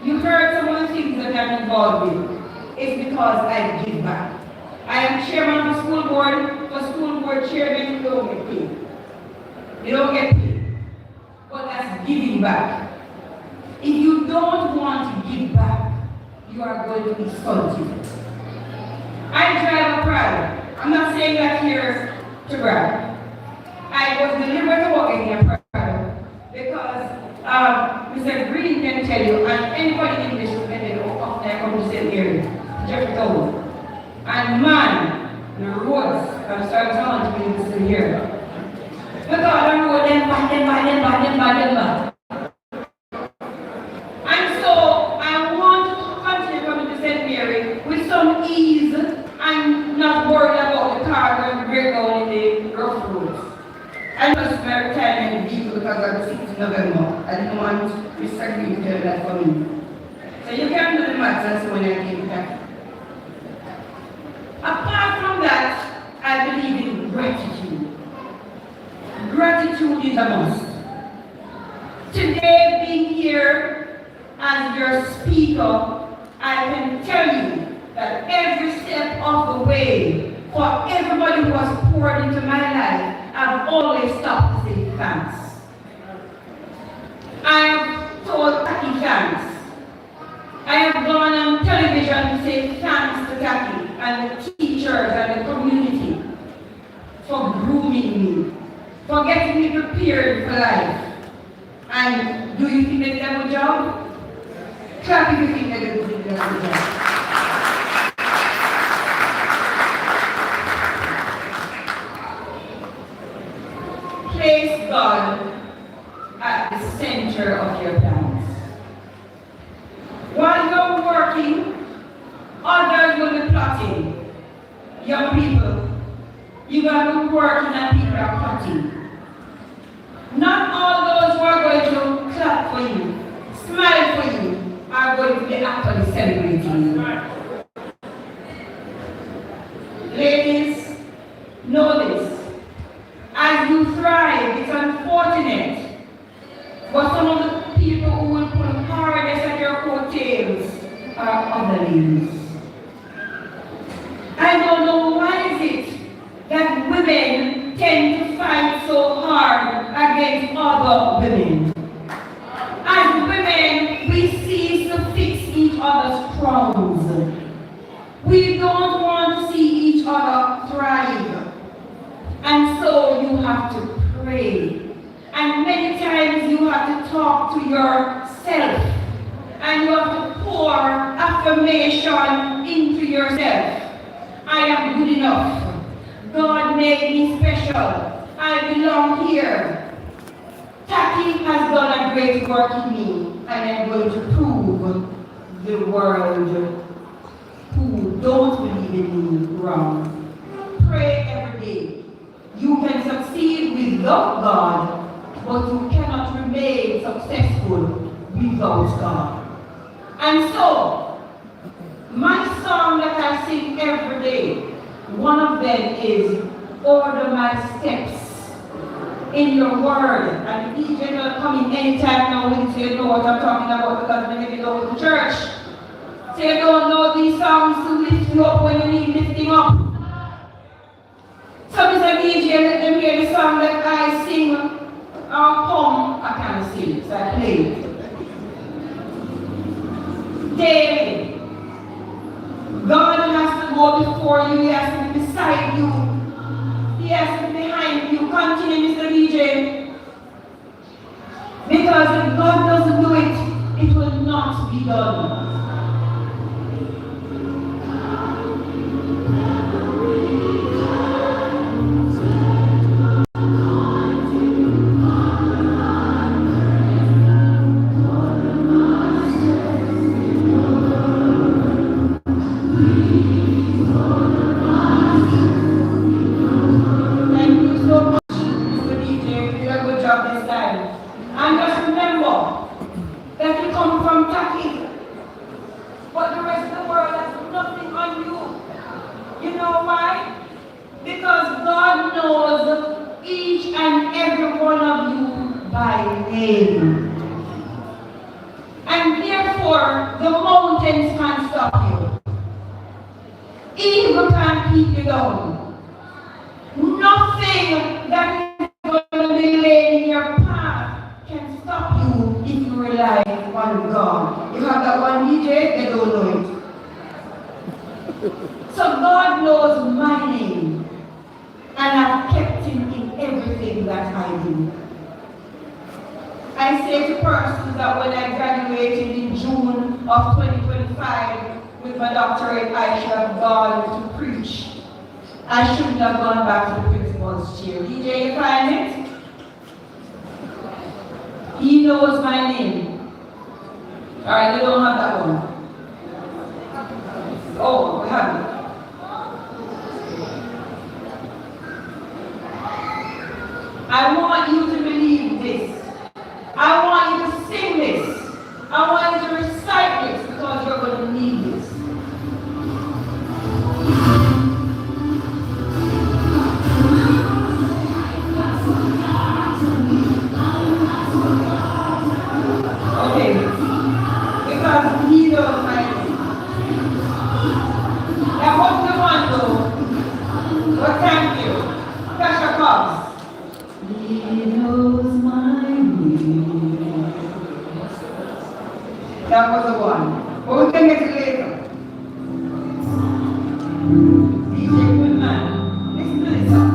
You heard some of the things that I'm involved with. It's because I give back. I am chairman of the school board for School Board board chairman, you don't get paid. You don't get paid. But that's giving back. If you don't want to give back, you are going to be salty. I drive a Prado. I'm not saying that here to brag. I was delivered to walk in a Prado because Mr. Green can tell you, and anybody in this room can tell you, oh, I come to St.Mary, Jeffrey Town. And man, the roads, I'm starting to be able to hear. Because the road, them bad. And so I want to continue coming to St.Mary with some ease and not worried about the car going to break down in the rough roads. I was very tired in the vehicle because of the 6th of November. I didn't want Mr. Green to tell that for me. So you can do the maths and see when I came back. Apart from that, I believe in gratitude. Gratitude is a must. Today, being here as your speaker, I can tell you that every step of the way, for everybody who has poured into my life, I've always stopped to say thanks. I have told Tacky thanks. I have gone on television to say thanks to Tacky and the teachers and the community for grooming me, for getting me prepared for life. And do you think they did a good job? Clap if you think they did a good job. Place God at the center of your plans. While you're working, others will be plotting. Young people, you got to be working and people are plotting. Not all those who are going to clap for you, smile for you, are going to be actually celebrating you. Ladies, know this. As you thrive, it's unfortunate, but some of the people who will pull hardest at your coattails are other ladies. I don't know why is it that women tend to fight so hard against other women. As women, we cease to fix each other's crowns. We don't want to see each other thrive. And so you have to pray. And many times you have to talk to yourself. And you have to pour affirmation into yourself. I am good enough. God made me special. I belong here. Tacky has done a great work in me. And I'm going to prove the world who don't believe in me wrong. Pray every day. You can succeed without God, but you cannot remain successful without God. And so, my song that I sing every day, one of them is Order My Steps in Your Word. And each and will come in anytime now, so you know what I'm talking about, because many people go to church. So you don't know these songs to lift you up when you need lifting up. So Mr. DJ, let them hear the song that I sing or hum. I can't sing it, so I play it. Daily, God has to go before you, He has to be beside you, He has to be behind you. Continue, Mr. DJ. Because if God doesn't do it, it will not be done. Evil can't keep you down. Nothing I say to persons that when I graduated in June of 2025 with my doctorate, I should have gone to preach. I shouldn't have gone back to the principal's chair. DJ, you find it? He knows my name. Alright, you don't have that one. Oh, we have it. I want you to believe this. I want you to sing this. I want you to recite this because you're going to need this. Okay. Because he knows my name. Now what's the one though? Well, thank you. Pressure comes. He knows my name. That was the one. But we can get it later. DJ Goodman, listen to this song.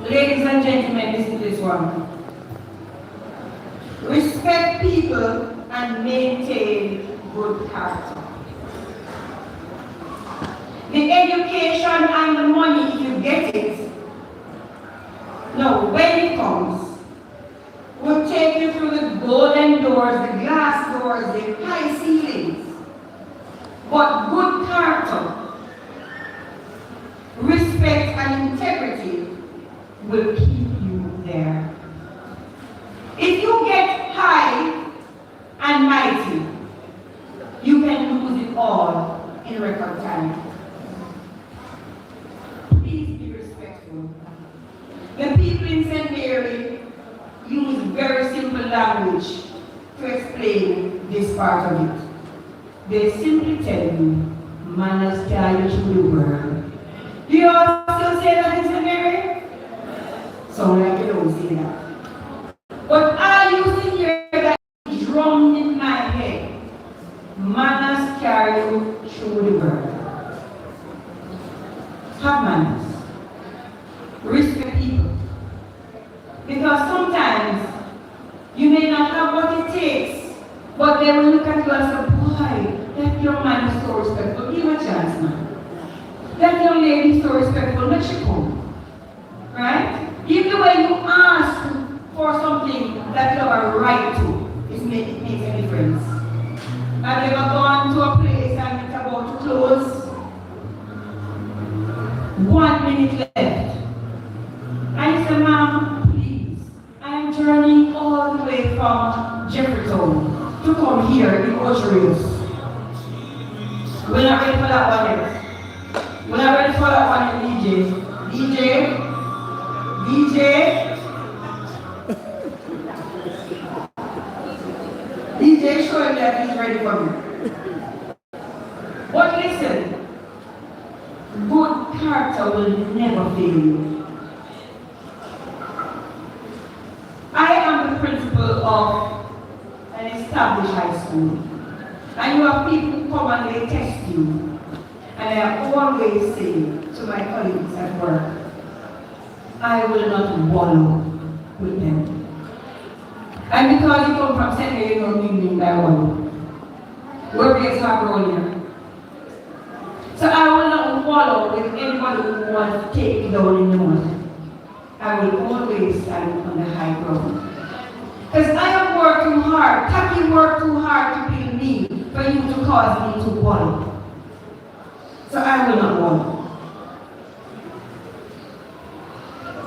Ladies and gentlemen, listen to this one. Respect people and maintain good character. The education and the money, if you get it, no, when it comes, will take you through the golden doors, the glass doors, the high ceilings. But good character, respect and integrity will keep you there. If you get high and mighty, you can lose it all in record time. Please be respectful. The people in St.Mary use very simple language to explain this part of it. They simply tell you, manners carry you through the world. Do you all still say that in St.Mary? Sound like you don't say that. But I used to hear that drummed in my head. Manners carry you through the world. Have manners. Respect people. Because sometimes you may not have what it takes, but they will look at you and say, boy, that young man is so respectful. Give him a chance, man. That young lady is so respectful. Let she come. Right? If the way you ask for something that you have a right to, it makes a difference. Have you ever gone to a place and it's about to close? 1 minute left. I said, ma'am, please, I'm journeying all the way from Jefferson to come here in Osherios. We're not ready for that one yet. We're not ready for that one yet, DJ. DJ showing that he's ready for me. But listen, good character will never fail you. I am the principal of an established high school. And you have people who come and they test you. And I always say to to my colleagues at work. I will not wallow with them. And because you come from St.Mary, you don't mean by wallow. We're based Harbonia. So I will not wallow with anybody who wants to take me down in the mud. I will always stand on the high ground. Because I have worked too hard. Tacky worked too hard to build me for you to cause me to wallow. So I will not wallow.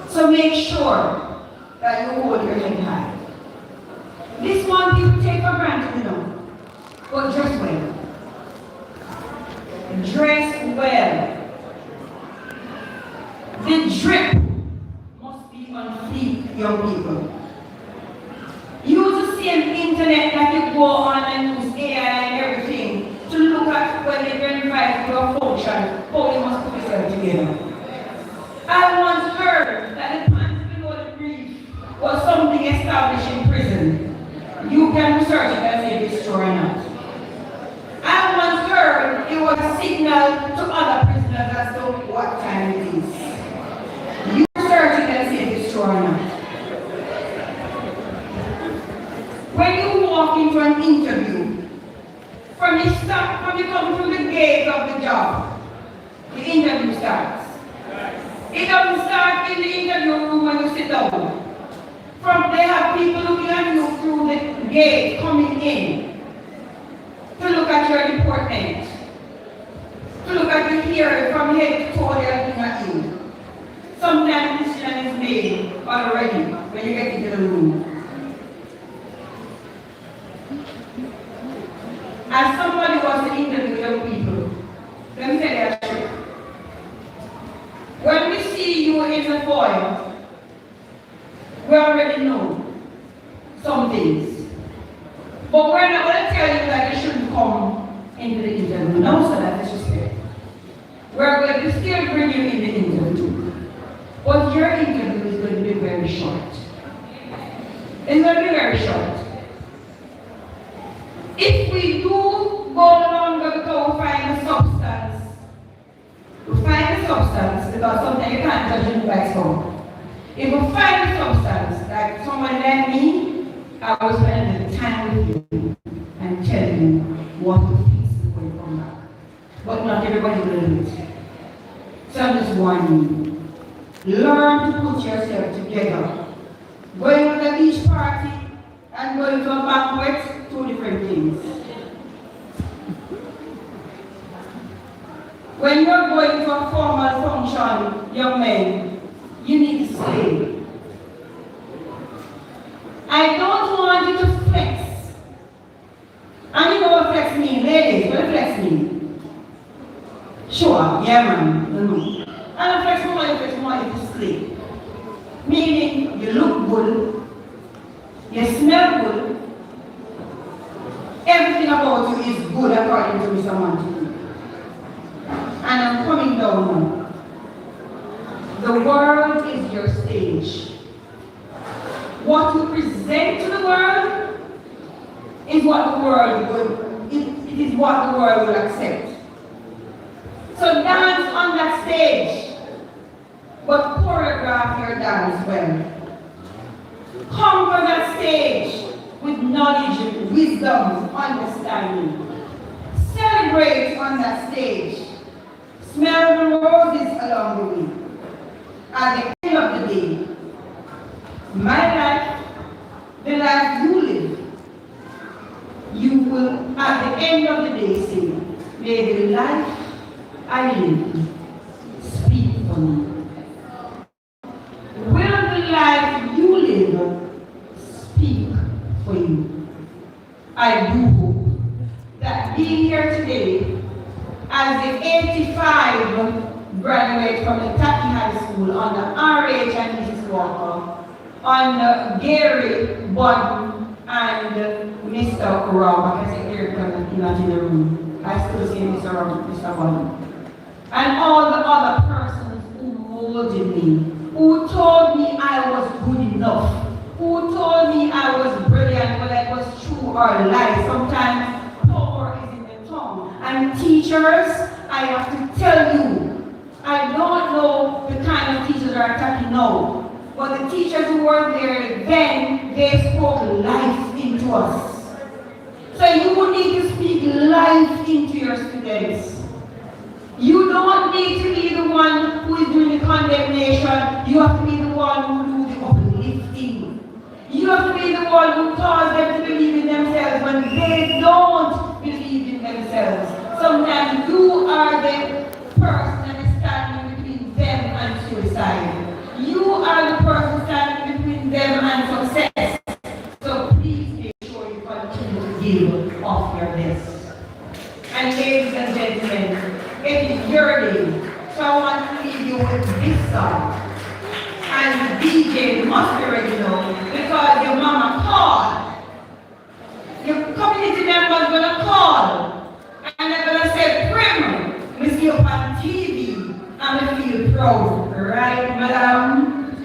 So make sure that you hold your head high. This one people take for granted, you know. But dress well. Dress well. The drip must be on fleek, young people. Use the same internet that you go on and use AI and everything to look at when they verify your function, how you must put yourself together. I once heard that the pants below the brief was something established in prison. You can research it and see if it's true or not. I once heard it was a signal to other prisoners as to what time it is. You research it and see if it's true or not. When you walk into an interview, from you come through the gate of the job, the interview starts. It doesn't start in the interview room when you sit down. They have people looking at you through the gate coming in to look at your deportment, to look at your hearing from head to toe. They are looking at you. Sometimes decision is made already when you get into the room. As somebody wants to interview young people, let me tell you a truth. When we see you in the foyer, we already know some things. But we're not going to tell you that you shouldn't come into the interview. No, sir, that's disrespect. We're going to still bring you in the interview. But your interview is going to be very short. It's going to be very short. If we do go longer because we find the substance, because sometimes you can't judge it by song. If we find the substance, like someone like me, I will spend the time with you and tell you what to fix before you come back. But not everybody will do it. So I'm just warning you. Learn to put yourself together. Going to the beach party and going to a banquet, two different things. When you're going to a formal function, young men, you need to slay. I don't want you to flex. And you know what flex means, ladies? What flex mean? Sure, yeah man. And flex more is slay. Meaning you look good, you smell good, everything about you is good according to Mr. Monty. And I'm coming down now. The world is your stage. What you present to the world is what the world will, it is what the world will accept. So dance on that stage, but choreograph your dance well. Come to that stage with knowledge, wisdom, understanding. Celebrate on that stage. Smell the roses along the way. At the end of the day, my life, the life you live, you will at the end of the day say, may the life I live speak for me. Will the life you live speak for you? I do hope that being here today as the 85 graduate from the Tacky High School under R.H. and Mrs. Walker, under Gary Bodden and Mr. Rob, I said Gary is not in the room. I still say Mr. Bodden. And all the other persons who molded me, who told me I was good enough, who told me I was brilliant, whether it was true or lie. Sometimes power is in the tongue. And teachers, I have to tell you, I don't know the kind of teachers are attacking now, but the teachers who were there then, they spoke life into us. So you would need to speak life into your students. You don't need to be the one who is doing the condemnation. You have to be the one who do the uplifting. You have to be the one who cause them to believe in themselves when they don't believe in themselves. Sometimes you are the person that is standing between them and suicide. You are the person standing between them and success. So please make sure you continue to give of your best. And ladies and gentlemen, it is your day. So I want to leave you with this song. And the DJ must be ready now because your mama called. Your community members are gonna call. And they're gonna say, Prim, we see you on TV and we feel proud. Right, madam?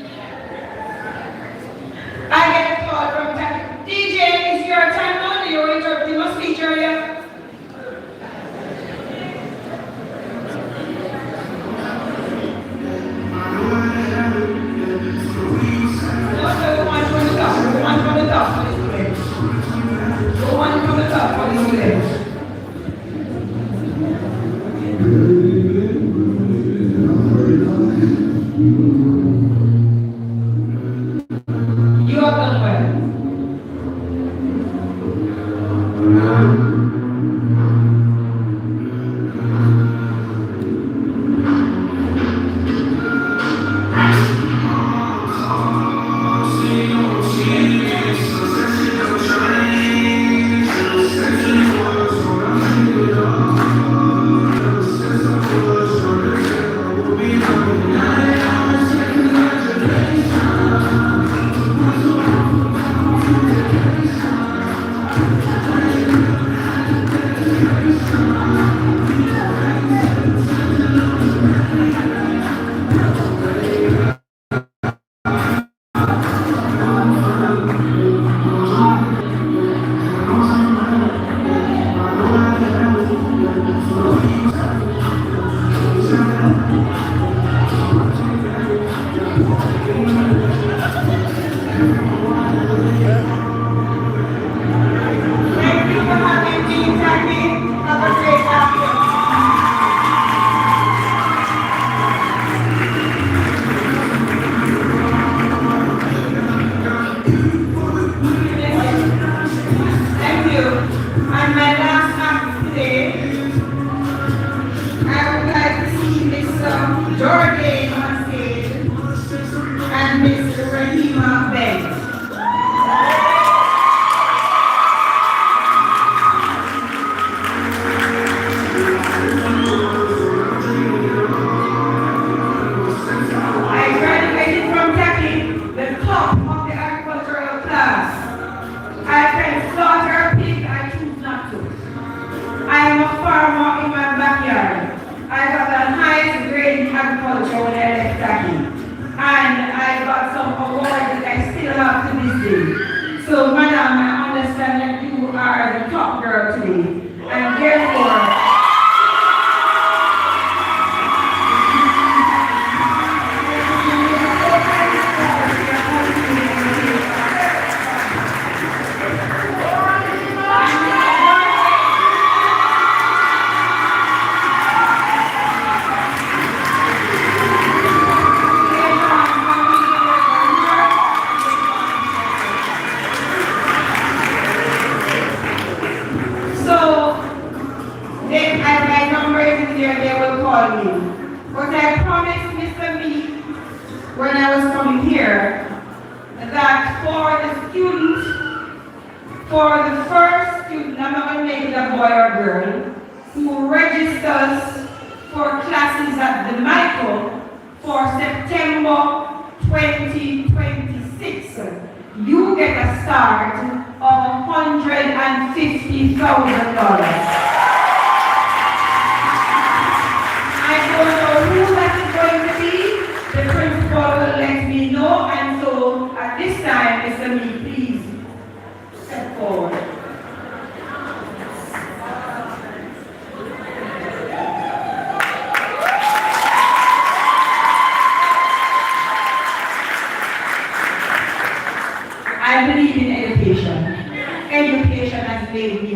I get a call from Tacky. DJ, it's your time now. You're interrupting my speech earlier. You have done well.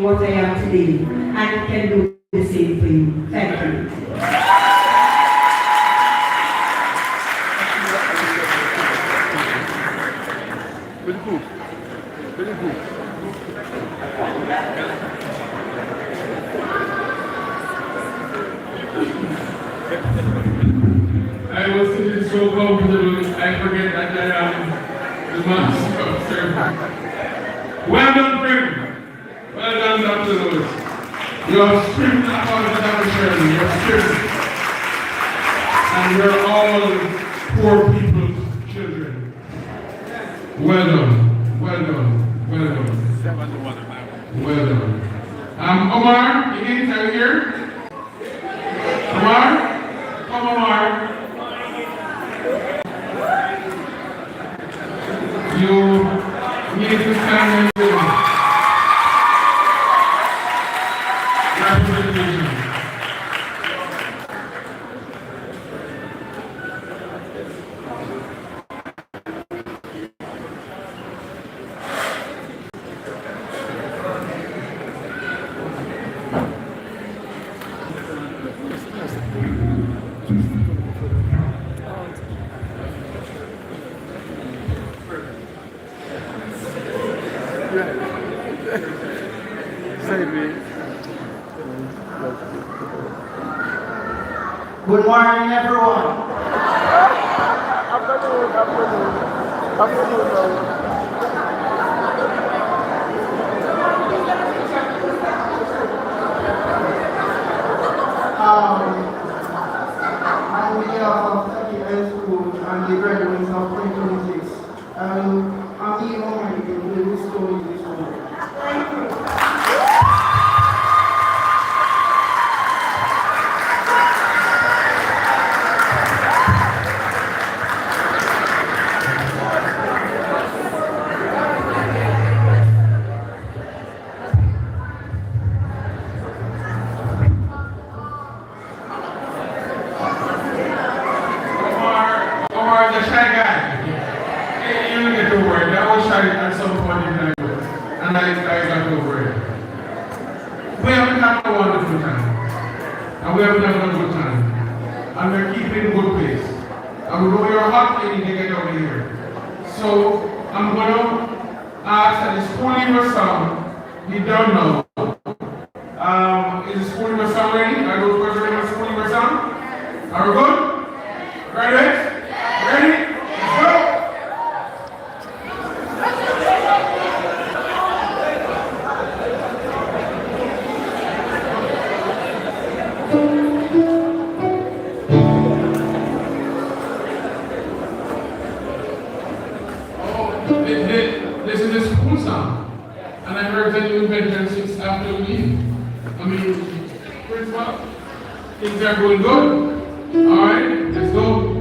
what I am today, and it can do the same for you. Thank you.
Pretty cool. Pretty cool.
I was sitting so comfortable, I forget that I am the master of ceremony. Well done, friend. Well done, Dr. Lewis. Your spirit is part of Dr. Shirley, your spirit. And we're all poor people's children. Well done, well done, well done. Well done. Omar, again, are you here? Omar? Come, Omar. You need to stand in your representation.
Good morning, everyone. On behalf of Tacky High School and the graduates of 2026, I'm here on to restore this school. Thank you.
Omar, the shy guy. Hey, you don't get over it. I was shy at some point in my life, and I got over it. We have had a wonderful time, and we have had a good time, and we're keeping good pace. And we know you're hot and you can get over here. So I'm going to ask that the school leaver song, you don't know. Is the school leaver song ready? Are those girls ready for the school leaver song? Are we good? Graduates? Ready? Let's go! This is a school song, and I heard that you invented since after we leave. I mean, well, things are going good. All right, let's go.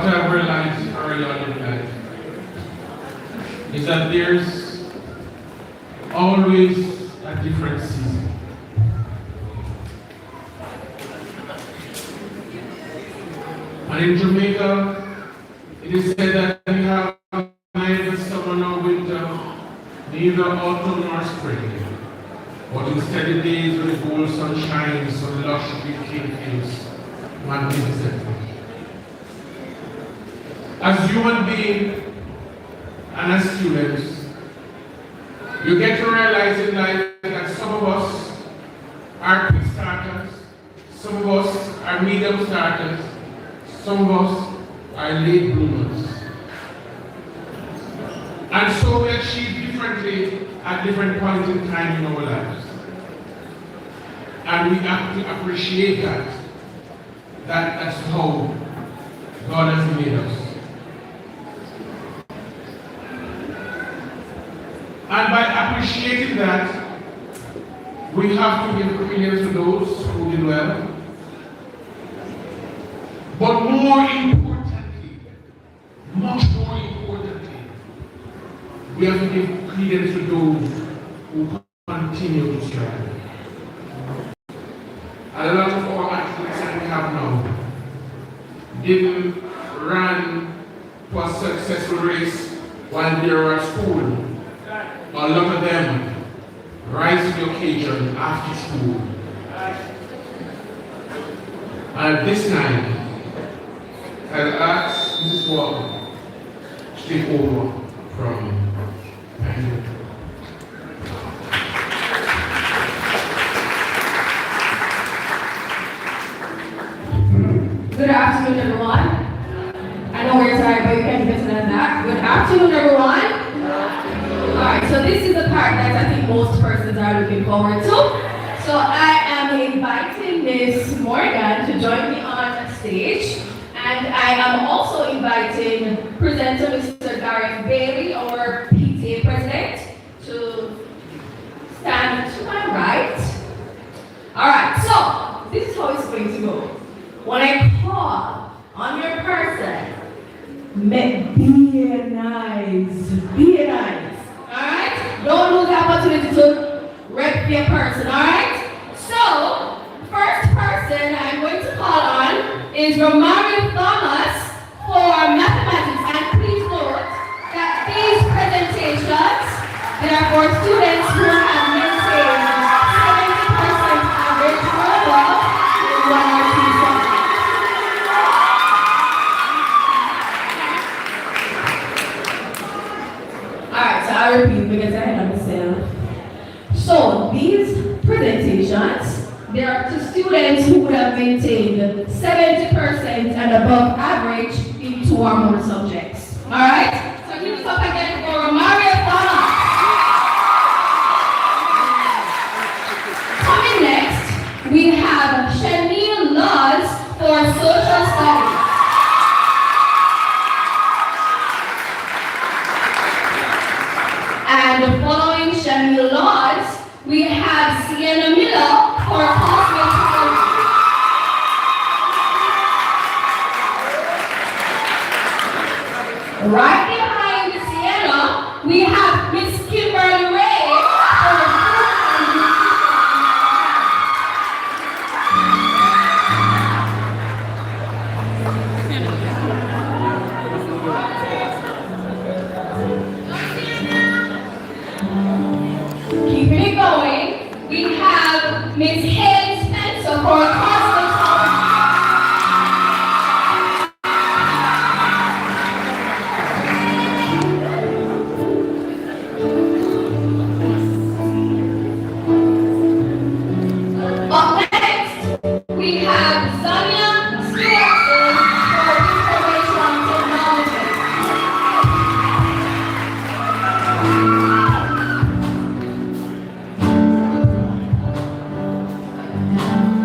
I've realized early on in life is that there's always a different season. And in Jamaica, it is said that we have neither summer nor winter, neither autumn nor spring, but instead the days when the gold sun shines so lush with king fields magnificently. As human beings and as students, you get to realize in life that some of us are quick starters, some of us are medium starters, some of us are late bloomers. And so we achieve differently at different points in time in our lives. And we have to appreciate that. That's how God has made us. And by appreciating that, we have to give credence to those who did well. But more importantly, much more importantly, we have to give credence to those who continue to strive. A lot of our athletes that we have now didn't run for a successful race while they were at school. A lot of them rise to the occasion after school. And this time, I'll ask Mrs. Walker to take over from Andrew.
Good afternoon, everyone. I know we're tired, but you can do better than that. Good afternoon, everyone. Alright, so this is the part that I think most persons are looking forward to. So I am inviting Miss Morgan to join me on stage. And I am also inviting presenter Mr. Gareth Bailey, our PTA president, to stand to my right. Alright, so this is how it's going to go. When I call on your person, be nice, be nice. Alright? Don't lose the opportunity to rep your person, alright? So, first person I'm going to call on is Romario Thomas for mathematics. And please note that these presentations, they are for students who have maintained 70% average or above in one or two subjects. Alright, so I repeat because I had myself. So these presentations, they are to students who would have maintained 70% and above average in 2 or more subjects. Alright? So give us up again for Romario Thomas. Coming next, we have Shaniel Laws for social studies. And following Shaniel Laws, we have Sienna Miller for cosmetology. Right behind Sienna, we have Miss Kimberly Ray for keeping it going, we have Miss Haley Spencer for cosmetology. Up next, we have Zania Stewartson for information technology.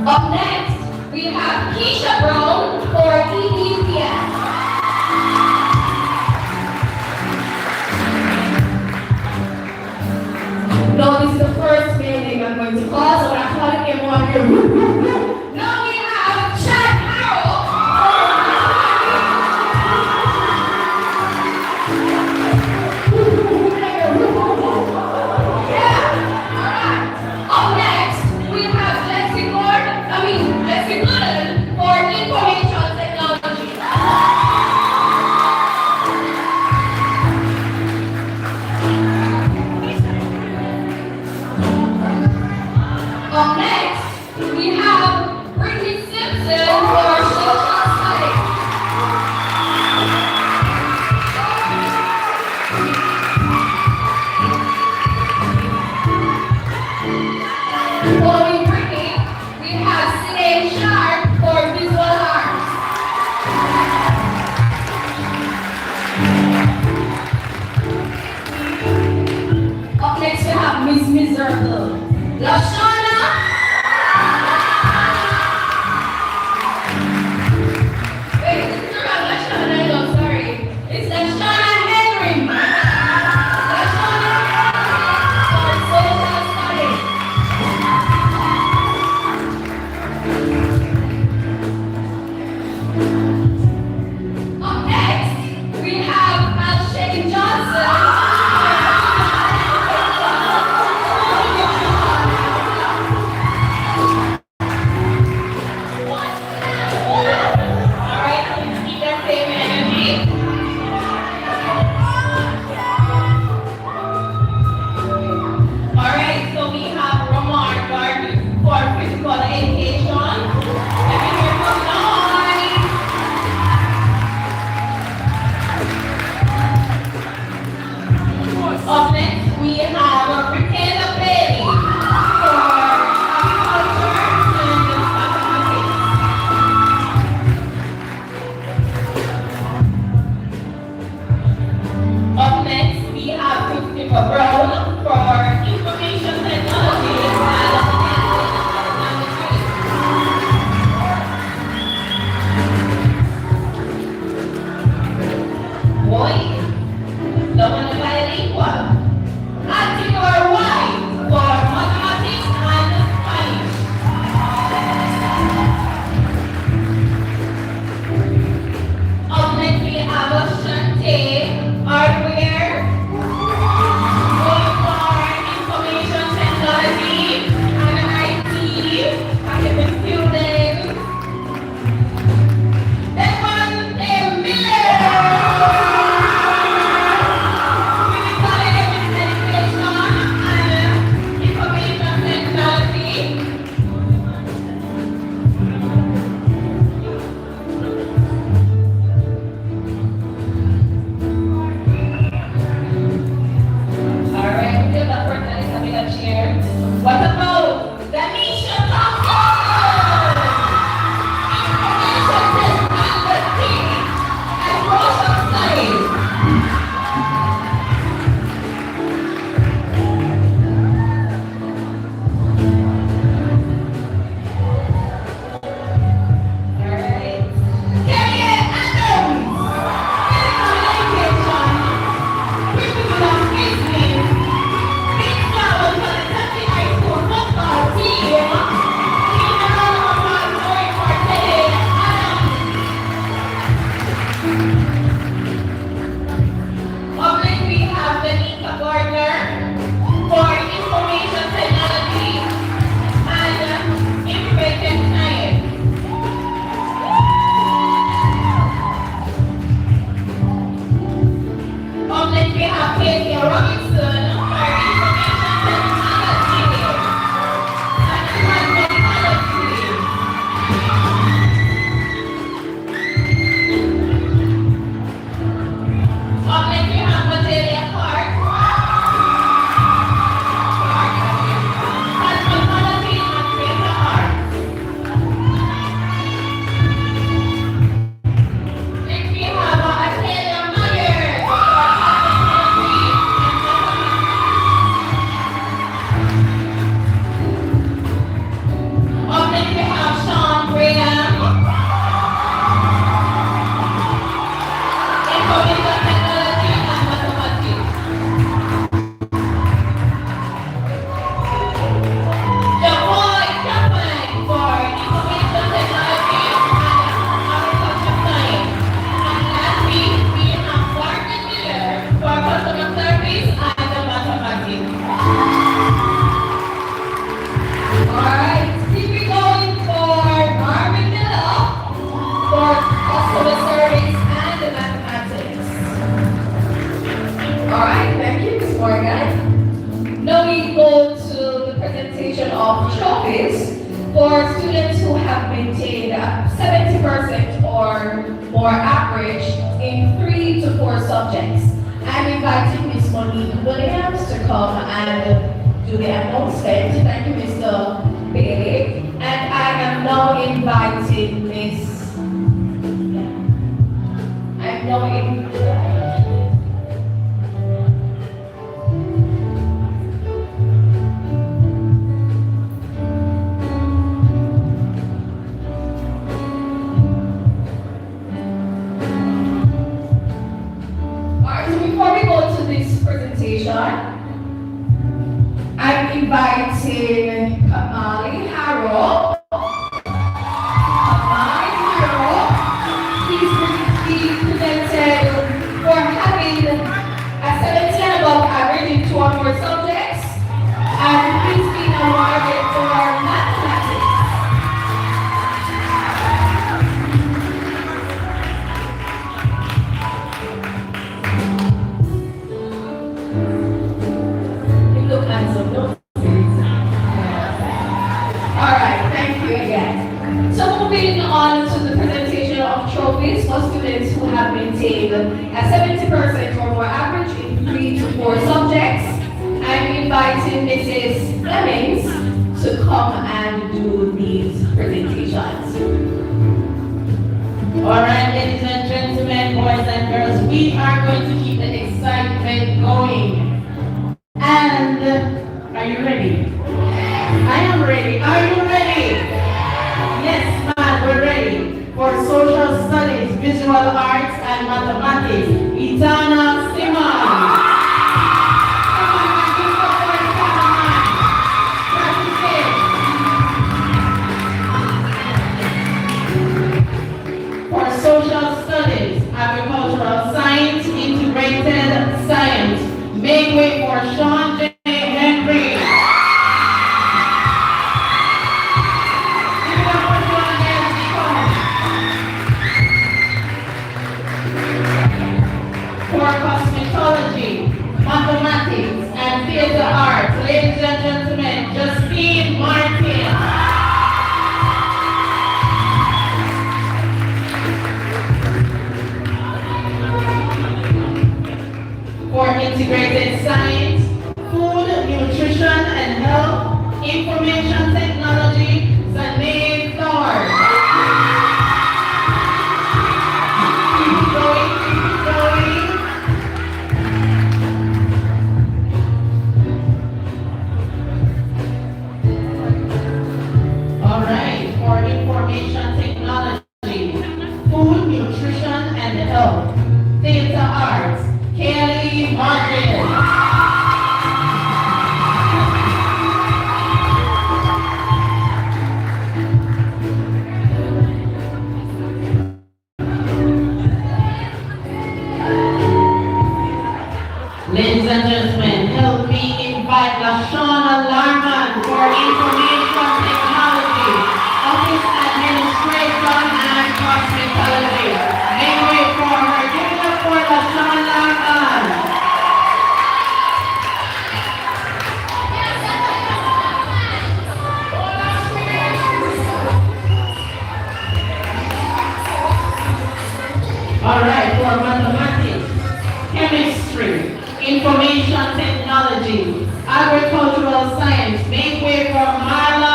Up next, we have Keisha Brown for EDPS. No, this is the first male name I'm going to call, so when I call it name one here. Now we have Chad Harrell. circle. Lashana. Wait, this is not Lashana, no, sorry. It's Lashana Henry. Lashana for social studies. Up next, we have Al-Shane Johnson. Alright, please keep that same energy. Alright, so we have Ramar Gardner for physical education. Let me hear some noise. Up next, we have Britannia Bailey for agriculture and mathematics. Up next, we have Christopher Brown for information technology and boy, the one bilingual. Acting or white for mathematics and Spanish. Up next, we have Shante Hardware for information technology and IT academic students. Then one, Miller. What about Danisha Thompson? Information technology and social studies. Alright. Carrie Adams. Physical education. Curriculum business. Big flowers for the Tacky High School football team. Team number one going for Carrie Adams. Up next we have Danica Gardner for information technology and information science. Up next we have Casey Robinson for information technology and technology. Up next we have Materia Clark for cosmetology and creative arts. Next we have Atelia Myers for cosmetology and mathematics. Up next we have Sean Graham, information technology and mathematics. Jaboy Chapman for information technology and agriculture science. And lastly, we have Martin Miller for customer service and mathematics. Alright, keep it going for Marvin Miller for customer service and mathematics. Alright, thank you, Ms. Morgan. Now we go to the presentation of trophies for students who have maintained 70% or more average in 3 to 4 subjects. I'm inviting Ms. Monique Williams to come and do the announcement. Thank you, Mr. Bailey. And I am now inviting Ms. I'm now inviting presentation. I'm inviting Kamali Harrow. Kamali Harrow, please be presented for having a 70 and above average in 2 or more subjects, and please be awarded for mathematics. You look handsome, don't you? Alright, thank you again. So moving on to the presentation of trophies for students who have maintained a 70% or more average in 3 to 4 subjects. I'm inviting Mrs. Flemings to come and do these presentations.
Alright, ladies and gentlemen, boys and girls, we are going to keep the excitement going. And are you ready? I am ready. Are you ready? Yes, man, we're ready for social studies, visual arts, and mathematics. Itana Simon. For social studies, agricultural science, integrated science. Make way for Sean J. Henry. For cosmetology, mathematics, and theater arts, ladies and gentlemen, Justine Martin. For integrated science, food, nutrition, and health, information technology, Zaneed Thor. Keep going, keep going. All right, for information technology, food, nutrition, and health, theater arts, Kelly Martin. Ladies and gentlemen, help me invite LaShawna Larman for information technology, office administration, and cosmetology. Make way for her. Give it up for LaShawna Larman. All right, for mathematics, chemistry, information technology, agricultural science. Make way for Marla.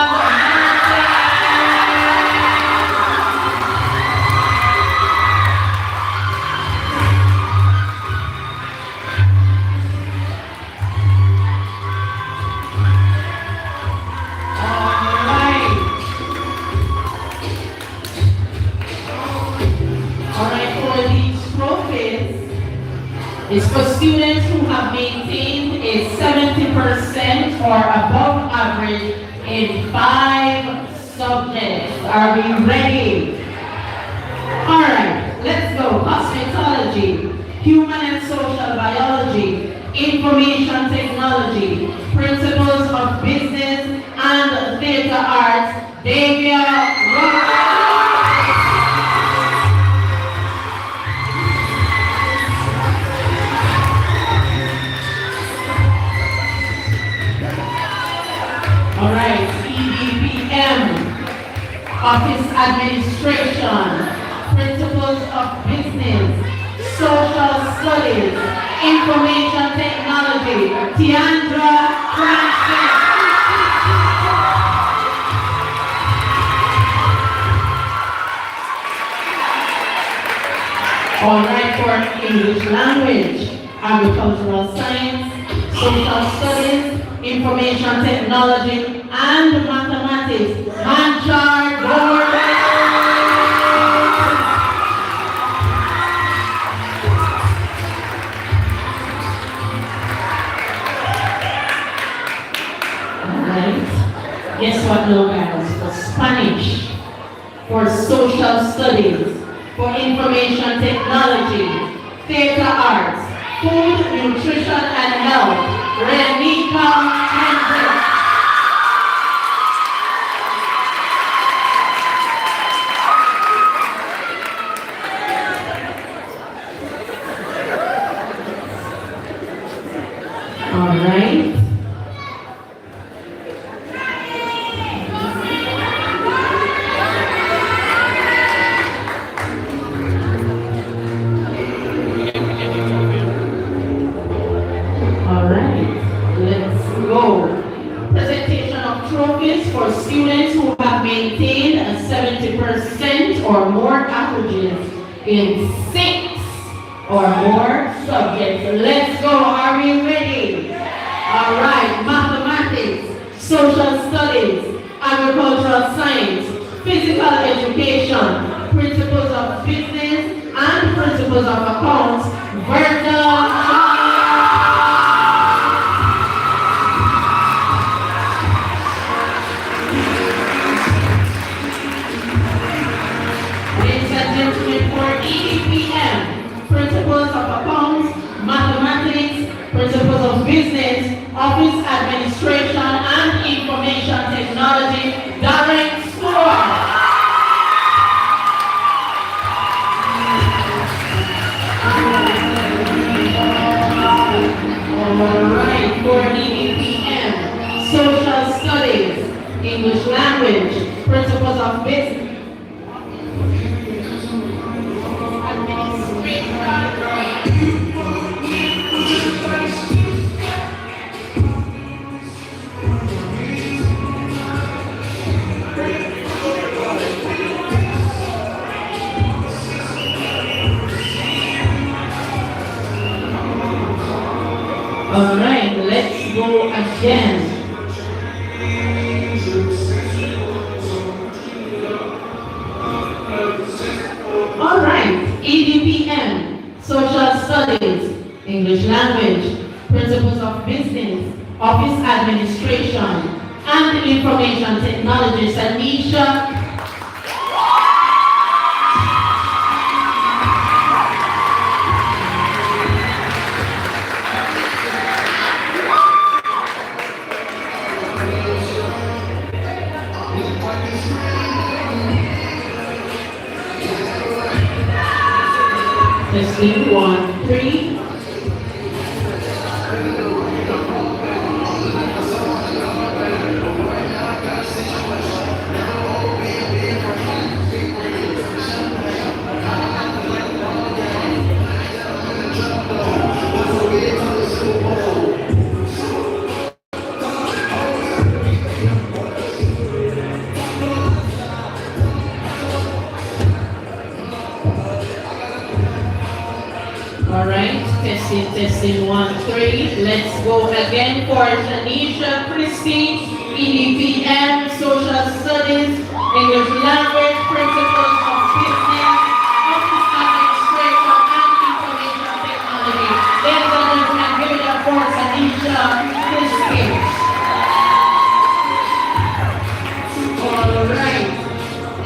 Is for students who have maintained a 70% or above average in 5 subjects. Are we ready? All right, let's go. Cosmetology, human and social biology, information technology, principles of business, and theater arts. Davia Roberts. All right, EDPM, Office Administration, Principles of Business, Social Studies, Information Technology, Tiandra Francis. All right, for English language, agricultural science, social studies, information technology, and mathematics. Manchar Gordon. what now, guys? For Spanish, for social studies, for information technology, theater arts, food, nutrition, and health. Renika Hendricks. All right. All right, let's go. Presentation of trophies for students who have maintained a 70% or more averages in 6 or more subjects. Let's go. Are we ready? All right. Mathematics, social studies, agricultural science, physical education, principles of business, and principles of accounts. Virtual. For EDPM, principles of accounts, mathematics, principles of business, office administration, and information technology, direct score. Alright, for EDPM, social studies, English language, principles of business, all right, let's go again. All right, EDPM, social studies, English language, principles of business, office administration, and information technology. Sanisha. Testing 1, 3. All right, testing 1, 3. Let's go again for Tanisha Christie, EDPM, social studies, English language, principles of business, office administration, and information technology. Ladies and gentlemen, give it up for Tanisha Christie. All right,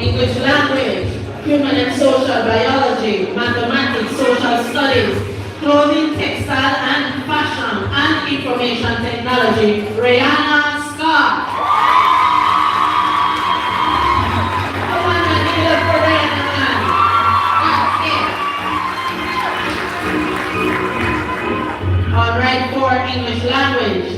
English language, human and social biology, mathematics, social studies, clothing, textile, and fashion, and information technology. Rihanna Scott. Come on, man, give it up for Rihanna, man. That's it. All right, for English language,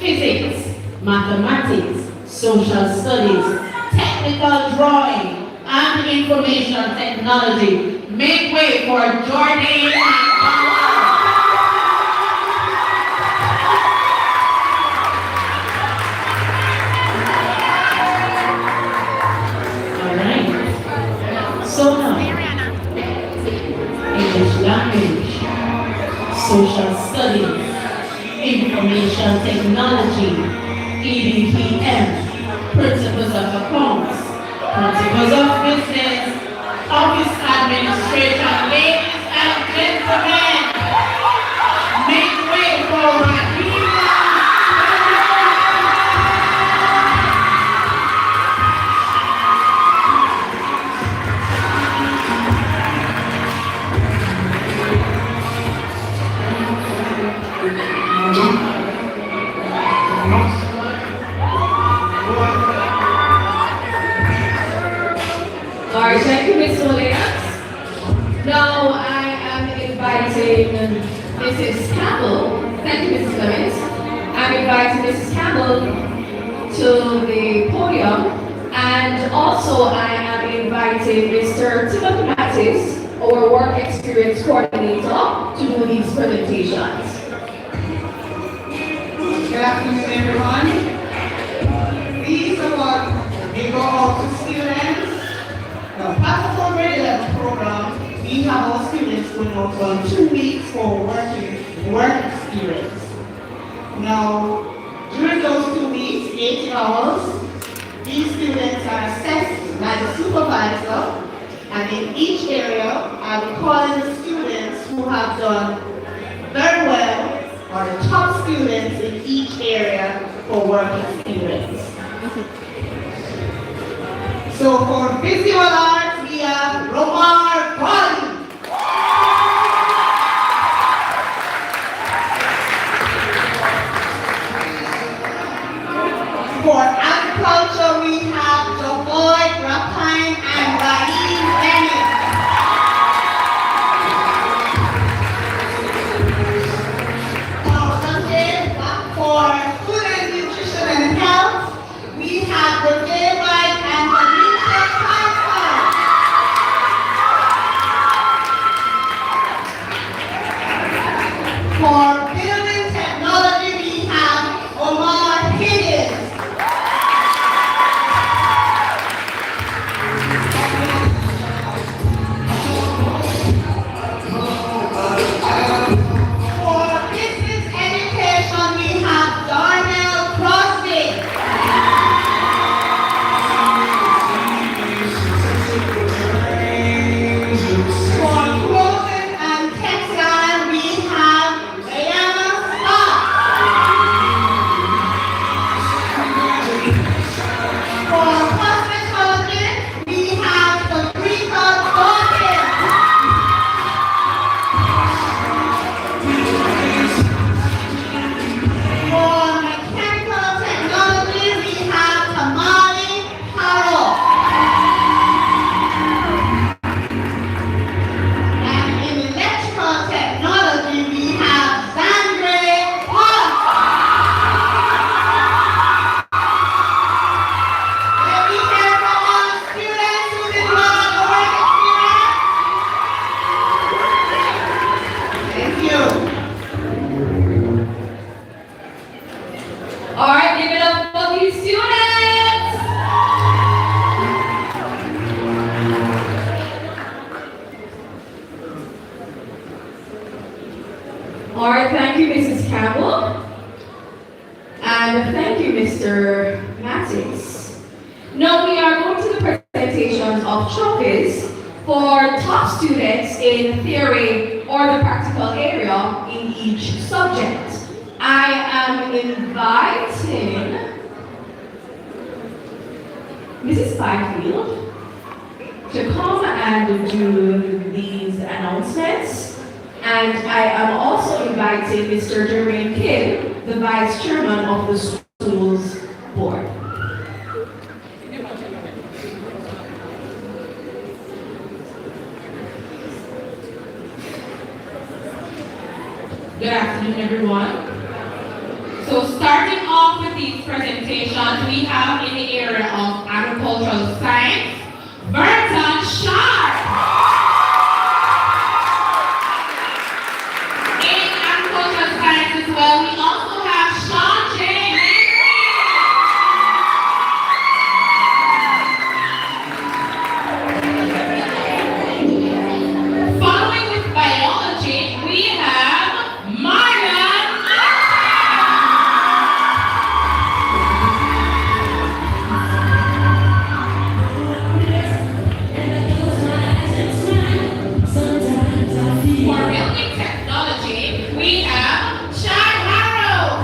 physics, mathematics, social studies, technical drawing, and information technology. Make way for Jordan. All right. So now, English language, social studies, information technology, EDPM, principles of accounts, principles of business, office administration. Ladies and gentlemen, make way for Rahima. Mrs. Campbell. Thank you, Mrs. Clements. I'm inviting Mrs. Campbell to the podium, and also I am inviting Mr. Timothy Mattis, our work experience coordinator, to do these presentations.
Good afternoon, everyone. These awards they go out to students. Now, part of our grade 11 program, we have our students going out on 2 weeks for work experience. Now, during those 2 weeks, 80 hours, these students are assessed by the supervisor, and in each area, I'll be calling the students who have done very well or the top students in each area for work experience. So for visual arts, we have Romar Bali. For agriculture, we have Jovoy, Rapine, and Raheem Bennett. For food and nutrition and health, we have the White and Felicia Carson. For building technology, we have Omar Higgins. For business education, we have Darnell Crosby. For clothing and textile, we have Diana Scott. For cosmetology, we have Patricia Dawkins. For mechanical technology, we have Tamale Harrell. And in electrical technology, we have Zandre Hunt. Let me hear from all the students who did well on the work experience. Thank you.
All right, give it up for these students. All right, thank you, Mrs. Campbell. And thank you, Mr. Mattis. Now we are going to the presentations of trophies for top students in theory or the practical area in each subject. I am inviting Mrs. Byfield to come and do these announcements. And I am also inviting Mr. Jermaine Kidd, the Vice Chairman of the Schools Board. Good afternoon, everyone. So starting off with these presentations, we have in the area of agricultural science, Burton Sharp. In agricultural science as well, we also have Sean J. Following with biology, we have Marlon. For building technology, we have Chad Harrow.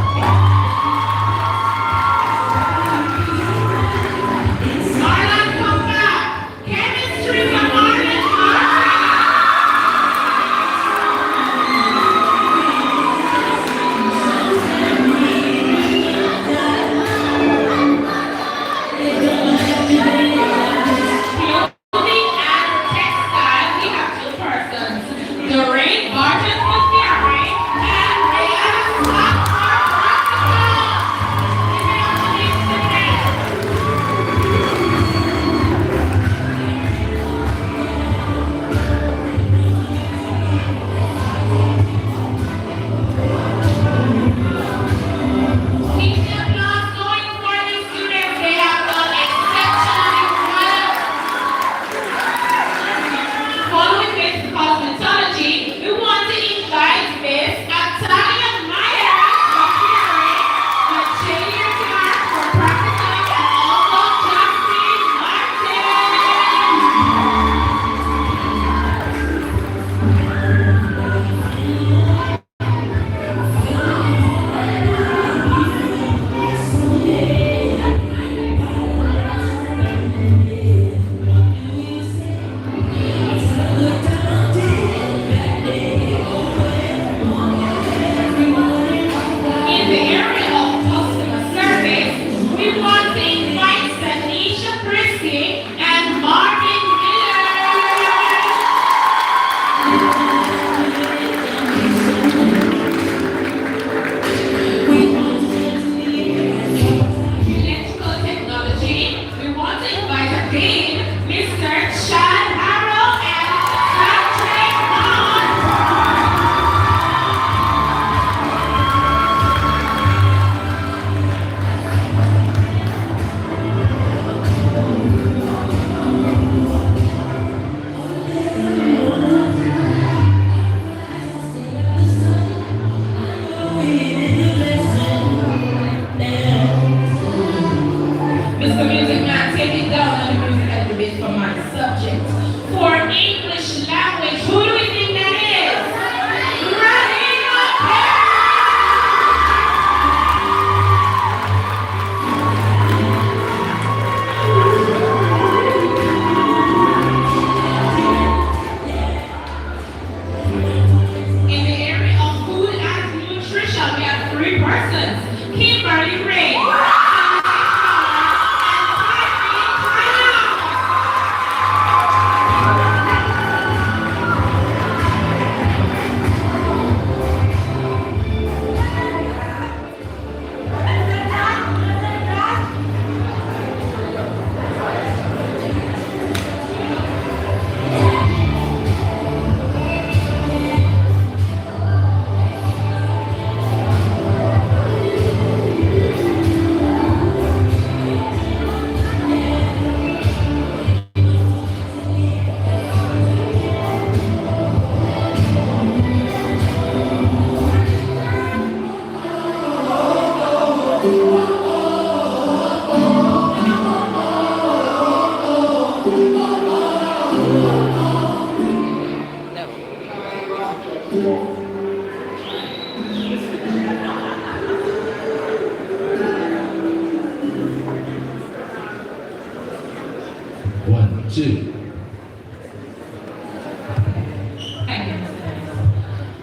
2.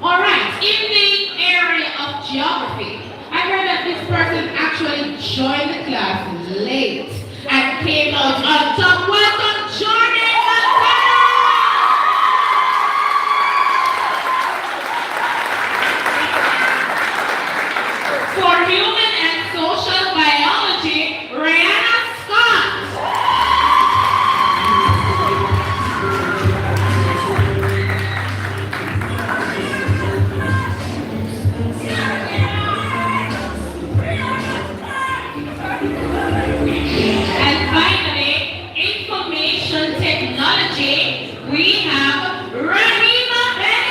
All right, in the area of geography, I heard that this person actually joined the class late and came out on top. Welcome, Jordan! For human and social biology, Rihanna Scott. And finally, information technology, we have Rahima Bennett.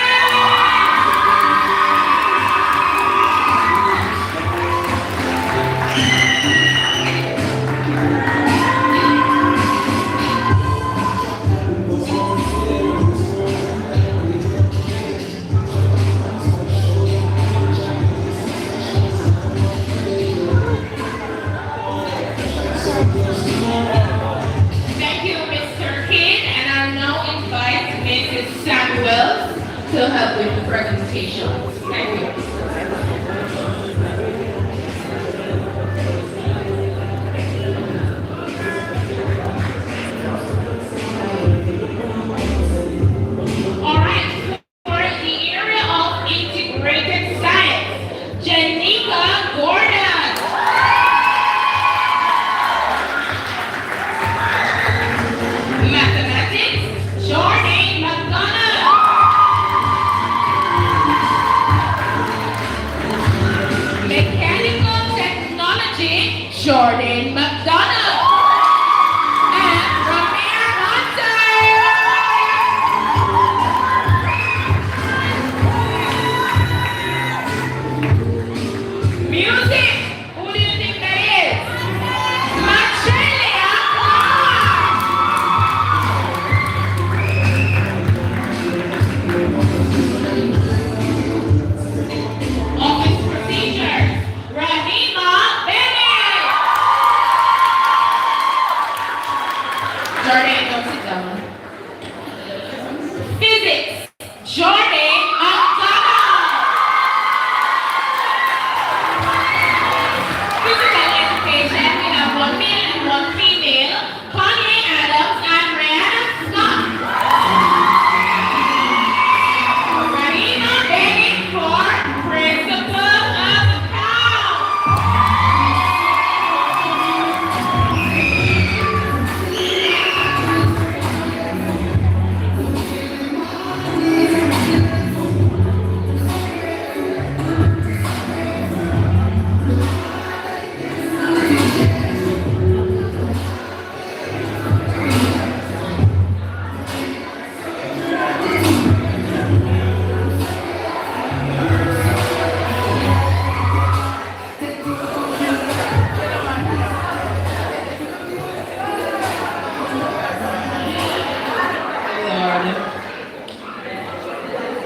Thank you, Mr. Kidd, and I now invite Mrs. Samuels to help with the presentation. Thank you. All right, for the area of integrated science, Janika Gordon. Mathematics, Jordan McDonough. Mechanical technology, Jordan McDonough. And Ramir Hunter. Music, who do you think that is? Machelia Clark. Office procedures, Rahima Bennett. Jordan, don't sit down. Physics, Jordan McDonough. Physical education, we have one male and one female, Kanye Adams and Rihanna Scott. Rahima Bennett for Principal of Accounts.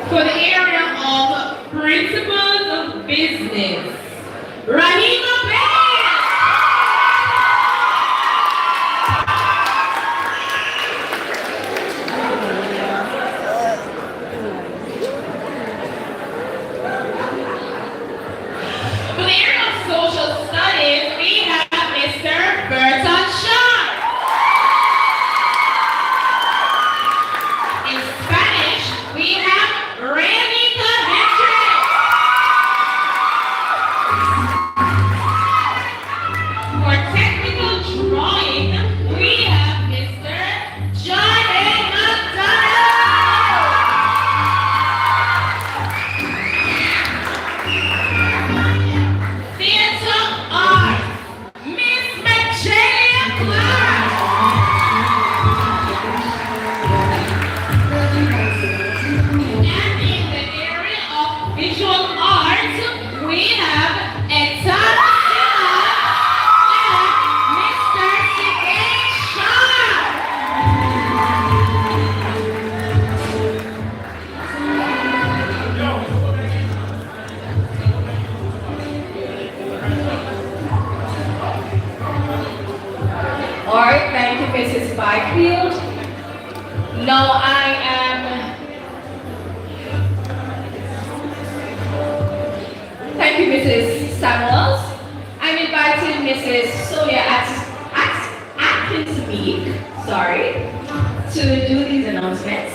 For the area of principles of business, Rahima Bennett. For the area of social studies, we have Mr. Burton Shaw. In Spanish, we have Renica Hendricks. For technical drawing, we have Mr. Jordan McDonough. Theater arts, Miss Machelia Clark. And in the area of visual arts, we have Etta and Mr. Sigay Shaw.
All right, thank you, Mrs. Byfield.
Now I am. Thank you, Mrs. Samuels. I'm inviting Mrs. Sonia Atkins Meek, sorry, to do these announcements.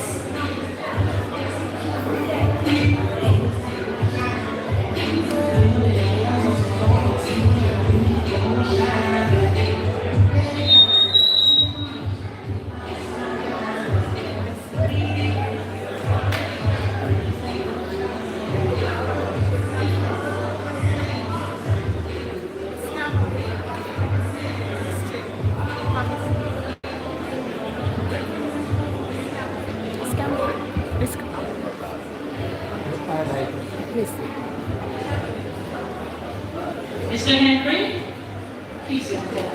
Mr. Henry, please come forward.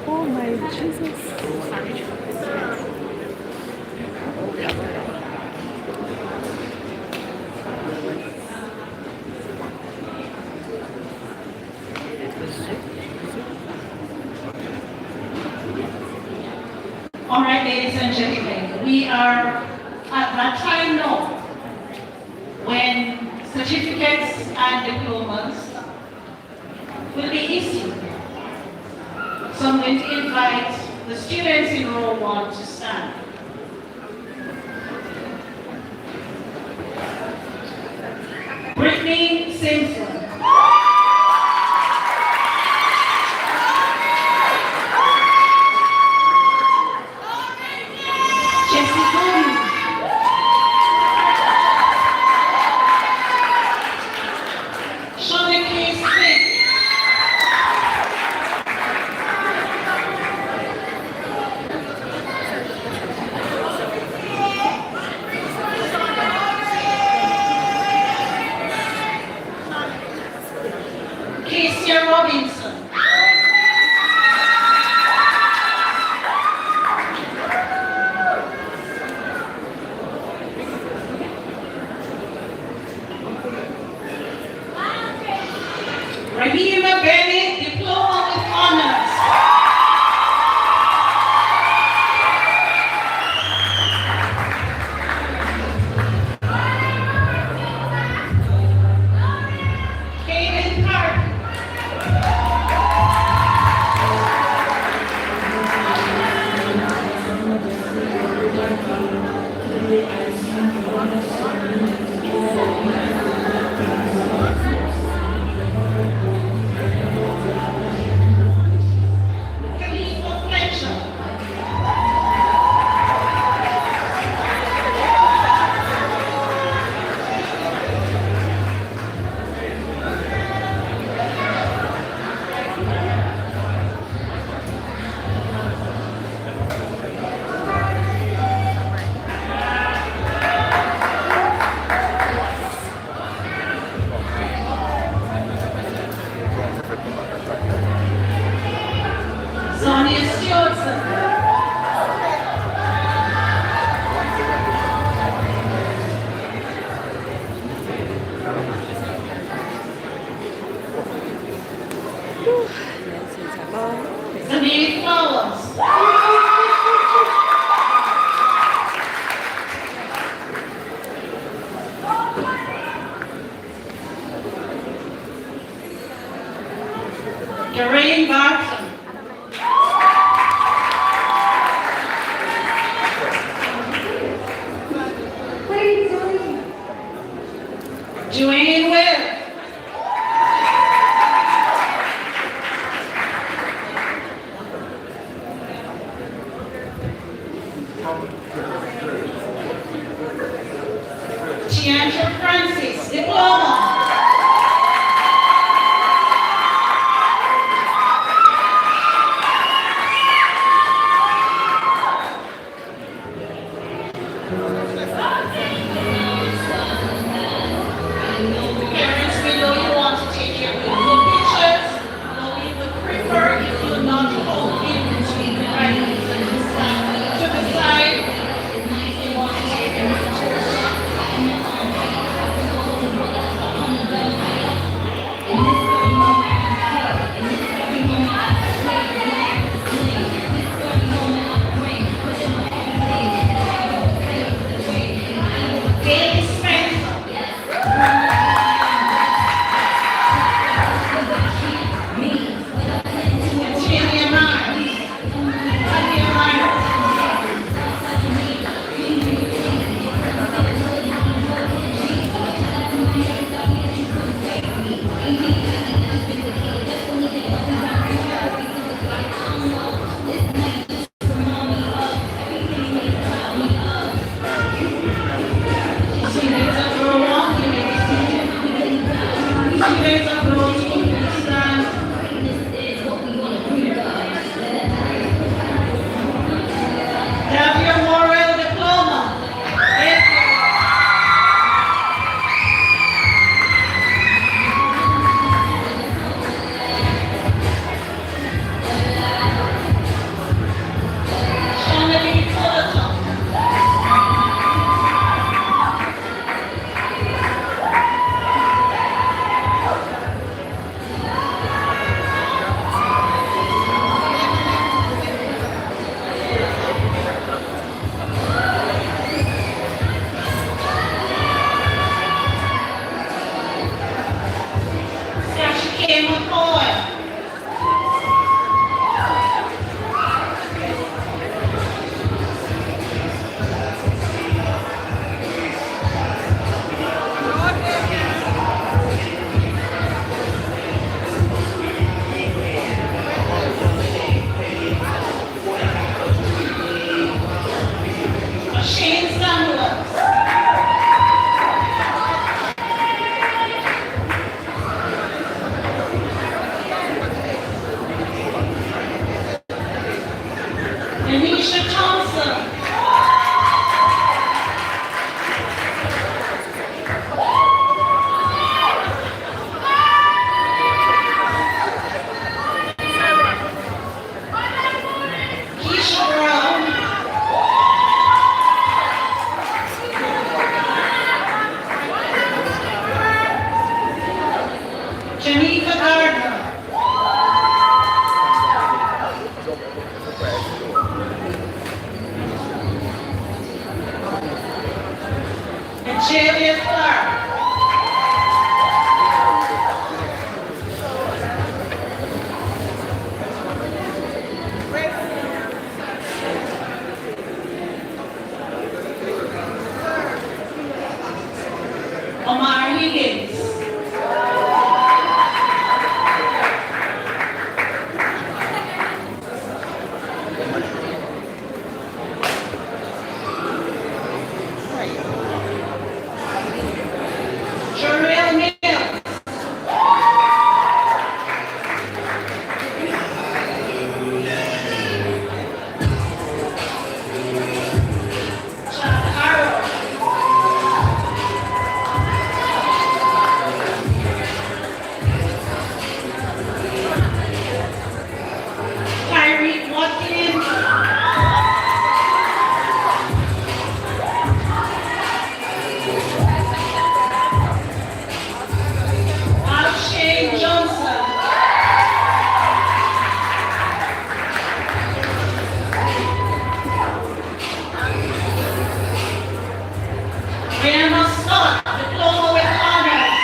Oh my Jesus.
All right, ladies and gentlemen, we are at that time now when certificates and diplomas will be issued. So I'm going to invite the students in row 1 to stand. Brittany Simpson. Robinson. Rahima Bennett, Diploma with Honors. Kaden Park. Lorraine Barton. Joanne Webb. Tiandra Francis, Diploma. To begins. Jarrell Mills. Kyrie Watkins. Shane Johnson. Brianna Scott, diploma with honors.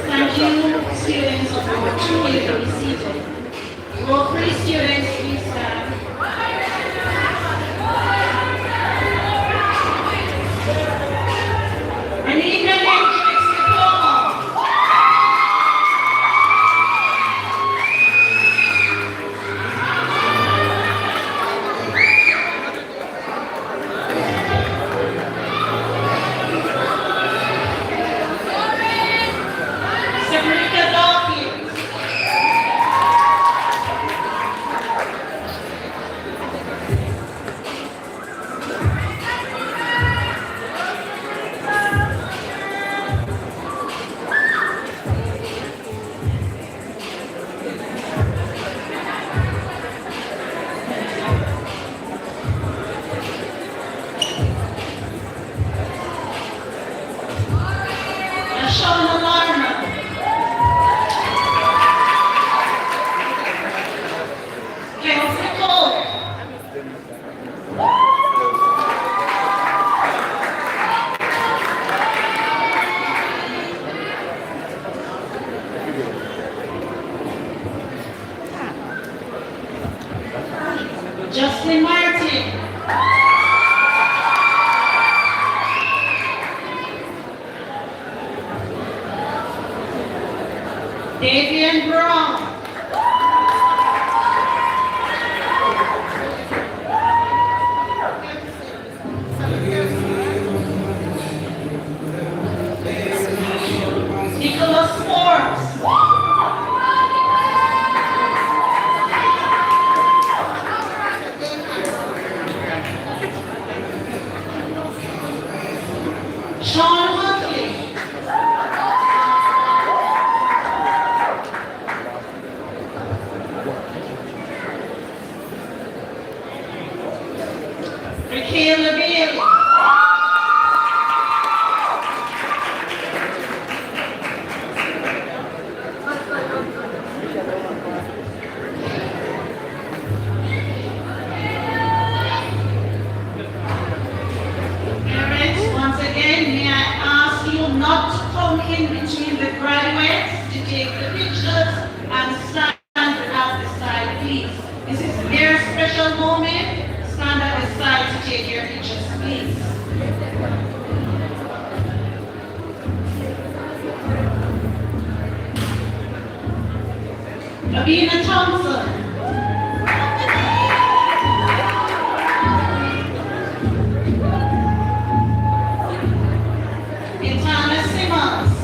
Thank you, students of our 2 years to be seated. Will three students please stand? I need an entrance diploma. Sabrina Dawkins. Shauna Larma. Kelsey Cole. Justin Martin. Davian Brown. Nicholas Forbes. Sean Huntley. Michaela Bailey. Parents, once again, may I ask you not to come in between the graduates to take the pictures and stand at the side, please. This is their special moment. Stand at the side to take your pictures, please. Abina Thompson. Itana Simmons.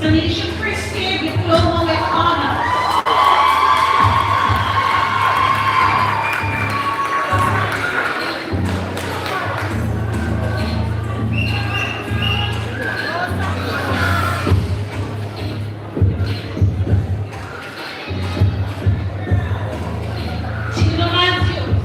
Tanisha Christie, diploma with honors. Tina Matthews.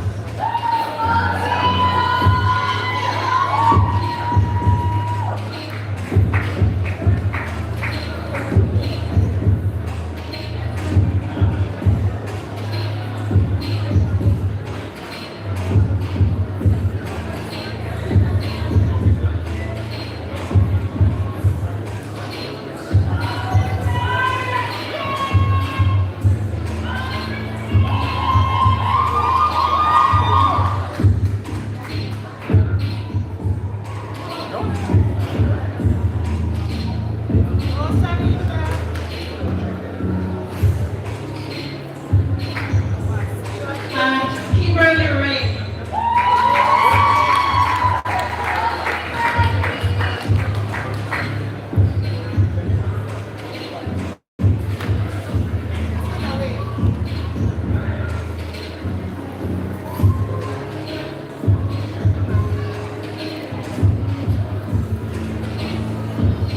Kimberly Ray.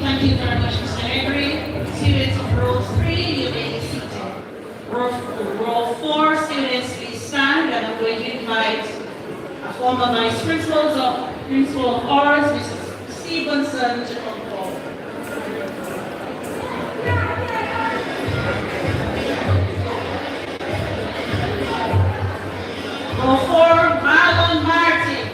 Thank you very much, Mr. Avery. Students of row 3, you may be seated. Row 4, students, please stand, and I'm going to invite a former vice principal of ours, Mrs. Stevenson, to come forward. Row 4, Marlon Martin.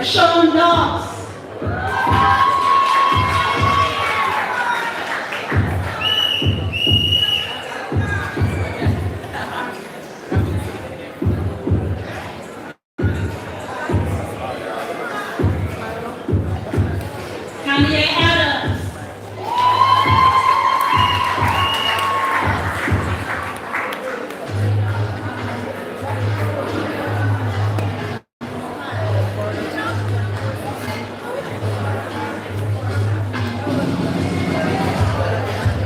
Sean Dobbs. Kanye Adams.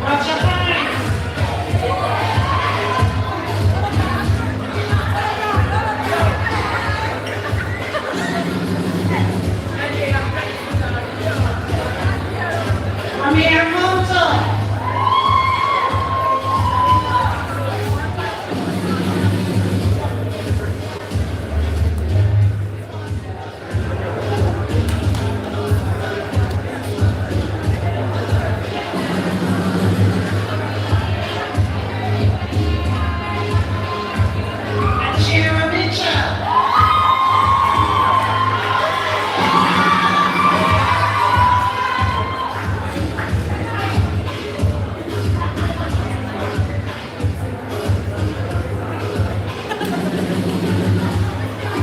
Roger Hines. Amir Moulton. Shira Mitchell.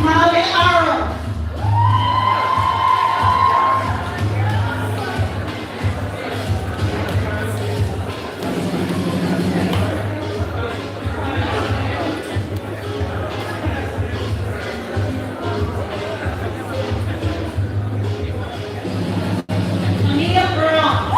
Molly Arrow. Anita Brown.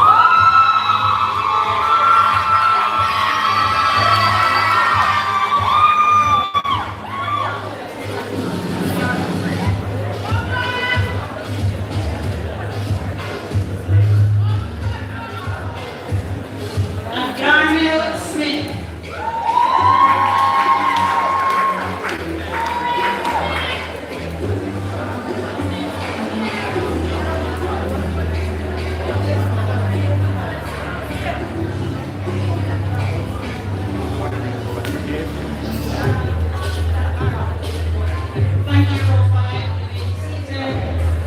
Darnell Smith. Thank you, Profile.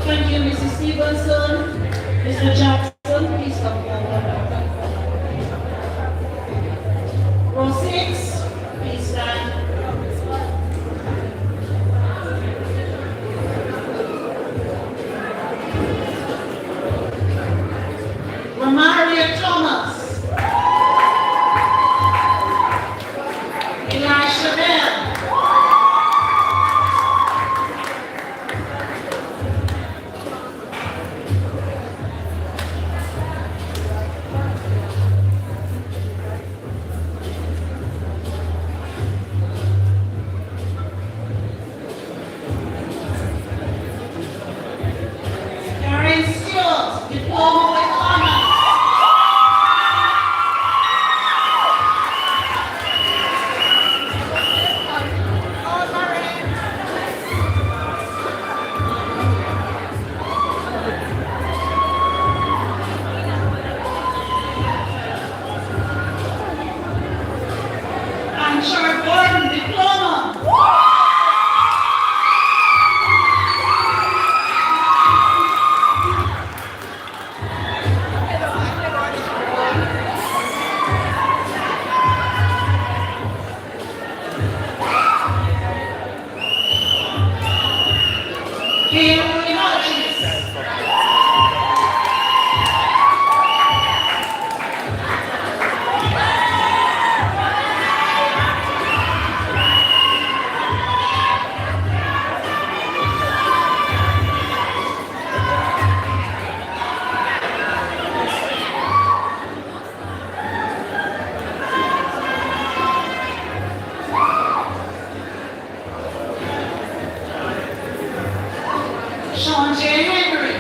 Thank you, Mrs. Stevenson. Mr. Jackson, please come forward. Row 6, please stand. Romaria Thomas. Elisha Bell. Karen Stewart, diploma with honors. And Sharp Gordon, diploma. Henry Hodges. Sean J. Henry.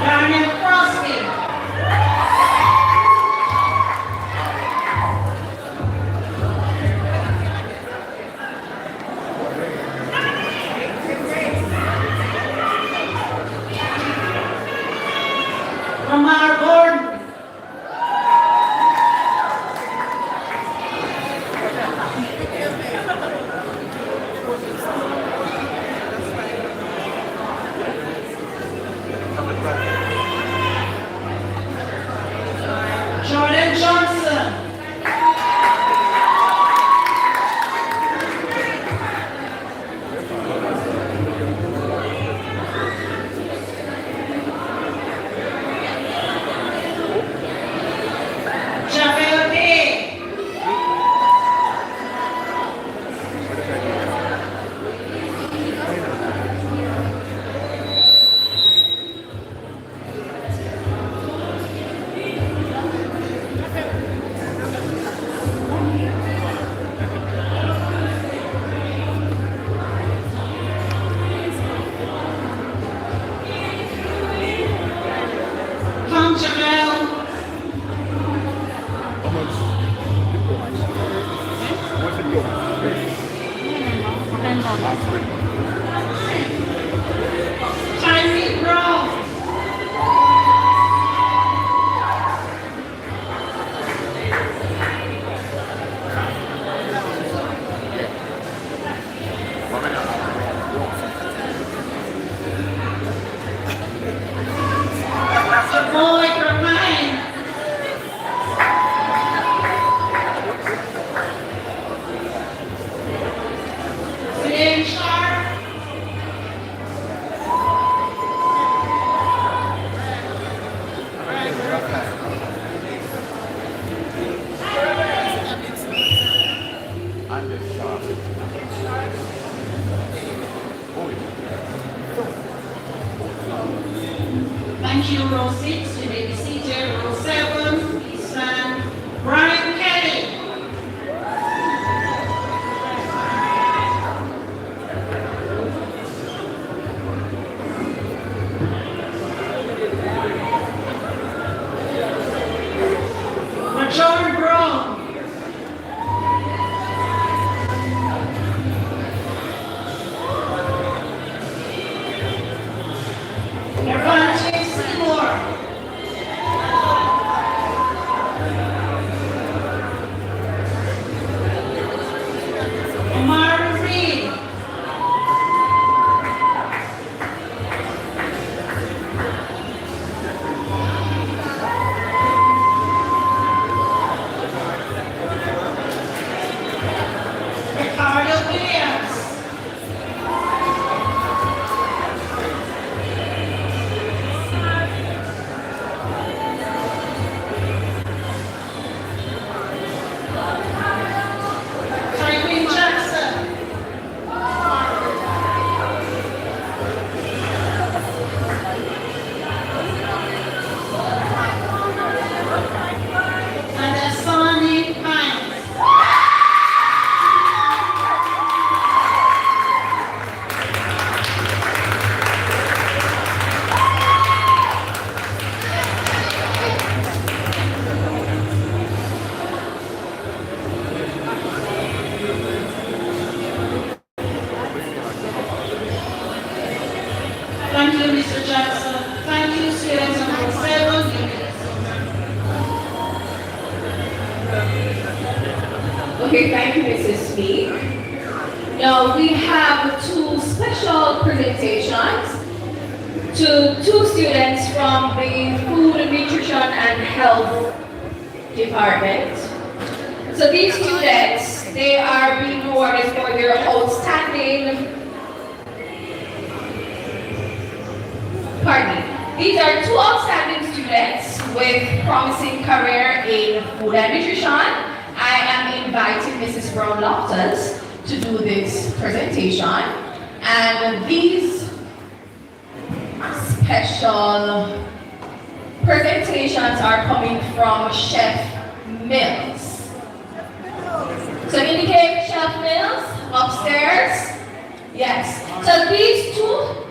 Daniel Crosby. Tacky Brown. Boy from mine. Slim Sharp. Thank you, row 6. You may be seated. Row 7, please stand. Brian Kelly. John Brown. Evante Seymour. Omar Reed. Ricardo Williams. Franklin Jackson. And Asani Hines. Thank you, Mr. Jackson. Thank you, students of grade 7 units.
Okay, thank you, Mrs. Speak. Now we have two special presentations to two students from the Food, Nutrition and Health Department. So these students, they are being awarded for their outstanding, these are two outstanding students with promising career in food and nutrition. I am inviting Mrs. Brown Loftus to do this presentation. And these special presentations are coming from Chef Mills. So indicate Chef Mills upstairs. Yes. So these two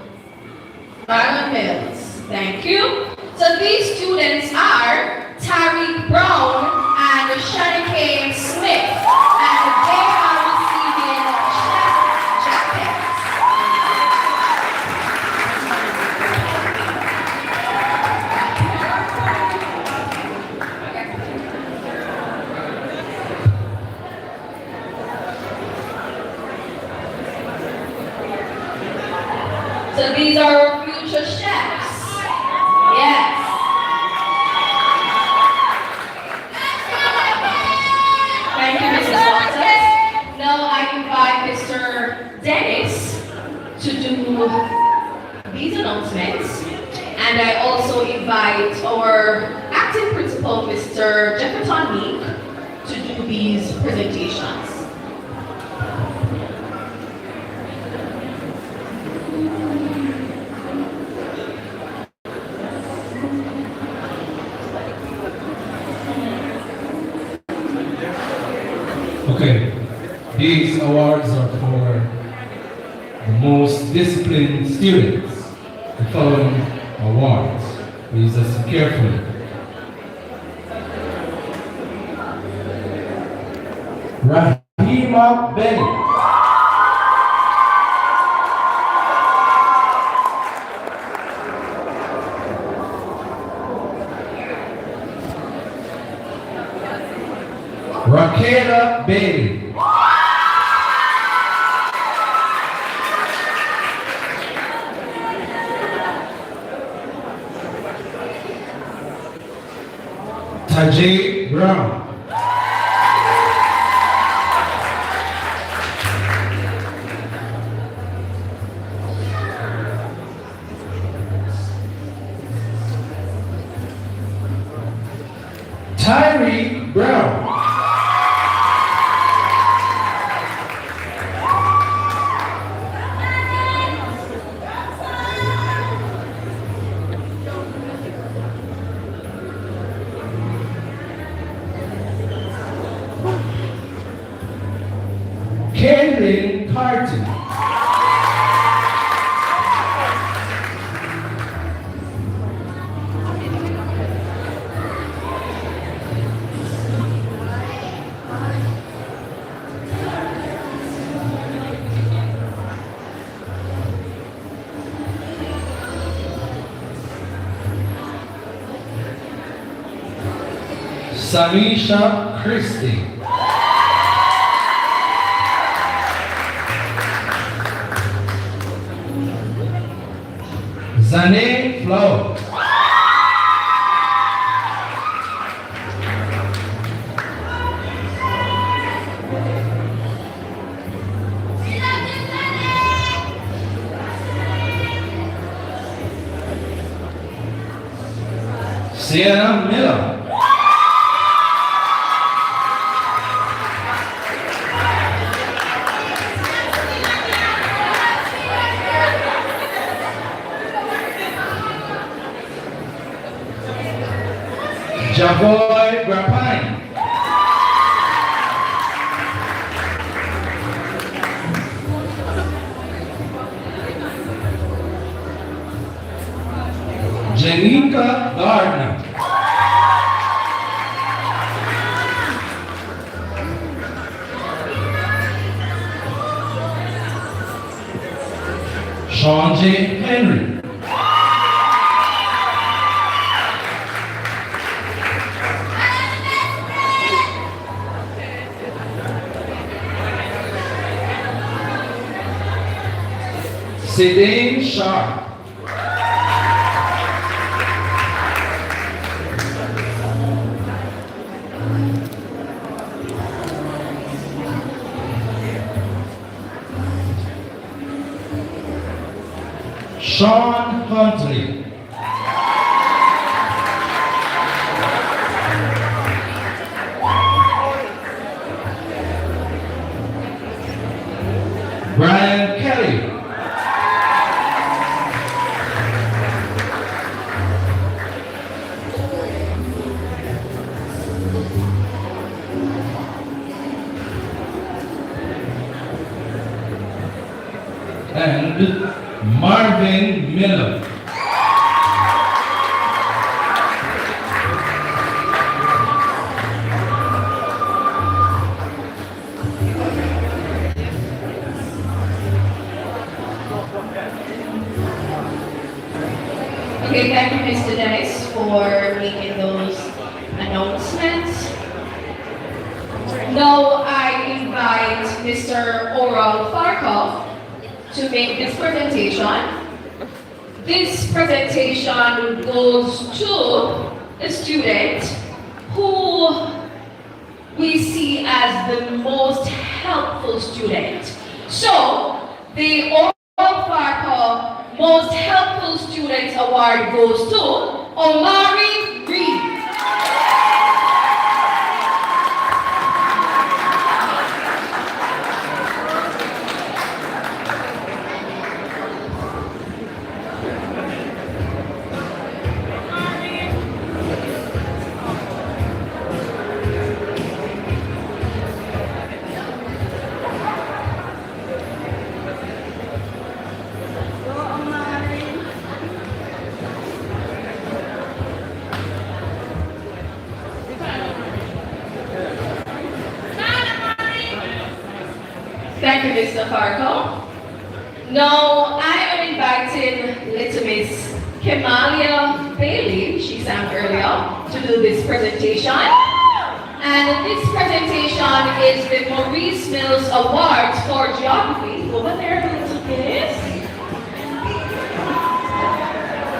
Marlon Mills. Thank you. So these students are Tariq Brown and Shanike Smith, and they are receiving chef jackets. So these are future chefs. Yes. Thank you, Mrs. Loftus. Now I invite Mr. Dennis to do these announcements. And I also invite our acting principal, Mr. Jefferson Meek, to do these presentations.
Okay, these awards are for the most disciplined students. The following awards. Please listen carefully. Rahima Bennett. Rakela Bailey. Tajay Brown. Tyree Brown. Kaylin Carton. Samisha Christie. Zane Flo. Sienna Miller. Javoy Grapine. Janika Gardner. Sean J. Henry. Sidane Sharp. Sean Huntley. Brian Kelly. And Marvin Miller.
Okay, thank you, Mr. Dennis, for making those announcements. Now I invite Mr. Oral Farkov to make this presentation. This presentation goes to a student who we see as the most helpful student. So, the Oral Farkov Most Helpful Students Award goes to Omari Reed. Thank you, Mr. Farco. Now, I am inviting little Miss Kemalia Bailey, she sang earlier, to do this presentation. And this presentation one is the Maurice Mills Awards for Geography. Over there, please.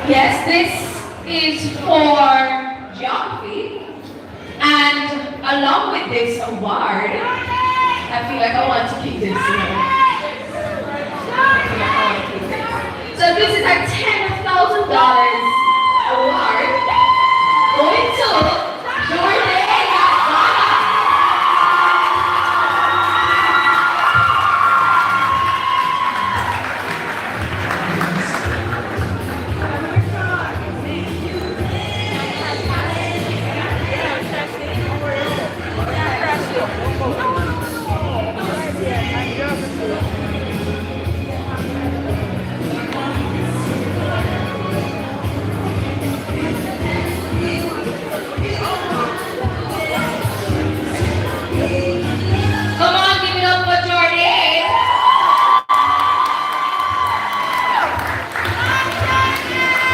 Yes, this is for geography. And along with this award, I feel like I want to keep this. So this is a $10,000 award going to Jordan. Come on, give it up for Jordan.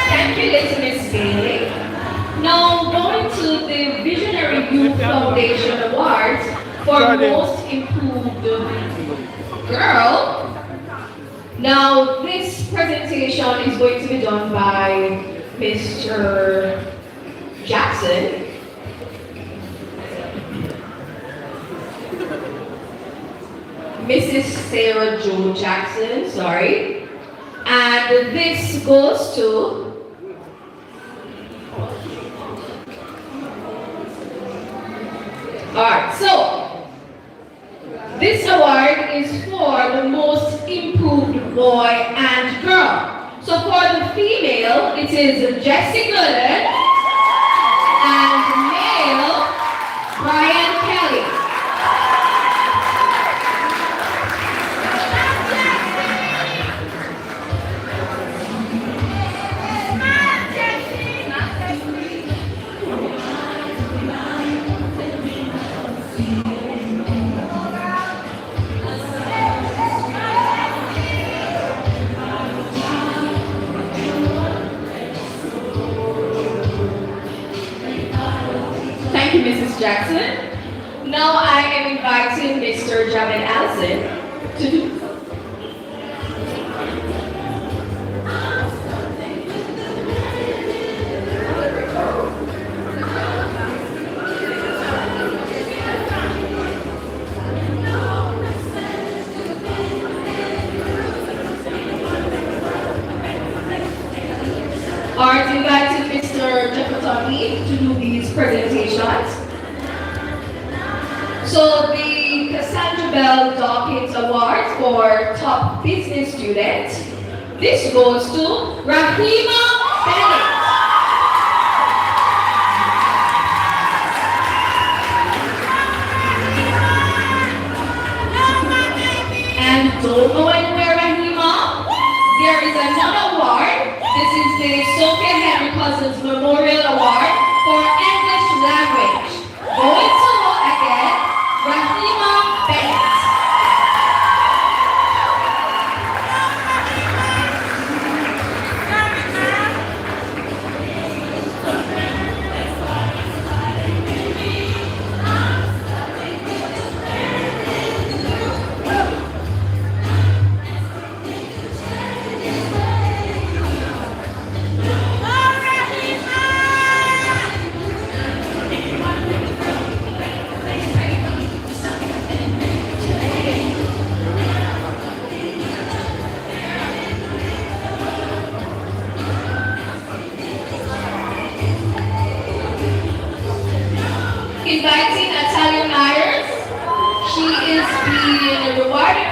Thank you, little Miss Bailey. Now going to the Visionary Youth Foundation Awards for Most Improved Girl. Now this presentation is going to be done by Mr. Jackson. Mrs. Sarah Jo Jackson, sorry. And this goes to alright, so this award is for the most improved boy and girl. So for the female, it is Jessie Gooden and male Brian Kelly. Thank you, Mrs. Jackson. Now I am inviting Mr. Jamin Allison to do. Alright, inviting Mr. Jefferson to do these presentations. So the Cassandra Bell Dawkins Award for Top Business Student. This goes to Rahima Bennett. And don't go anywhere, Rahima. There is another award. This is the Sophia Henry Cousins Memorial Award for English Language. Going to, again, Rahima Bennett. Inviting Natalia Myers. She is being rewarded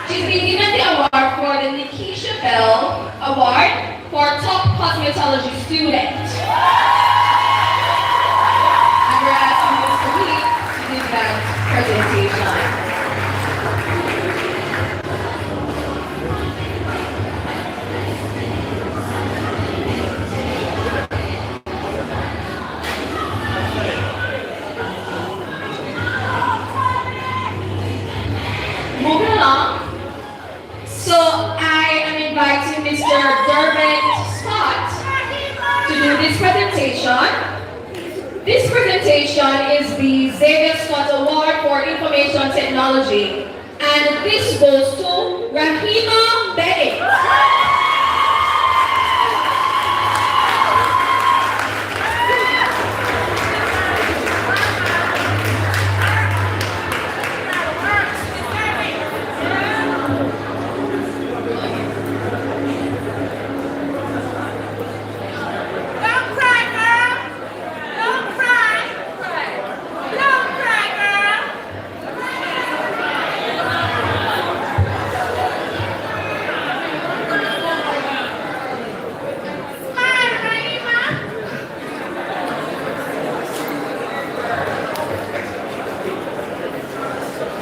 she's being given the award for the Nikisha Bell Award for Top Cosmetology Student. And we're asking Mr. Lee to give that presentation. Moving along, so I am inviting Mr. Dermot Scott to do this presentation. This presentation presentation is the Xavier Scott Award for Information Technology. And this goes to Rahima Bennett.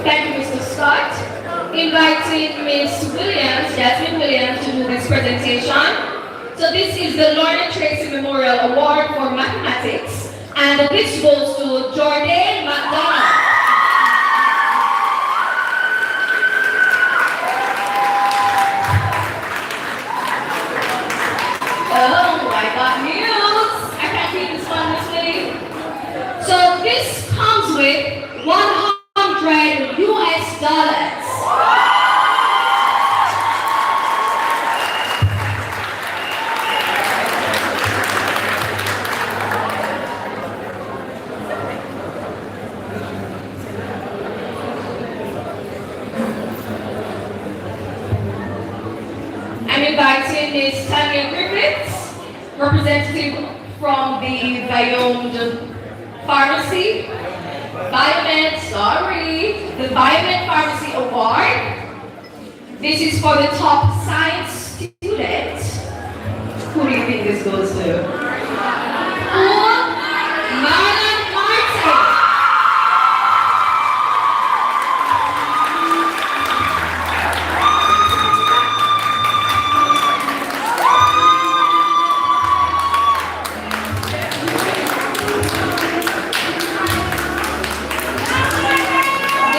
Thank you, Mr. Scott. Inviting Ms. Williams, Jasmine Williams, to do this presentation. So this is the Lorna Tracy Memorial Award for Mathematics, and this goes to Jordan McDonald. Oh, I got news. I can't keep this one this way. So this comes with 100 US dollars. I'm inviting Ms. Tanya Griffiths, representative from the Biomed Pharmacy. The Biomed Pharmacy Award. This is for the top science student. Who do you think this goes to? Marlon Martin.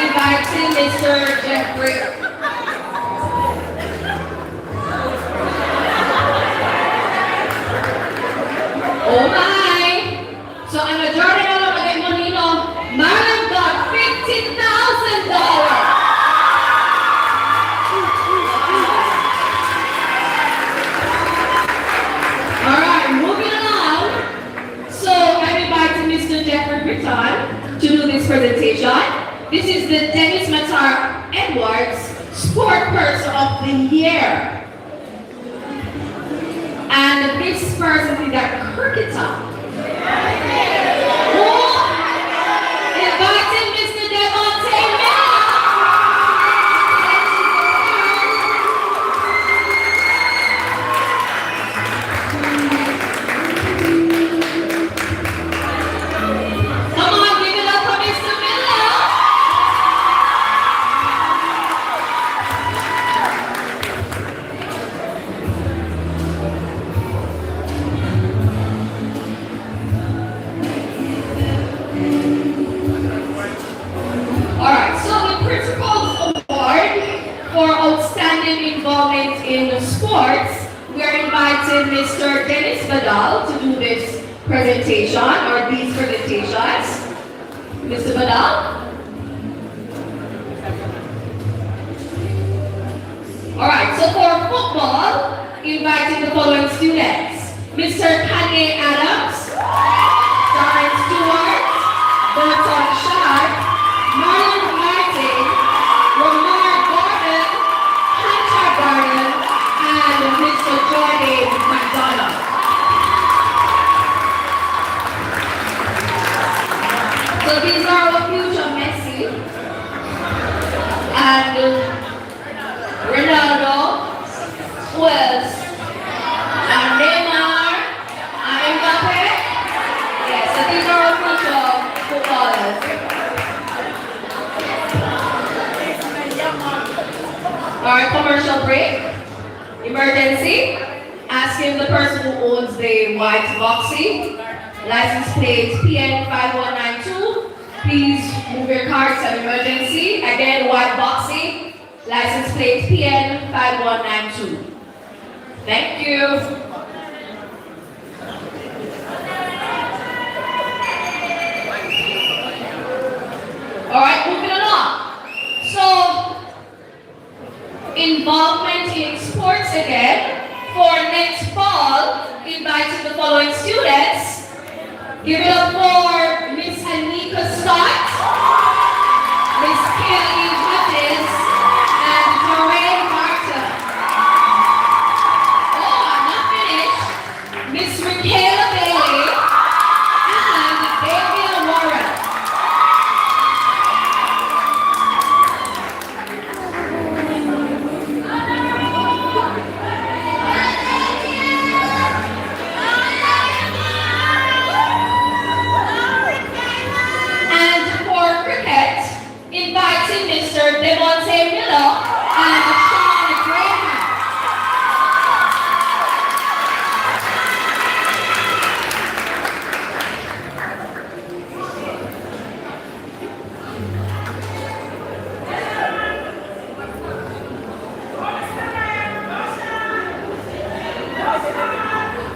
Inviting Mr. Jeffrey. Oh my! So I'm a Jordan alone, I get money, you know. Marlon got $50,000. Alright, moving along. So I'm inviting Mr. Jeffrey Britton to do this presentation. This is the Dennis Matar Edwards Sport Person of the Year. And this person is a cricketer. Inviting Mr. Devontae Miller. Come on, give it up for Mr. Miller. Alright, so the Principal's Award for Outstanding Involvement in Sports, we are inviting Mr. Dennis Badal to do this presentation, or these presentations. Mr. Badal? Alright, so for football, inviting the following students. Mr. Kanye Adams, Darren Stewart, Burton Sharp, Marlon Martin, Ramar Gordon, Hunter Gordon, and Mr. Jordan McDonald. So these are our future Messi and Ronaldo, who else? And Neymar, and Mbappe. Yeah, so these are our future footballers. Alright, commercial break. Emergency. Asking the person who owns the white boxy. License plate PN5192. Please move your car to an emergency. Again, white boxy. License plate PN5192. Thank you. in sports again. For next fall, inviting the following students. Give it up for Miss Anika Scott, Miss Kelly Huttis, and Lorraine Martin. Oh, I'm not finished. Miss Michaela Bailey and Davia Warren. And for cricket, inviting Mr. Devontae Miller and Sean Graham.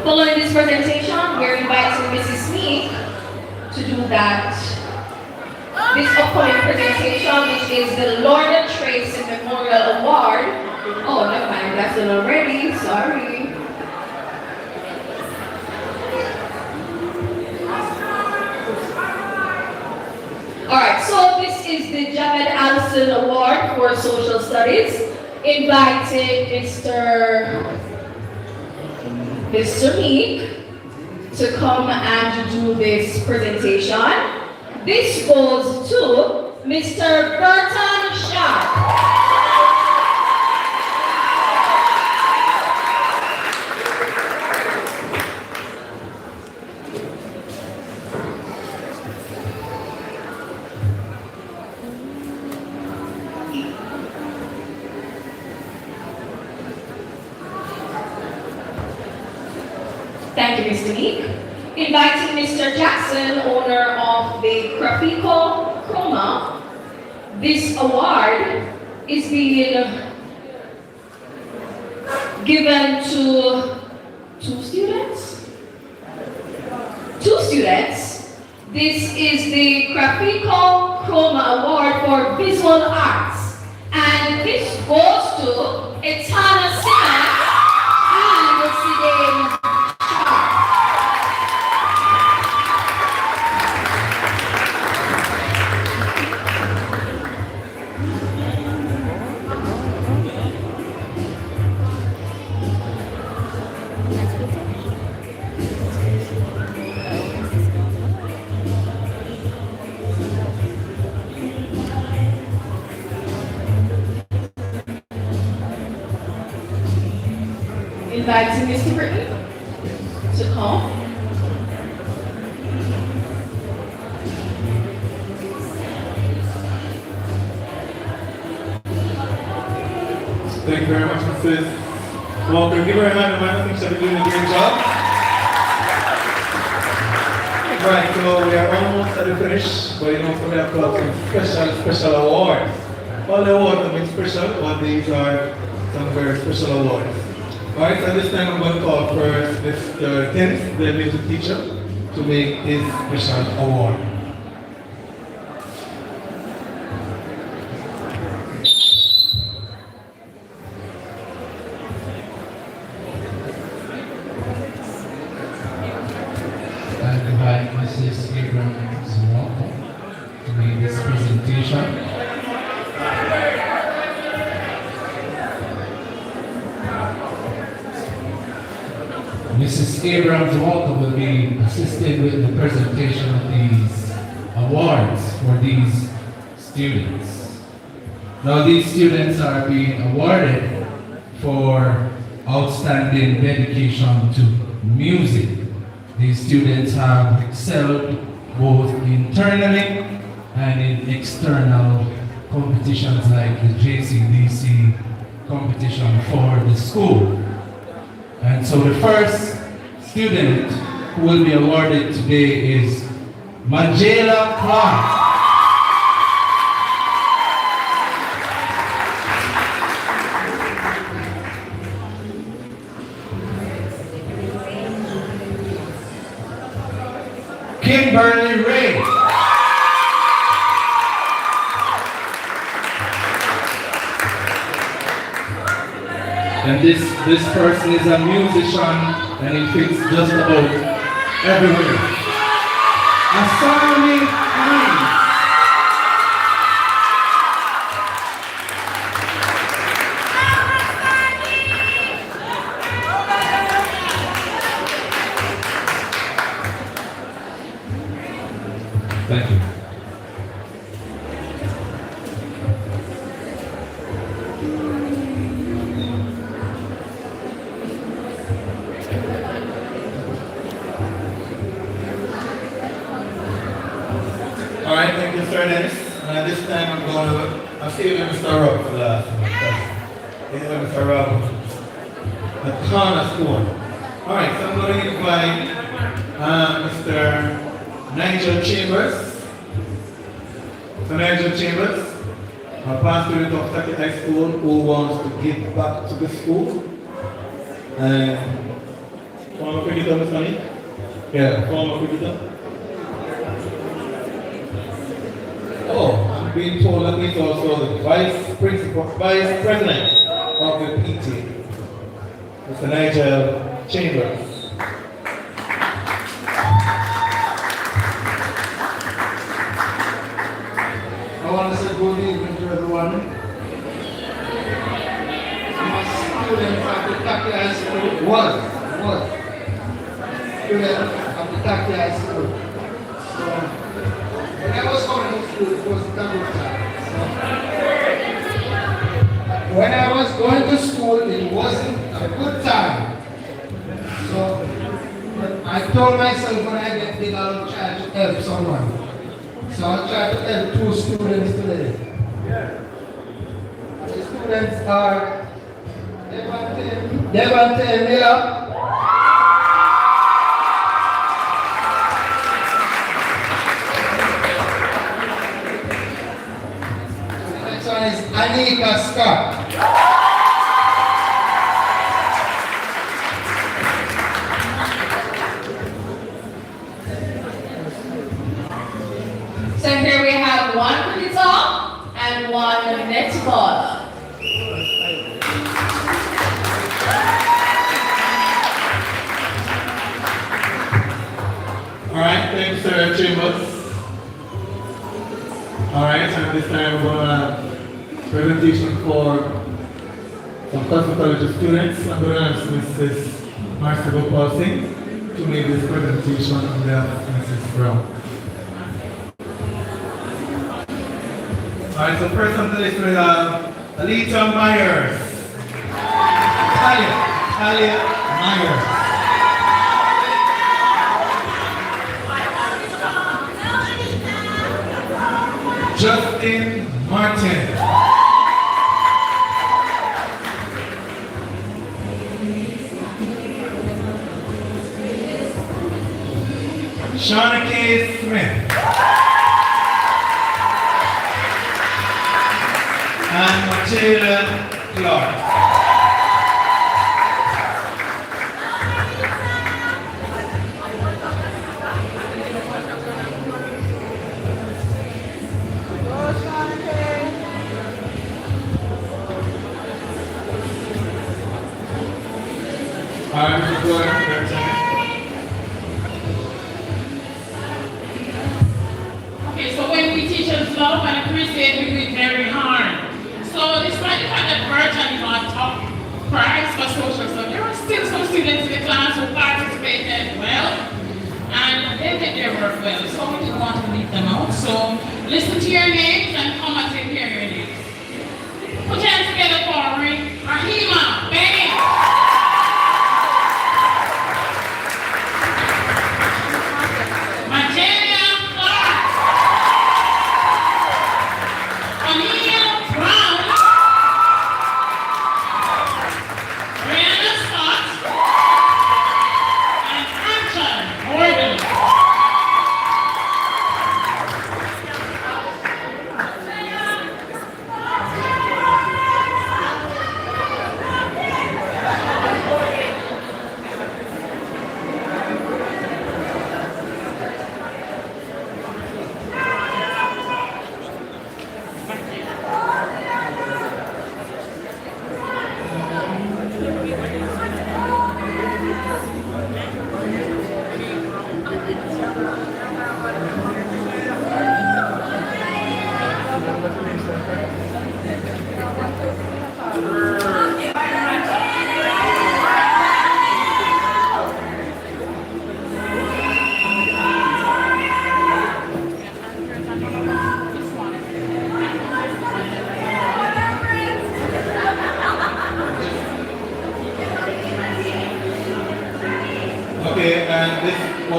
Following this presentation, we're inviting Mrs. Smith to do that. This upcoming presentation, which is the Lord Tracy Memorial Award. Oh, never mind, that's done already, sorry. Alright, so this is the Javed Allison Award for Social Studies. Inviting Mr. Meek to come and do this presentation. This goes to Mr. Burton Sharp. Thank you, Mr. Meek. Inviting Mr. Jackson, owner of the Krafico Chroma. This award is being given to two students. This is the Krafico Chroma Award for Visual Arts. And this goes to Etana Sina and Sidane. Inviting Mr. Britton to come.
Thank you very much, Mrs. Walker. Give her a hand, man. I think she'll be doing a great job. Right, so we are almost at the finish, but you know, so we have got some special awards. All the awards have been special, but these are some very special awards. Alright, so this time I'm going to call first Mr. Dennis, the music teacher, to make his special award.
I invite Mrs. Abrams Walker to make this presentation. Mrs. Abrams Walker will be assisting with the presentation of these awards for these students. Now these students are being awarded for outstanding dedication to music. These students have excelled both internally and in external competitions like the JCDC competition for the school. And so the first student who will be awarded today is Majela Clark. Kimberly Ray. And this person is a musician and he fits just about everywhere. A sounding mind. Thank you.
All right, thank you, Sir Dennis. This time I'm going to, I'll see Mr. Rob for the last one. Because Mr. Rob, the cornerstone. All right, so I'm going to invite Mr. Nigel Chambers. So Nigel Chambers, a past student of Tacky High School who wants to give back to the school. Former cricketer, Mr. Honey? Yeah, former cricketer. Oh, I'm being told that he's also the vice president of the PT, Mr. Nigel Chambers.
I want to say good evening to everyone. I'm a student of the Tacky High School. Was student of the Tacky High School. So, when I was coming to school, it was a double time. So, when I was going to school, it wasn't a good time. So I told myself when I get big, I'll try to help someone. So I'll try to help 2 students today. The students are Devante Miller. Is Anika Scott.
So here we have one cricketer and one netballer.
All right, thanks, Sir Chambers. All right, so this time we're going to presentation for some cosmetology students. I'm going to ask Mrs. Marcia Gopal Singh to make this presentation on behalf of Mrs. Brown. Alright, so first on the list we have Alita Myers. Talia Myers. Justin Martin. Shauna K. Smith. And Matilda Clark. All right, go ahead.
Okay, so when we teach us love and appreciate, we do it very hard. So despite the fact that Virgin is on top prize for social stuff, there are still some students in the class who participated well, and they did their work well. So we didn't want to leave them out. So listen to your names and come and take care of your names. Put your hands together for Rahima Bang.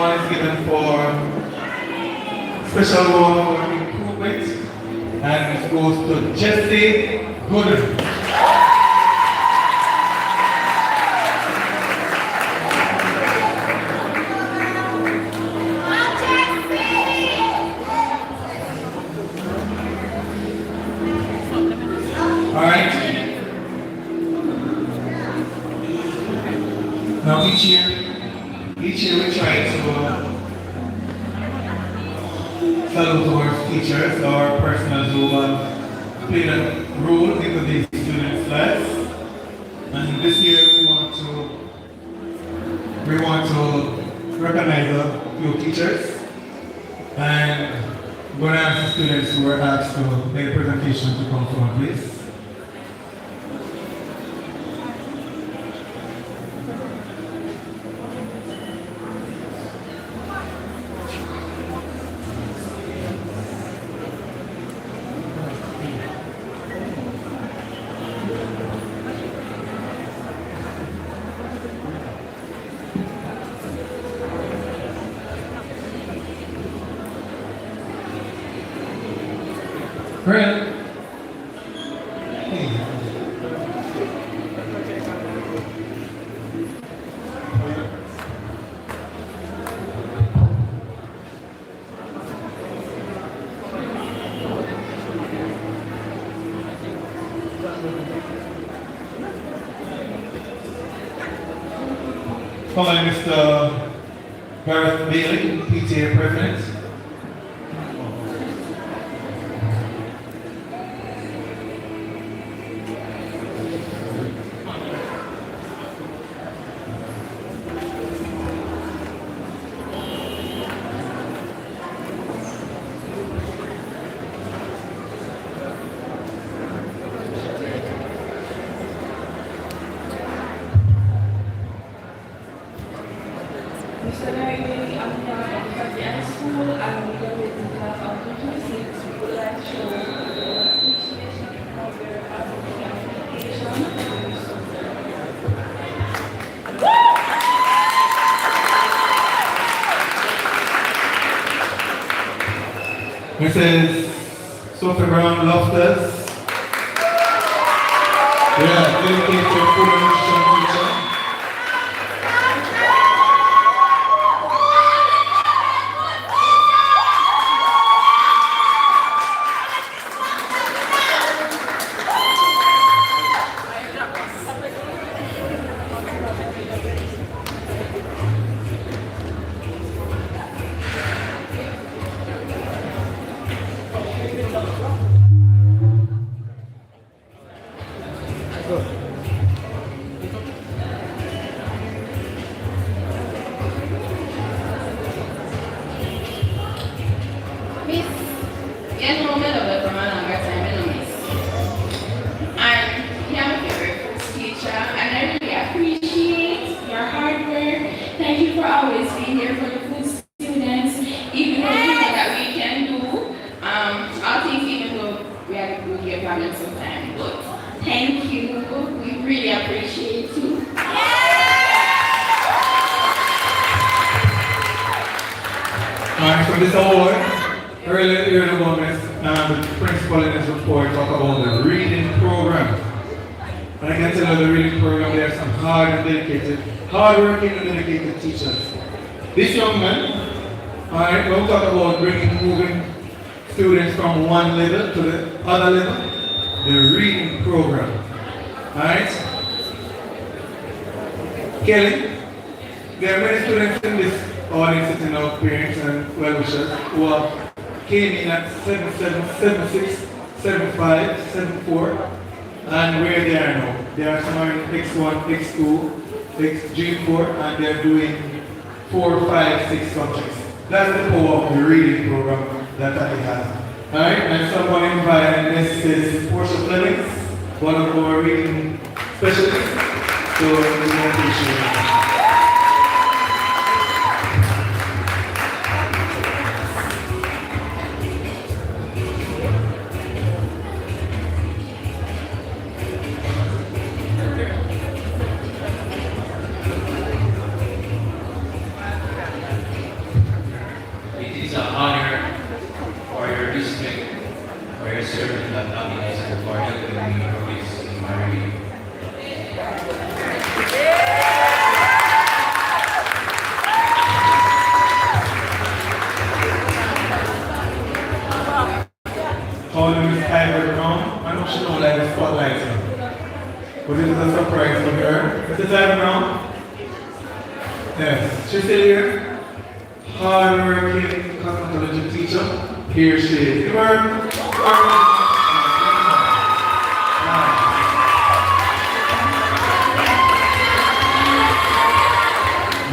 one is given for special award for improvement, and it goes to Jesse Gooden. Alright. Now each year we try to salute our teachers or personnel who have played a role into these students' lives. And this year we want to recognize a few teachers, and I'm going to ask the students who were asked to make a presentation to come forward, please. Grant. Following Mr. Gareth Bailey, PTA President.
Mr. Larry, I'm from Tacky High School, and we are waiting to have our 26. We would like to show appreciation of your application.
Mrs. Sophie Brown Loftus. Yeah, dedicated food and nutrition teacher.
Miss, you know me love you from a longer time, you know, miss. And you're my favorite first teacher, and I really appreciate your hard work. Thank you for always being there for the food students, even though you know that we can do all things, even though we get problems sometimes. But thank you, we really appreciate you.
Alright, so this award, earlier ago, the principal in his report talked about the reading program. And I can tell you the reading program, there are some hard-working and dedicated teachers. This young man, alright, we'll talk about moving students from one level to the other level, the reading program. Alright? Kelly, there are many students in this audience sitting out, parents and well-wishers, who came in at 77, 76, 75, 74, and where they are now. They are somewhere in X1, X2, G4, and they're doing 4, 5, 6 subjects. That's the power of the reading program that Tacky has. Alright, and someone invited Mrs. Portia Flemings, one of our reading specialists, so we appreciate it.
respect for your servant that happiness and for helping me progress in my reading.
Her name is Ivor Brown. I know she don't like the spotlight, but this is a surprise for her. Mrs. Ivor Brown? Yes. She's still here? Hard-working cosmetology teacher. Here she is. Give her.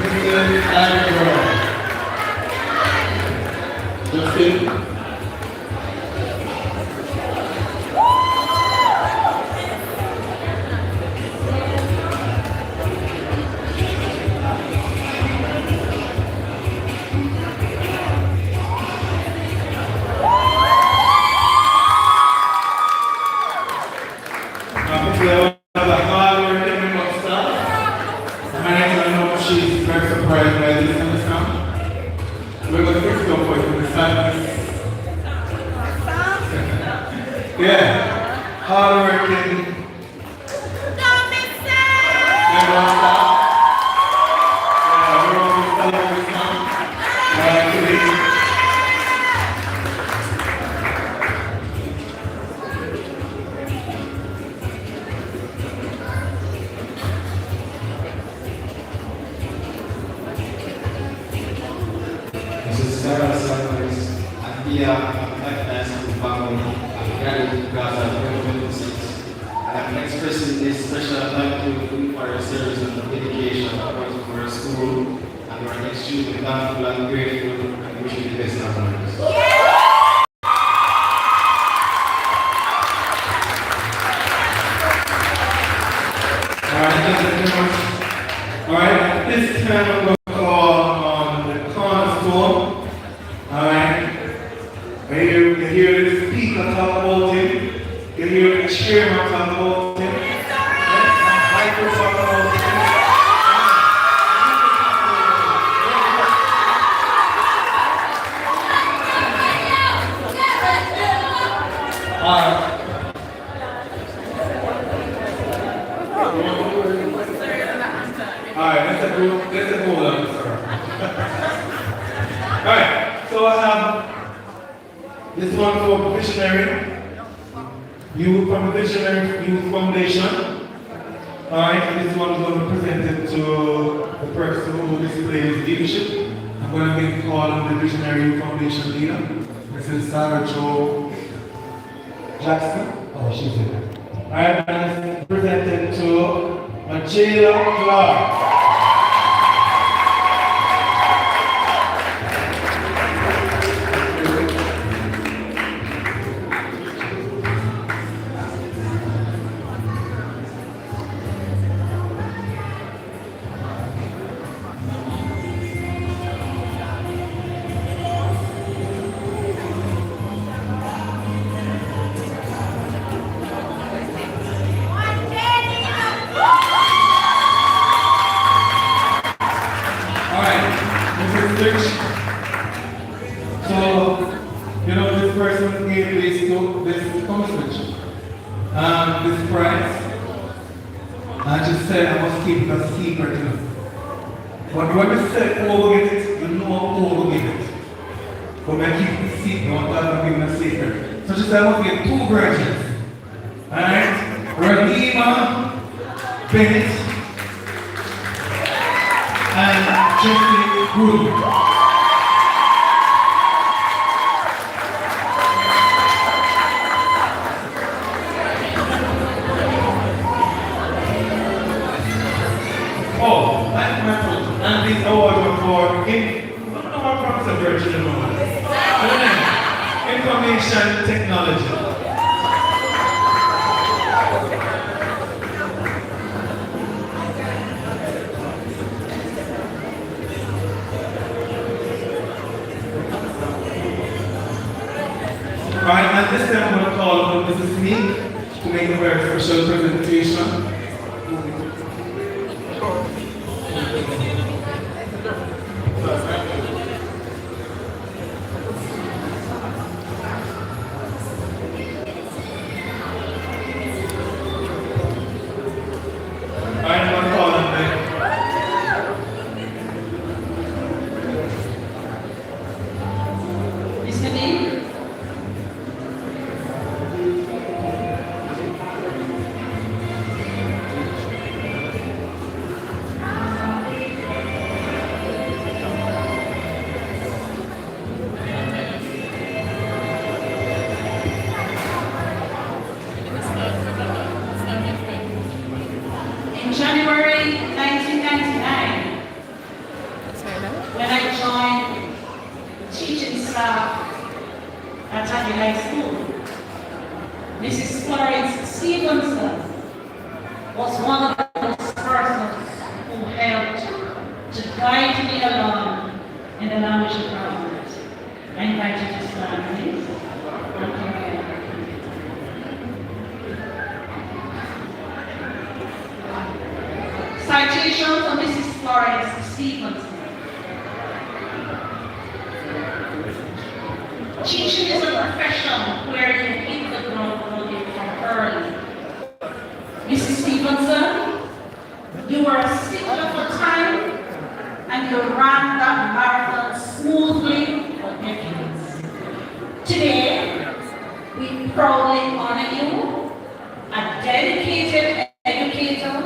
Mrs. Ivor Brown. Justin. Yeah, hard-working. Don't miss
Mrs. Sarah Sanders, Antia, Agnes, Family, Gratitude Gaza 2026. I'm expressing this special thank you for your service and dedication for our school, and we're extremely thankful and grateful and wish you the best of luck.
Alright, this time I'm going to call on the cornerstone. Alright. You hear the speaker talk about him. You hear the chairman talk about him. Michael talk about him. Alright, let's go on, sir. Alright, so I have this one for Visionary. You from the Visionary Youth Foundation. Alright, and this one is going to be presented to the person who displays leadership. I'm going to be calling the Visionary Youth Foundation leader. Mrs. Sarah Jo Jackson. Oh, she's here. Alright, and it's presented to Majela Clark. This prize, I just said I must keep it a secret. But when I said who get it, you know who get it. But I keep it secret, I want to give it a secret. So she said I must get 2 virgins. Alright? Radima Bennett and Jeffrey Groom. And this award was for information technology. Alright, and this time I'm going to call on Mrs. Smith to make a very special presentation.
Mrs. Florence Stevenson was one of those persons who helped to guide me along in the language department. I invite you to stand, please. Citation for Mrs. Florence Stevenson. Teaching is a profession where you hit the ground running from early. Mrs. Stevenson, you were a stickler for time and you ran that marathon smoothly for decades. Today, we proudly honor you, a dedicated educator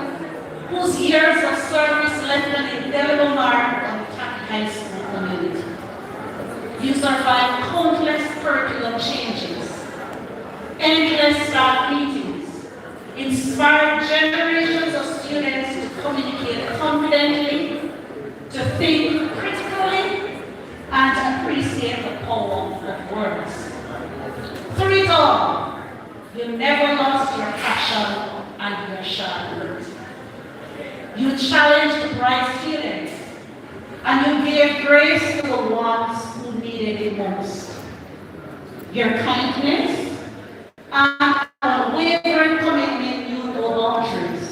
whose years of service left an indelible mark on the Tacky High School community. You survived countless curriculum changes, endless staff meetings, inspired generations of students to communicate confidently, to think critically, and to appreciate the power of words. Through it all, you never lost your passion and your sharp. You challenged bright students, and you gave grace to the ones who needed it most. Your kindness and unwavering commitment knew no boundaries.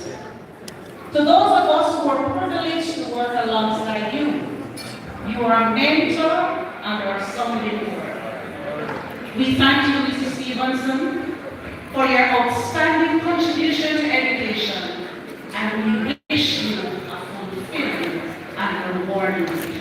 To those of us who are privileged to work alongside you, you are a mentor and are sounding board. We thank you, Mrs. Stevenson, for your outstanding contribution to education, and we wish you a fulfilling and rewarding retirement.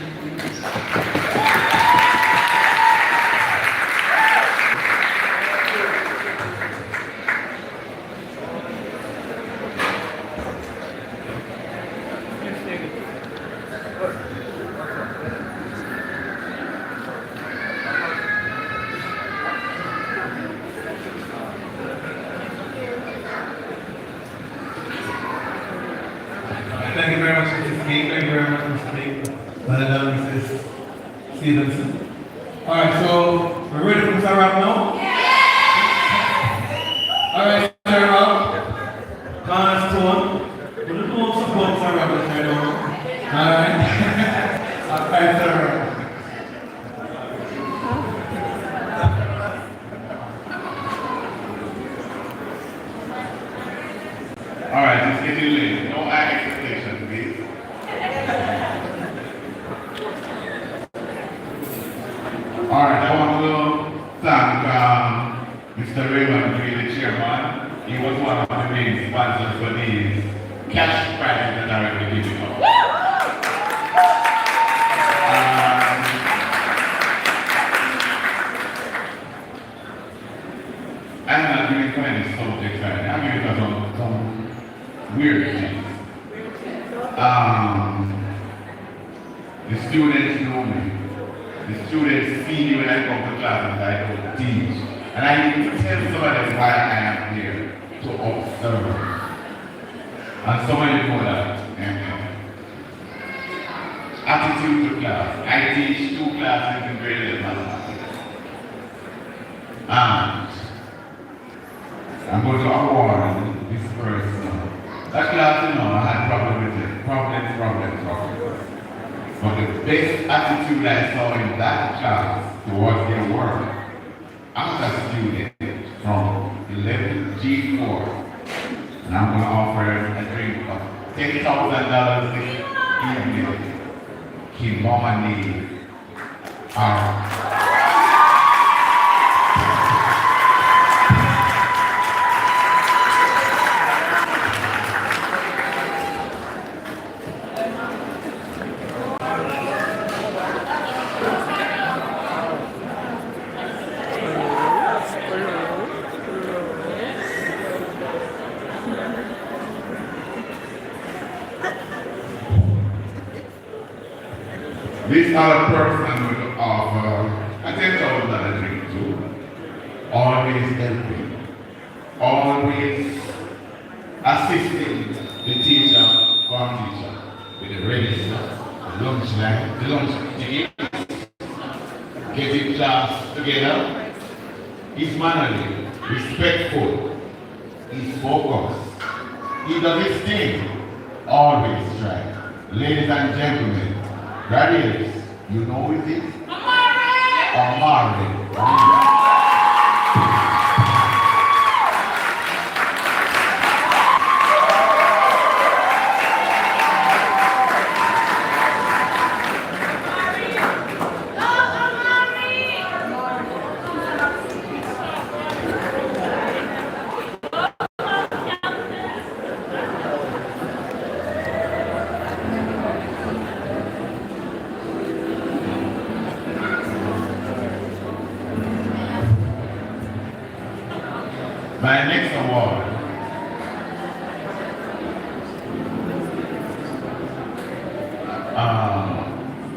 Thank you very much, Mrs. King. Thank you very much, Mrs. King. Madam Mrs. Stevenson. All right, so we're ready for Mr. Rob now? All right, Mr. Rob. Cornerstone. We're going to do support Mr. Rob, Mr. Rob. All right. All right, Mr. Rob.
All right, it's getting late. No high expectations, please. All right, I want to thank Mr. Raymond Green, the chairman. He was one of the main sponsors for these cash prizes that are going to be giving out. I'm not really finding this subject right now. I'm going to talk some weird things. The students know me. The students see me when I come to class and I don't teach. And I need to tell somebody why I am here, to observe. And somebody know that. Attitude to class. I teach 2 classes in grade 11 mathematics. And I'm going to award this person. That class, I had problems with it. Problems. But the best attitude I saw in that class towards their work, I'm a student from 11 G4. And I'm going to offer a drink of $10,000 this evening. Kimani This other person will offer a $10,000 drink too. Always helping. Always assisting the teacher, form teacher, with the register, the lunch line, the lunch ticket, getting class together. He's managing. respectful, he's focused. He does his thing, always right. Ladies and gentlemen, graduates, you know who it is? Amari. My next award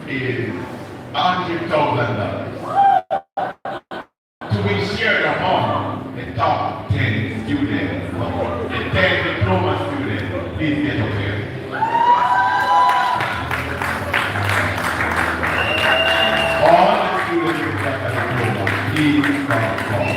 is $100,000 to be shared among the top 10 students, the 10 diploma students. Please get up here. All the students who got a diploma, please come forward.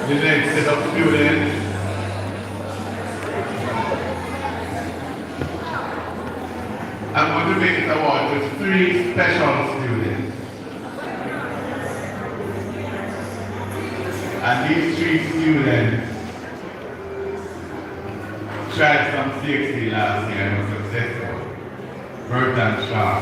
The next set of students I'm going to make this award to 3 special students. And these 3 students tried some CXC last year and were successful. Burton Shaw,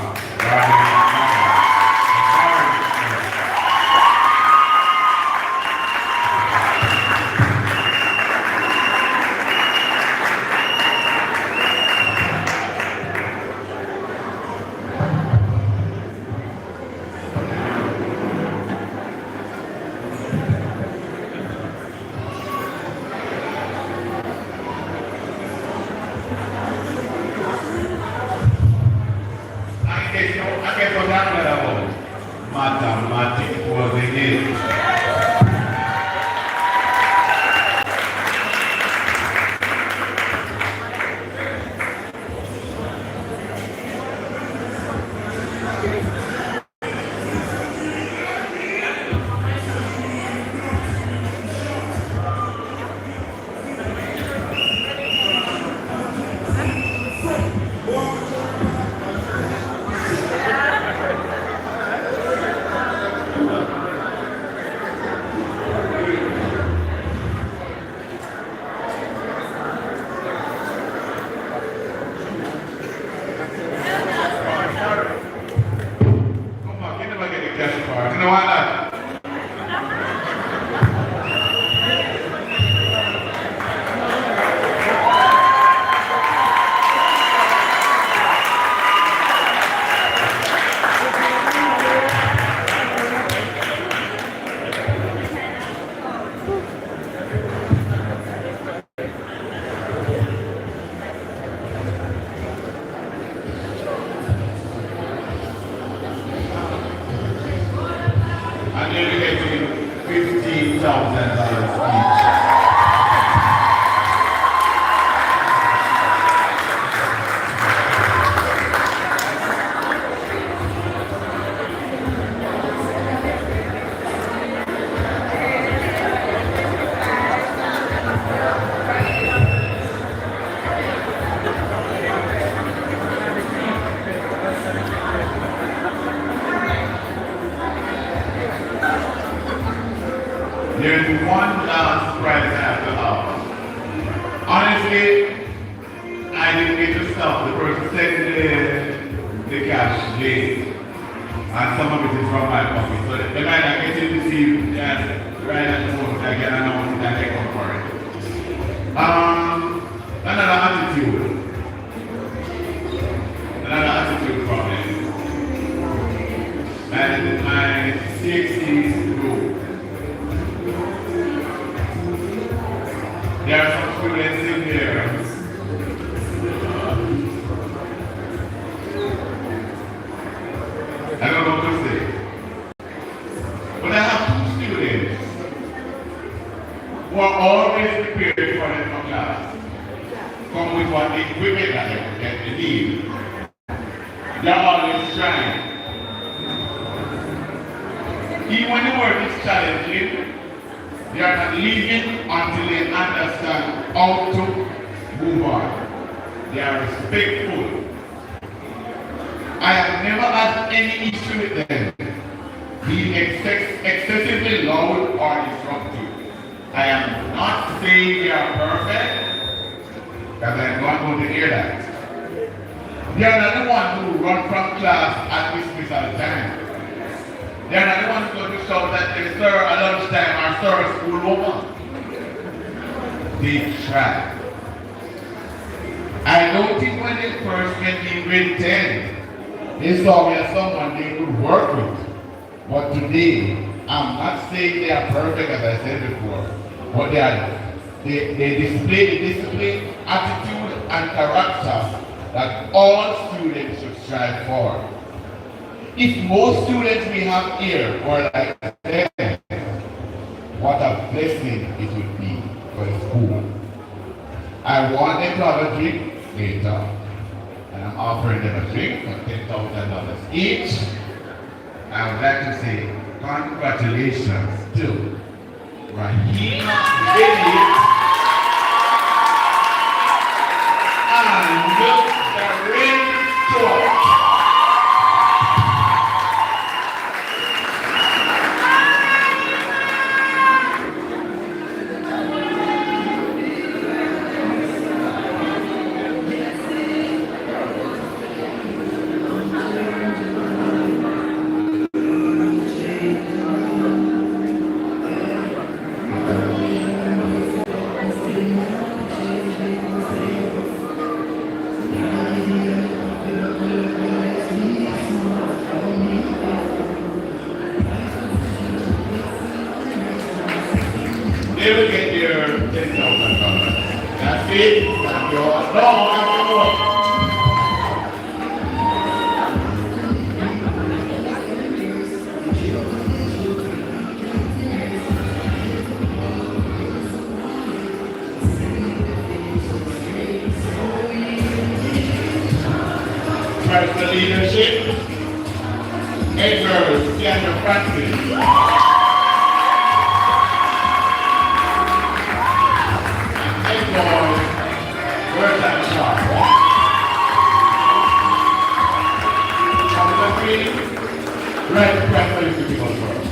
each. There's one last prize I have to offer. Honestly, I didn't get to stop. The person sent the cash late. And some of it is from my pocket. So they might not get it received just right at the moment. I can announce it and they come for it. Another attitude. Another attitude problem. And my 60s group. There are some students in there. I don't know what to say. But I have two students who are always prepared for the class. Come with what equipment that they need. They are always trying. Even when the work is challenging, they are not leaving until they understand how to move on. They are respectful. I have never had any issue with them being excessively loud or disruptive. I am not saying they are perfect, because I'm not going to hear that. They are not the ones who run from class at dismissal time. They are not the ones who go to shout that they sir at lunchtime or sir school over. They try. I don't think when they first went in grade 10, they saw me as someone they could work with. But today, I'm not saying they are perfect as I said before, but they display the discipline, attitude, and character that all students should strive for. If most students we have here were like them, what a blessing it would be for the school. I want them to have a drink later, and I'm offering them a drink for $10,000 each. I would like to say congratulations to Raheem, Vinny, and the Red They will get their $10,000. That's it. That's yours. No, I'm more. Personal leadership. Edward Daniel Francis. Where's that shot? Right, where you people first.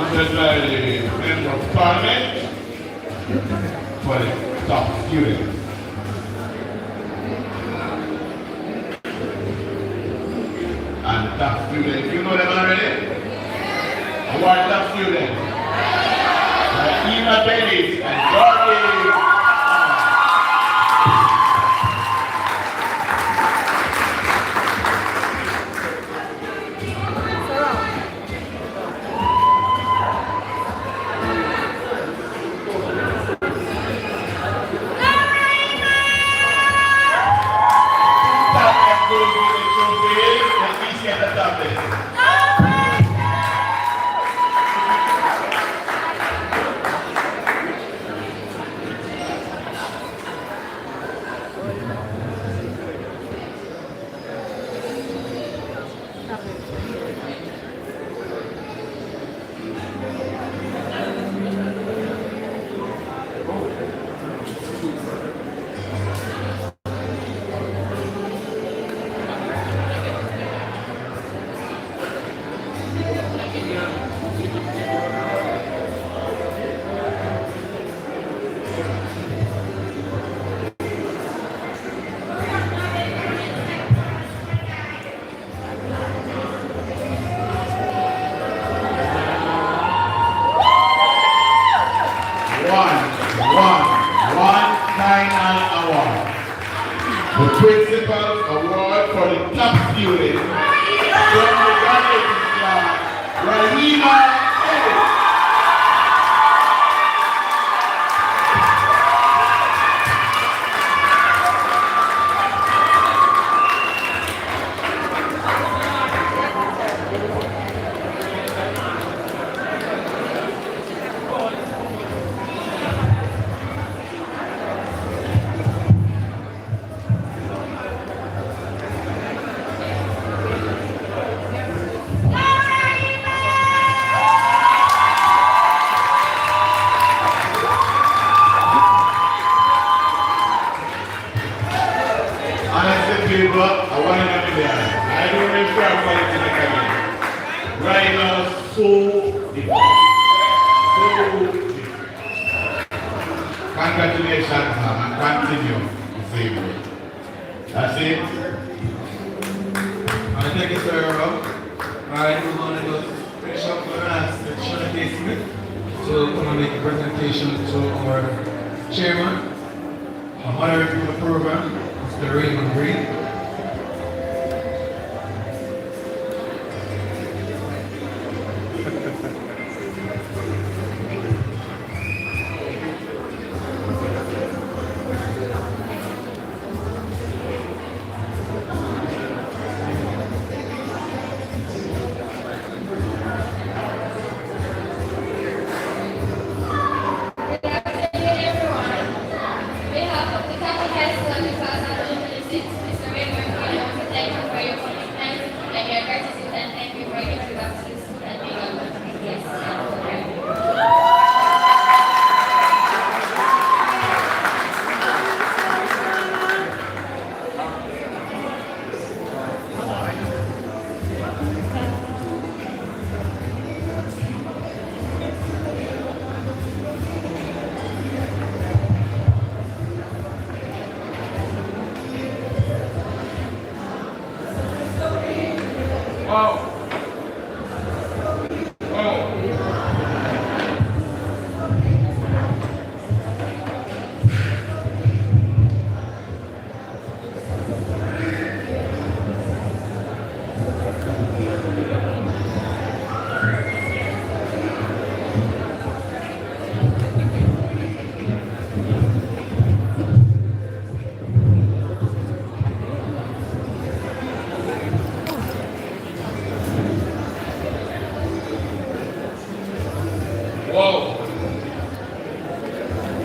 presented by the Member of Parliament for the top students. And the top students, you know them already? Award top students. Eva Dennis and Dorothy. One final award. The Principal's Award for the top student from the graduating class, Rahima Ellis. People, I want to be there. I don't know if you are quality like again. Right now, so different. So different. Congratulations, man, and continue the same way. That's it.
I thank you, sir. I do want to just finish up with ask Senator Smith to come and make a presentation to our chairman, our moderator of the program, Mr. Raymond Green.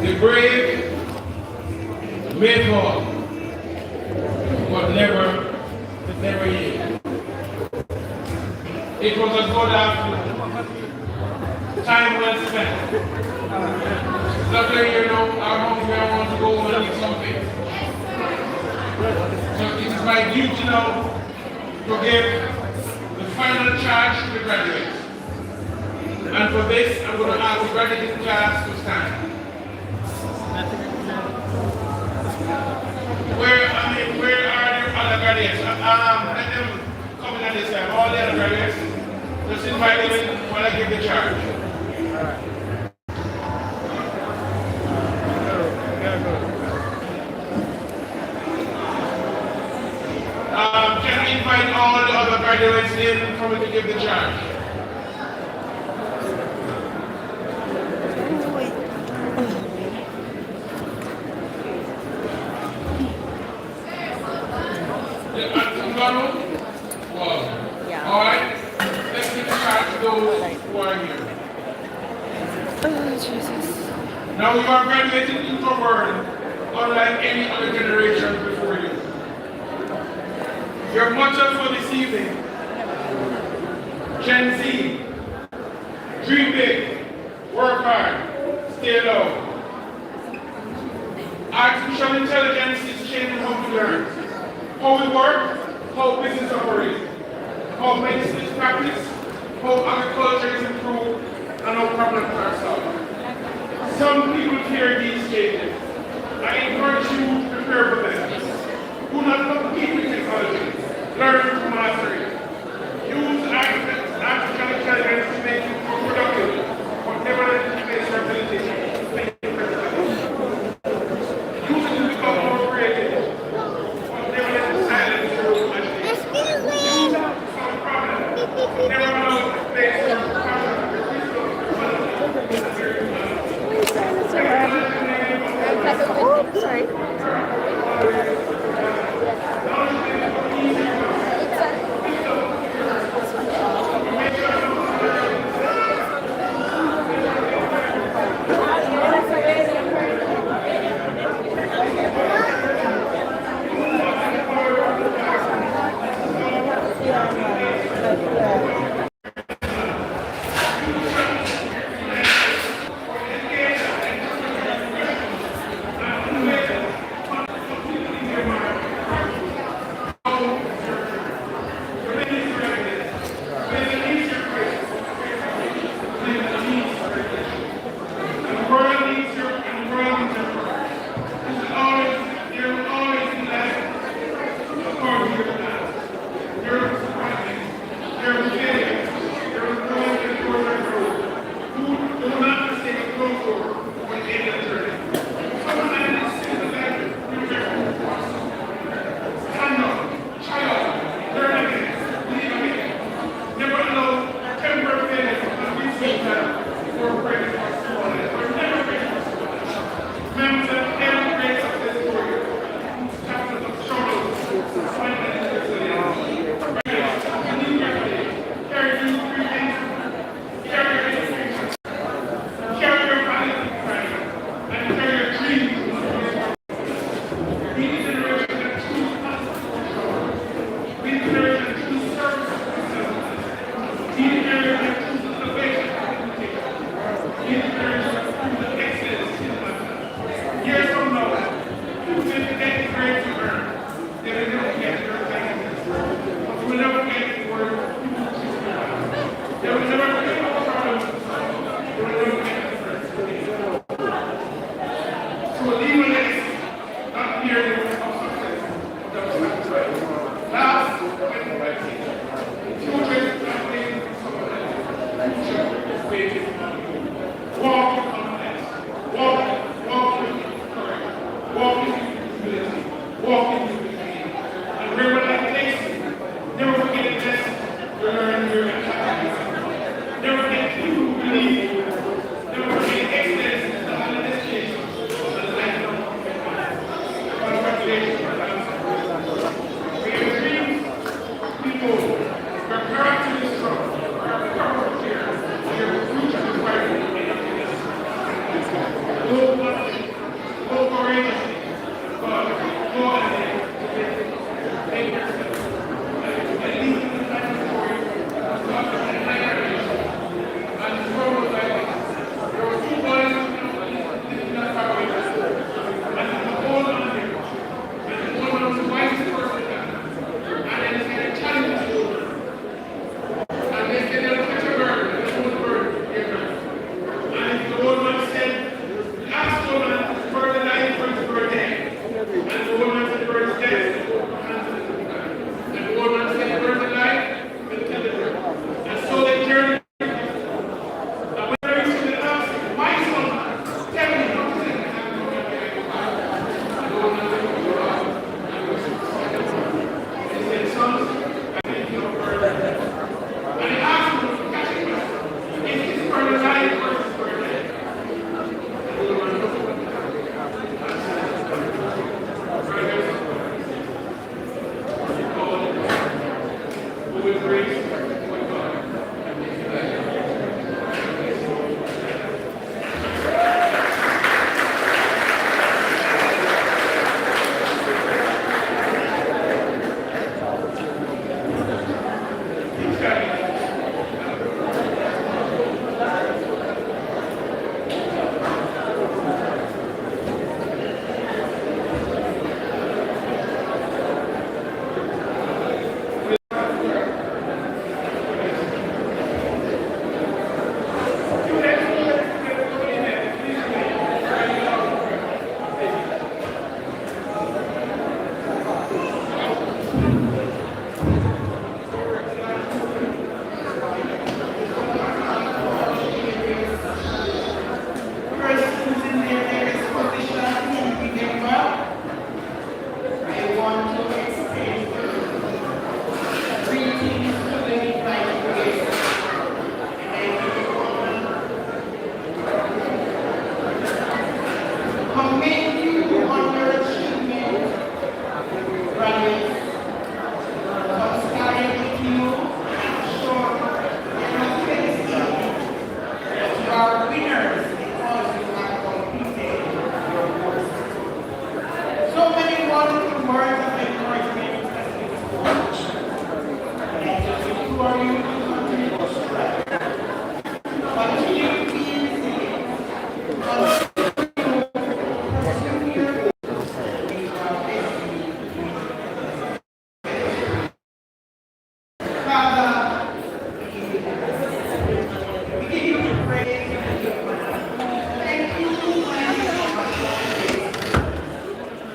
The brave may fall, but never yield. It was a good afternoon. Time well spent. Luckily, you know, I'm hungry, I want to go home and eat something. So it is my duty now to give the final charge to the graduates. And for this, I'm going to ask the graduating class to stand. Where are the other graduates? Let them come in at this time. All the other graduates, just invite them in while I give the charge. Can I invite all the other graduates in for me to give the charge? Alright, let's give the charge to those who are here.
Oh, Jesus.
Now you are graduating into a world unlike any other generation before you. Your motto for this evening, Gen Z, dream big, work hard, stay low. Artificial intelligence is changing how we learn, how we work, how business operates, how medicine is practiced, how agriculture is improved, and how problems are solved. Some people fear these changes. I encourage you to prepare for them. Do not compete with technology. Learn to master it. Use artificial intelligence to make you more productive, but never let it replace your ability to think critically. Use it to become more creative, but never let it silence your imagination. Use it to solve problems, never allow it to replace your passion, your wisdom,
Oh, sorry.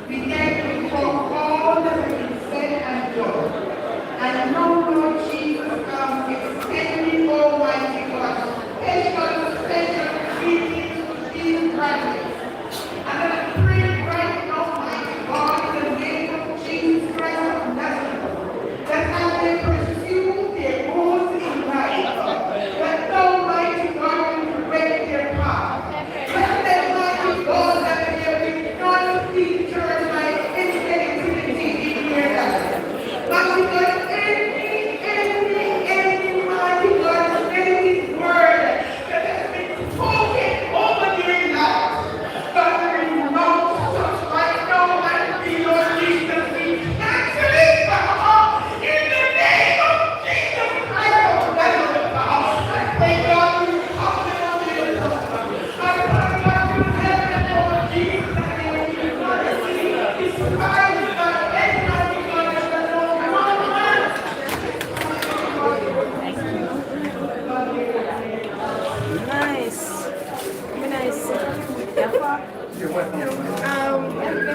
We thank you for all that has been said and done. And now, Lord Jesus, extending Almighty God, special greetings to these graduates. And I pray right now, mighty God, in the name of Jesus Christ of Nazareth, that as they pursue their goals in life, that thou, mighty God, will direct their path. Let them, mighty God, that there be none featured by any negativity in their life. Mighty God, any mighty God, negative word that has been spoken over their lives. God, we know such right now and we, Lord Jesus, we cancel it now in the name of Jesus Christ of Nazareth. I pray, God, you cover them on their love. I pray, God, you help them, Lord Jesus, that they will not be despised by anybody, God, that no man.
Nice. Very nice.
Let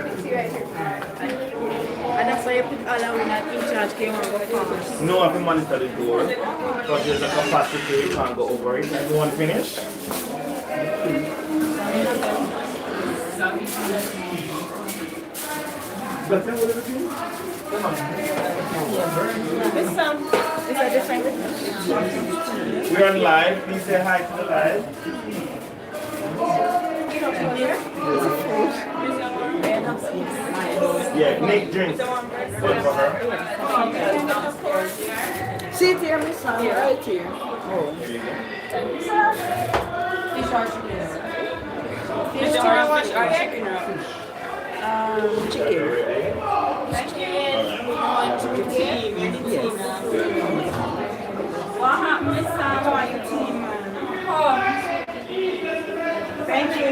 me see right here. And that's why you put all of that in charge because you want to go fast.
No, I can monitor the door. Because there's a capacity, you can't go over it. You want to finish? But then what is it? Come on.
This is a different.
We're on live. Please say hi to the live. Yeah, make drinks. Good for her.
Sit here, Miss Sam, right here. Oh.
Fish or chicken? Fish or chicken?
Chicken.
What happened, Miss Sam? Why you team, man? Thank you.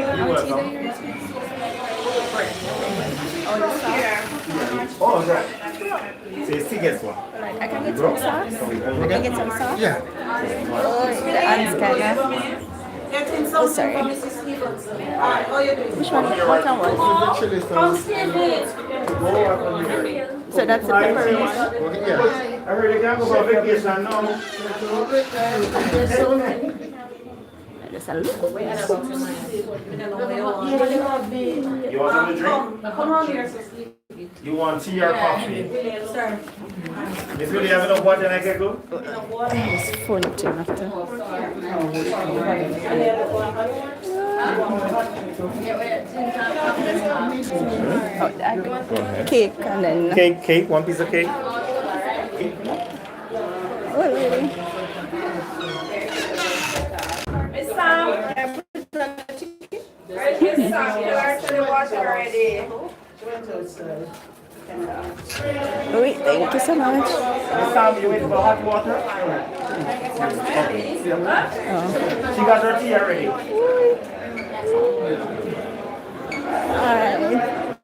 Oh, is that? Say, tickets one.
I can get some sauce. I can get some sauce.
Yeah.
Oh, the ants kind of. Oh, sorry. Which one? What one was? So that's the pepperoni.
Yeah. I heard you can't go on vacation now.
Just a little.
You want something to drink?
Come on here, so
You want tea or coffee?
Sir.
Is really have enough water and I can go?
It's fun too after. Oh, that cake and then
Cake, one piece of cake.
oh really?
Miss Sam. Miss Sam, you actually water already.
Wait, thank you so much.
Sam, you wait for hot water?
Oh.
She got her tea already.
Alright.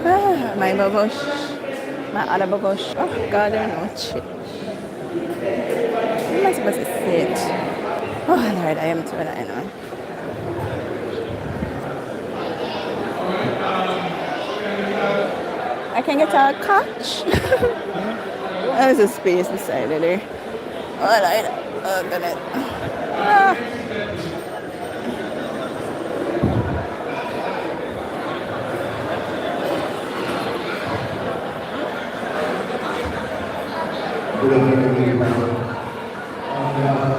Ah, my babosh. My other babosh. Oh god, I don't know. Shit. How am I supposed to say it? Oh Lord, I am too I know. I can get a couch. There's a space beside it there. Oh Lord. Oh goodness. Ah.
Good afternoon, everyone. On behalf of the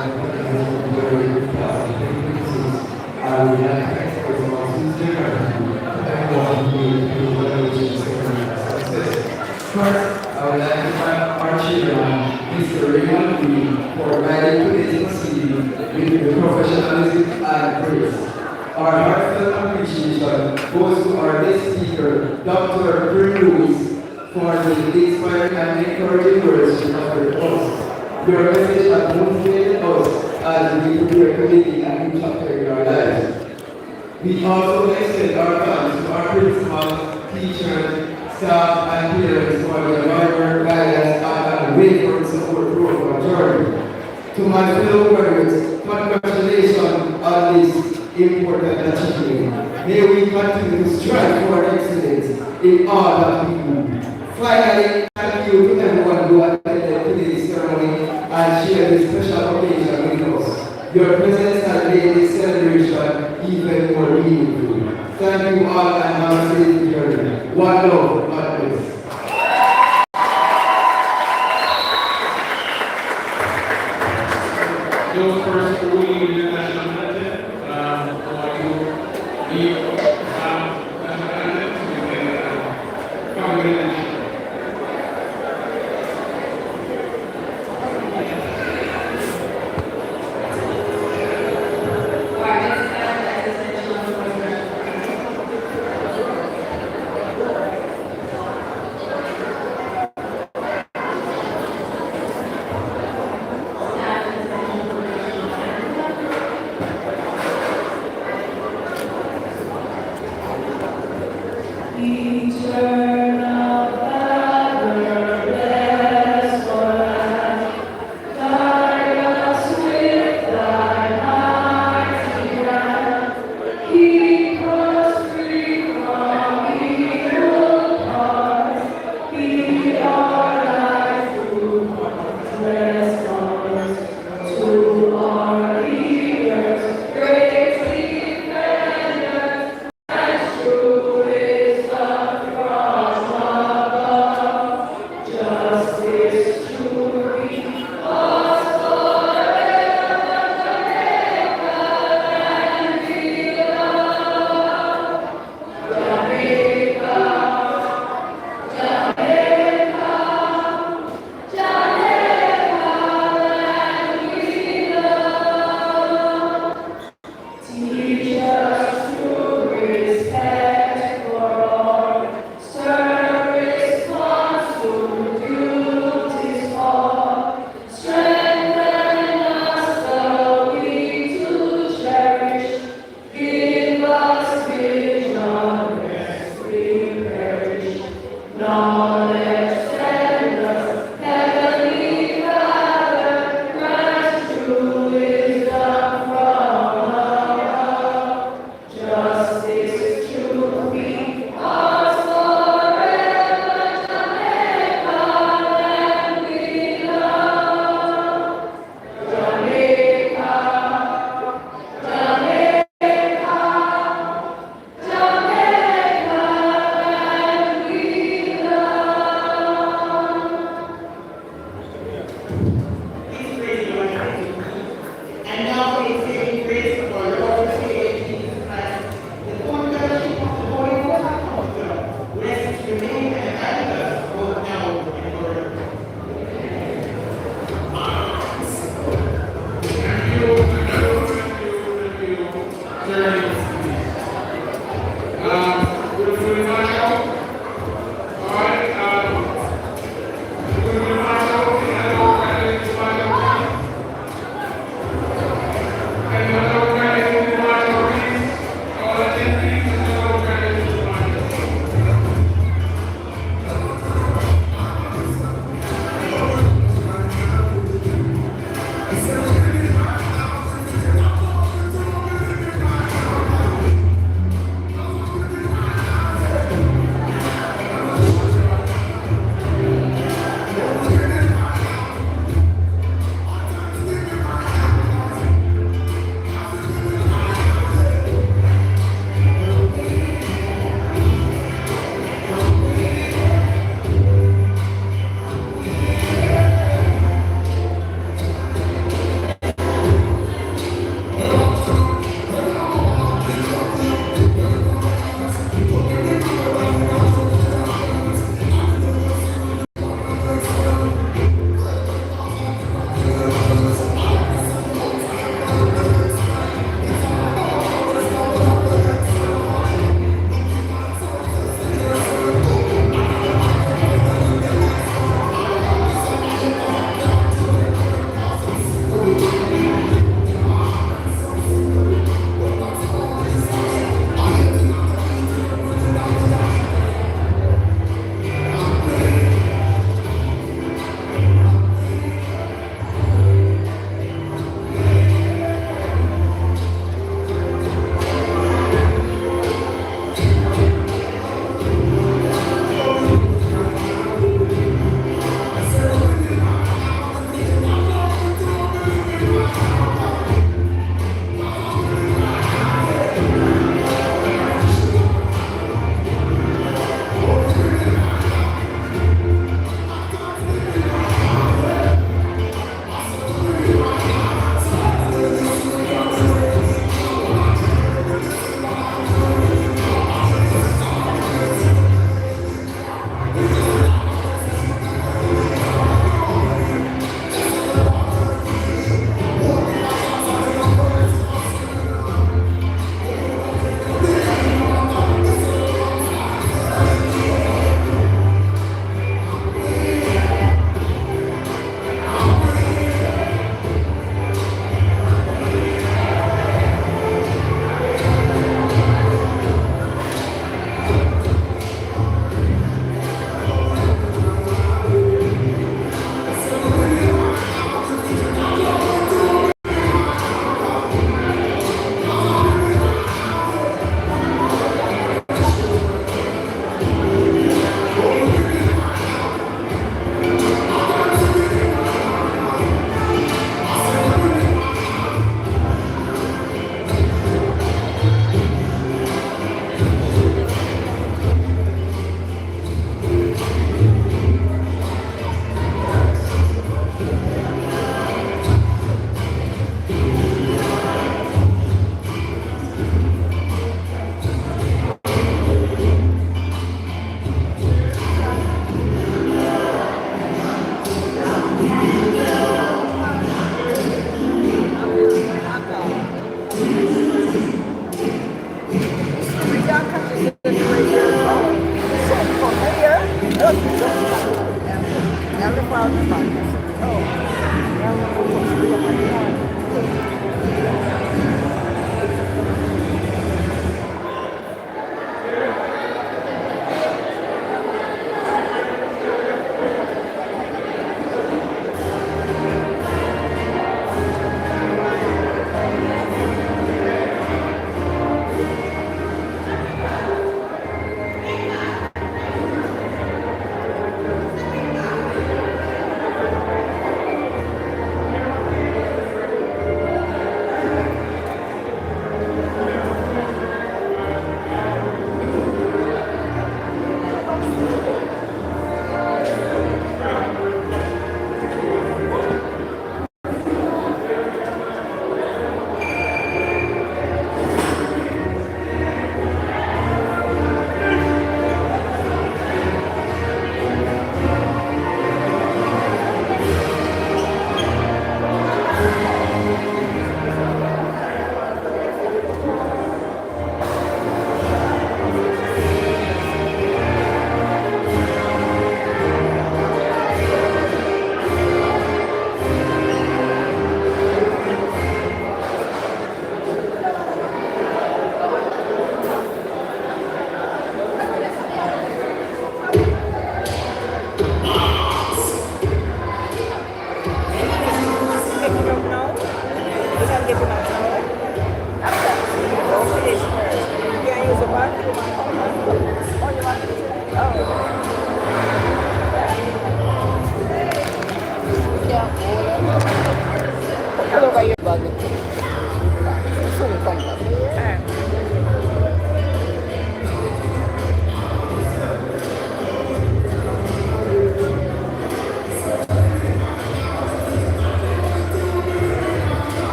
I would like to express my sincere gratitude and gratitude to the religious success. First, I would like to thank our children, Mr. Raymond Green, for guiding today's proceeding with the professionalism and grace. Our heartfelt appreciation goes to our guest speaker, Dr. Bryn Lewis, for the inspiring and encouraging words she offered
Your message has motivated us as we prepare to make a new chapter in our lives. We also extend our thanks to our principals, teachers, staff, and parents for their vibrant guidance and unwavering support throughout our journey. To my fellow graduates, congratulations on this important achievement. May we continue to strive for excellence in all that we do. Finally, thank you to everyone who attended today's ceremony and shared this special occasion with us. Your presence has made this celebration even more meaningful. Thank you all and have a safe journey. One love, God bless.
Those first who lead the national anthem, or you lead national anthem, you can come with the nation.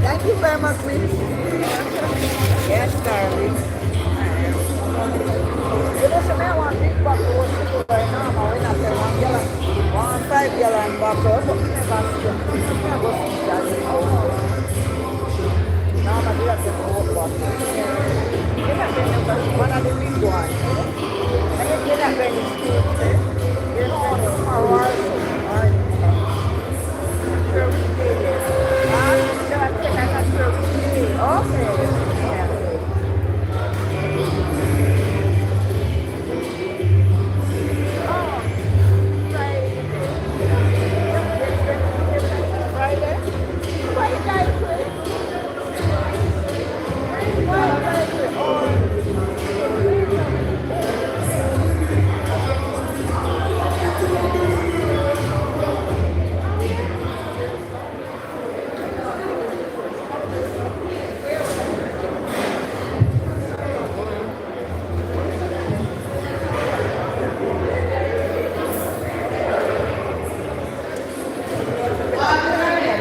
Thank you very much, miss. Yes, darling. You know, so I want big bottle of sugar right now, but we're not saying 1 gallon. 1 5 gallon bottle, but we never see them. We never see that. Now I'm going to get the whole bottle. You're not going to get one of the big ones. And if you're not going to school, you're going to tomorrow or something. Sure, we did it. Okay.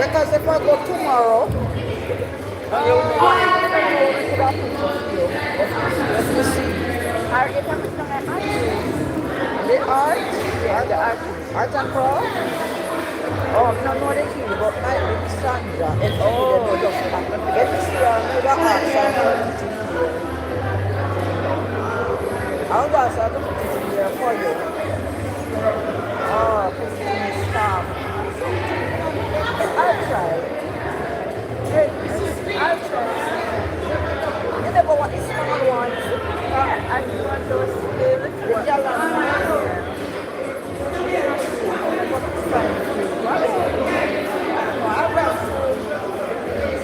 Because if I go tomorrow, you'll be let me see. The art or the art and craft? Oh, I don't know the key, but I think Sandra. Oh, just let me see maybe art and craft. I'll just have to put it in there for you. Oh, put it in the staff. I'll try. I'll try. You never want the small ones. And you want those little yellow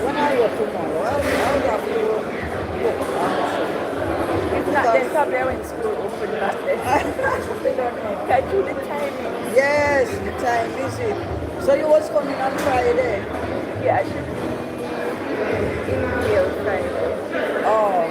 when I go tomorrow, I'll have to look. If not, then probably when school open back then. Can you do the timing? Yes, the time is it. So you was coming on Friday? Yeah, I should be in here Friday. Oh.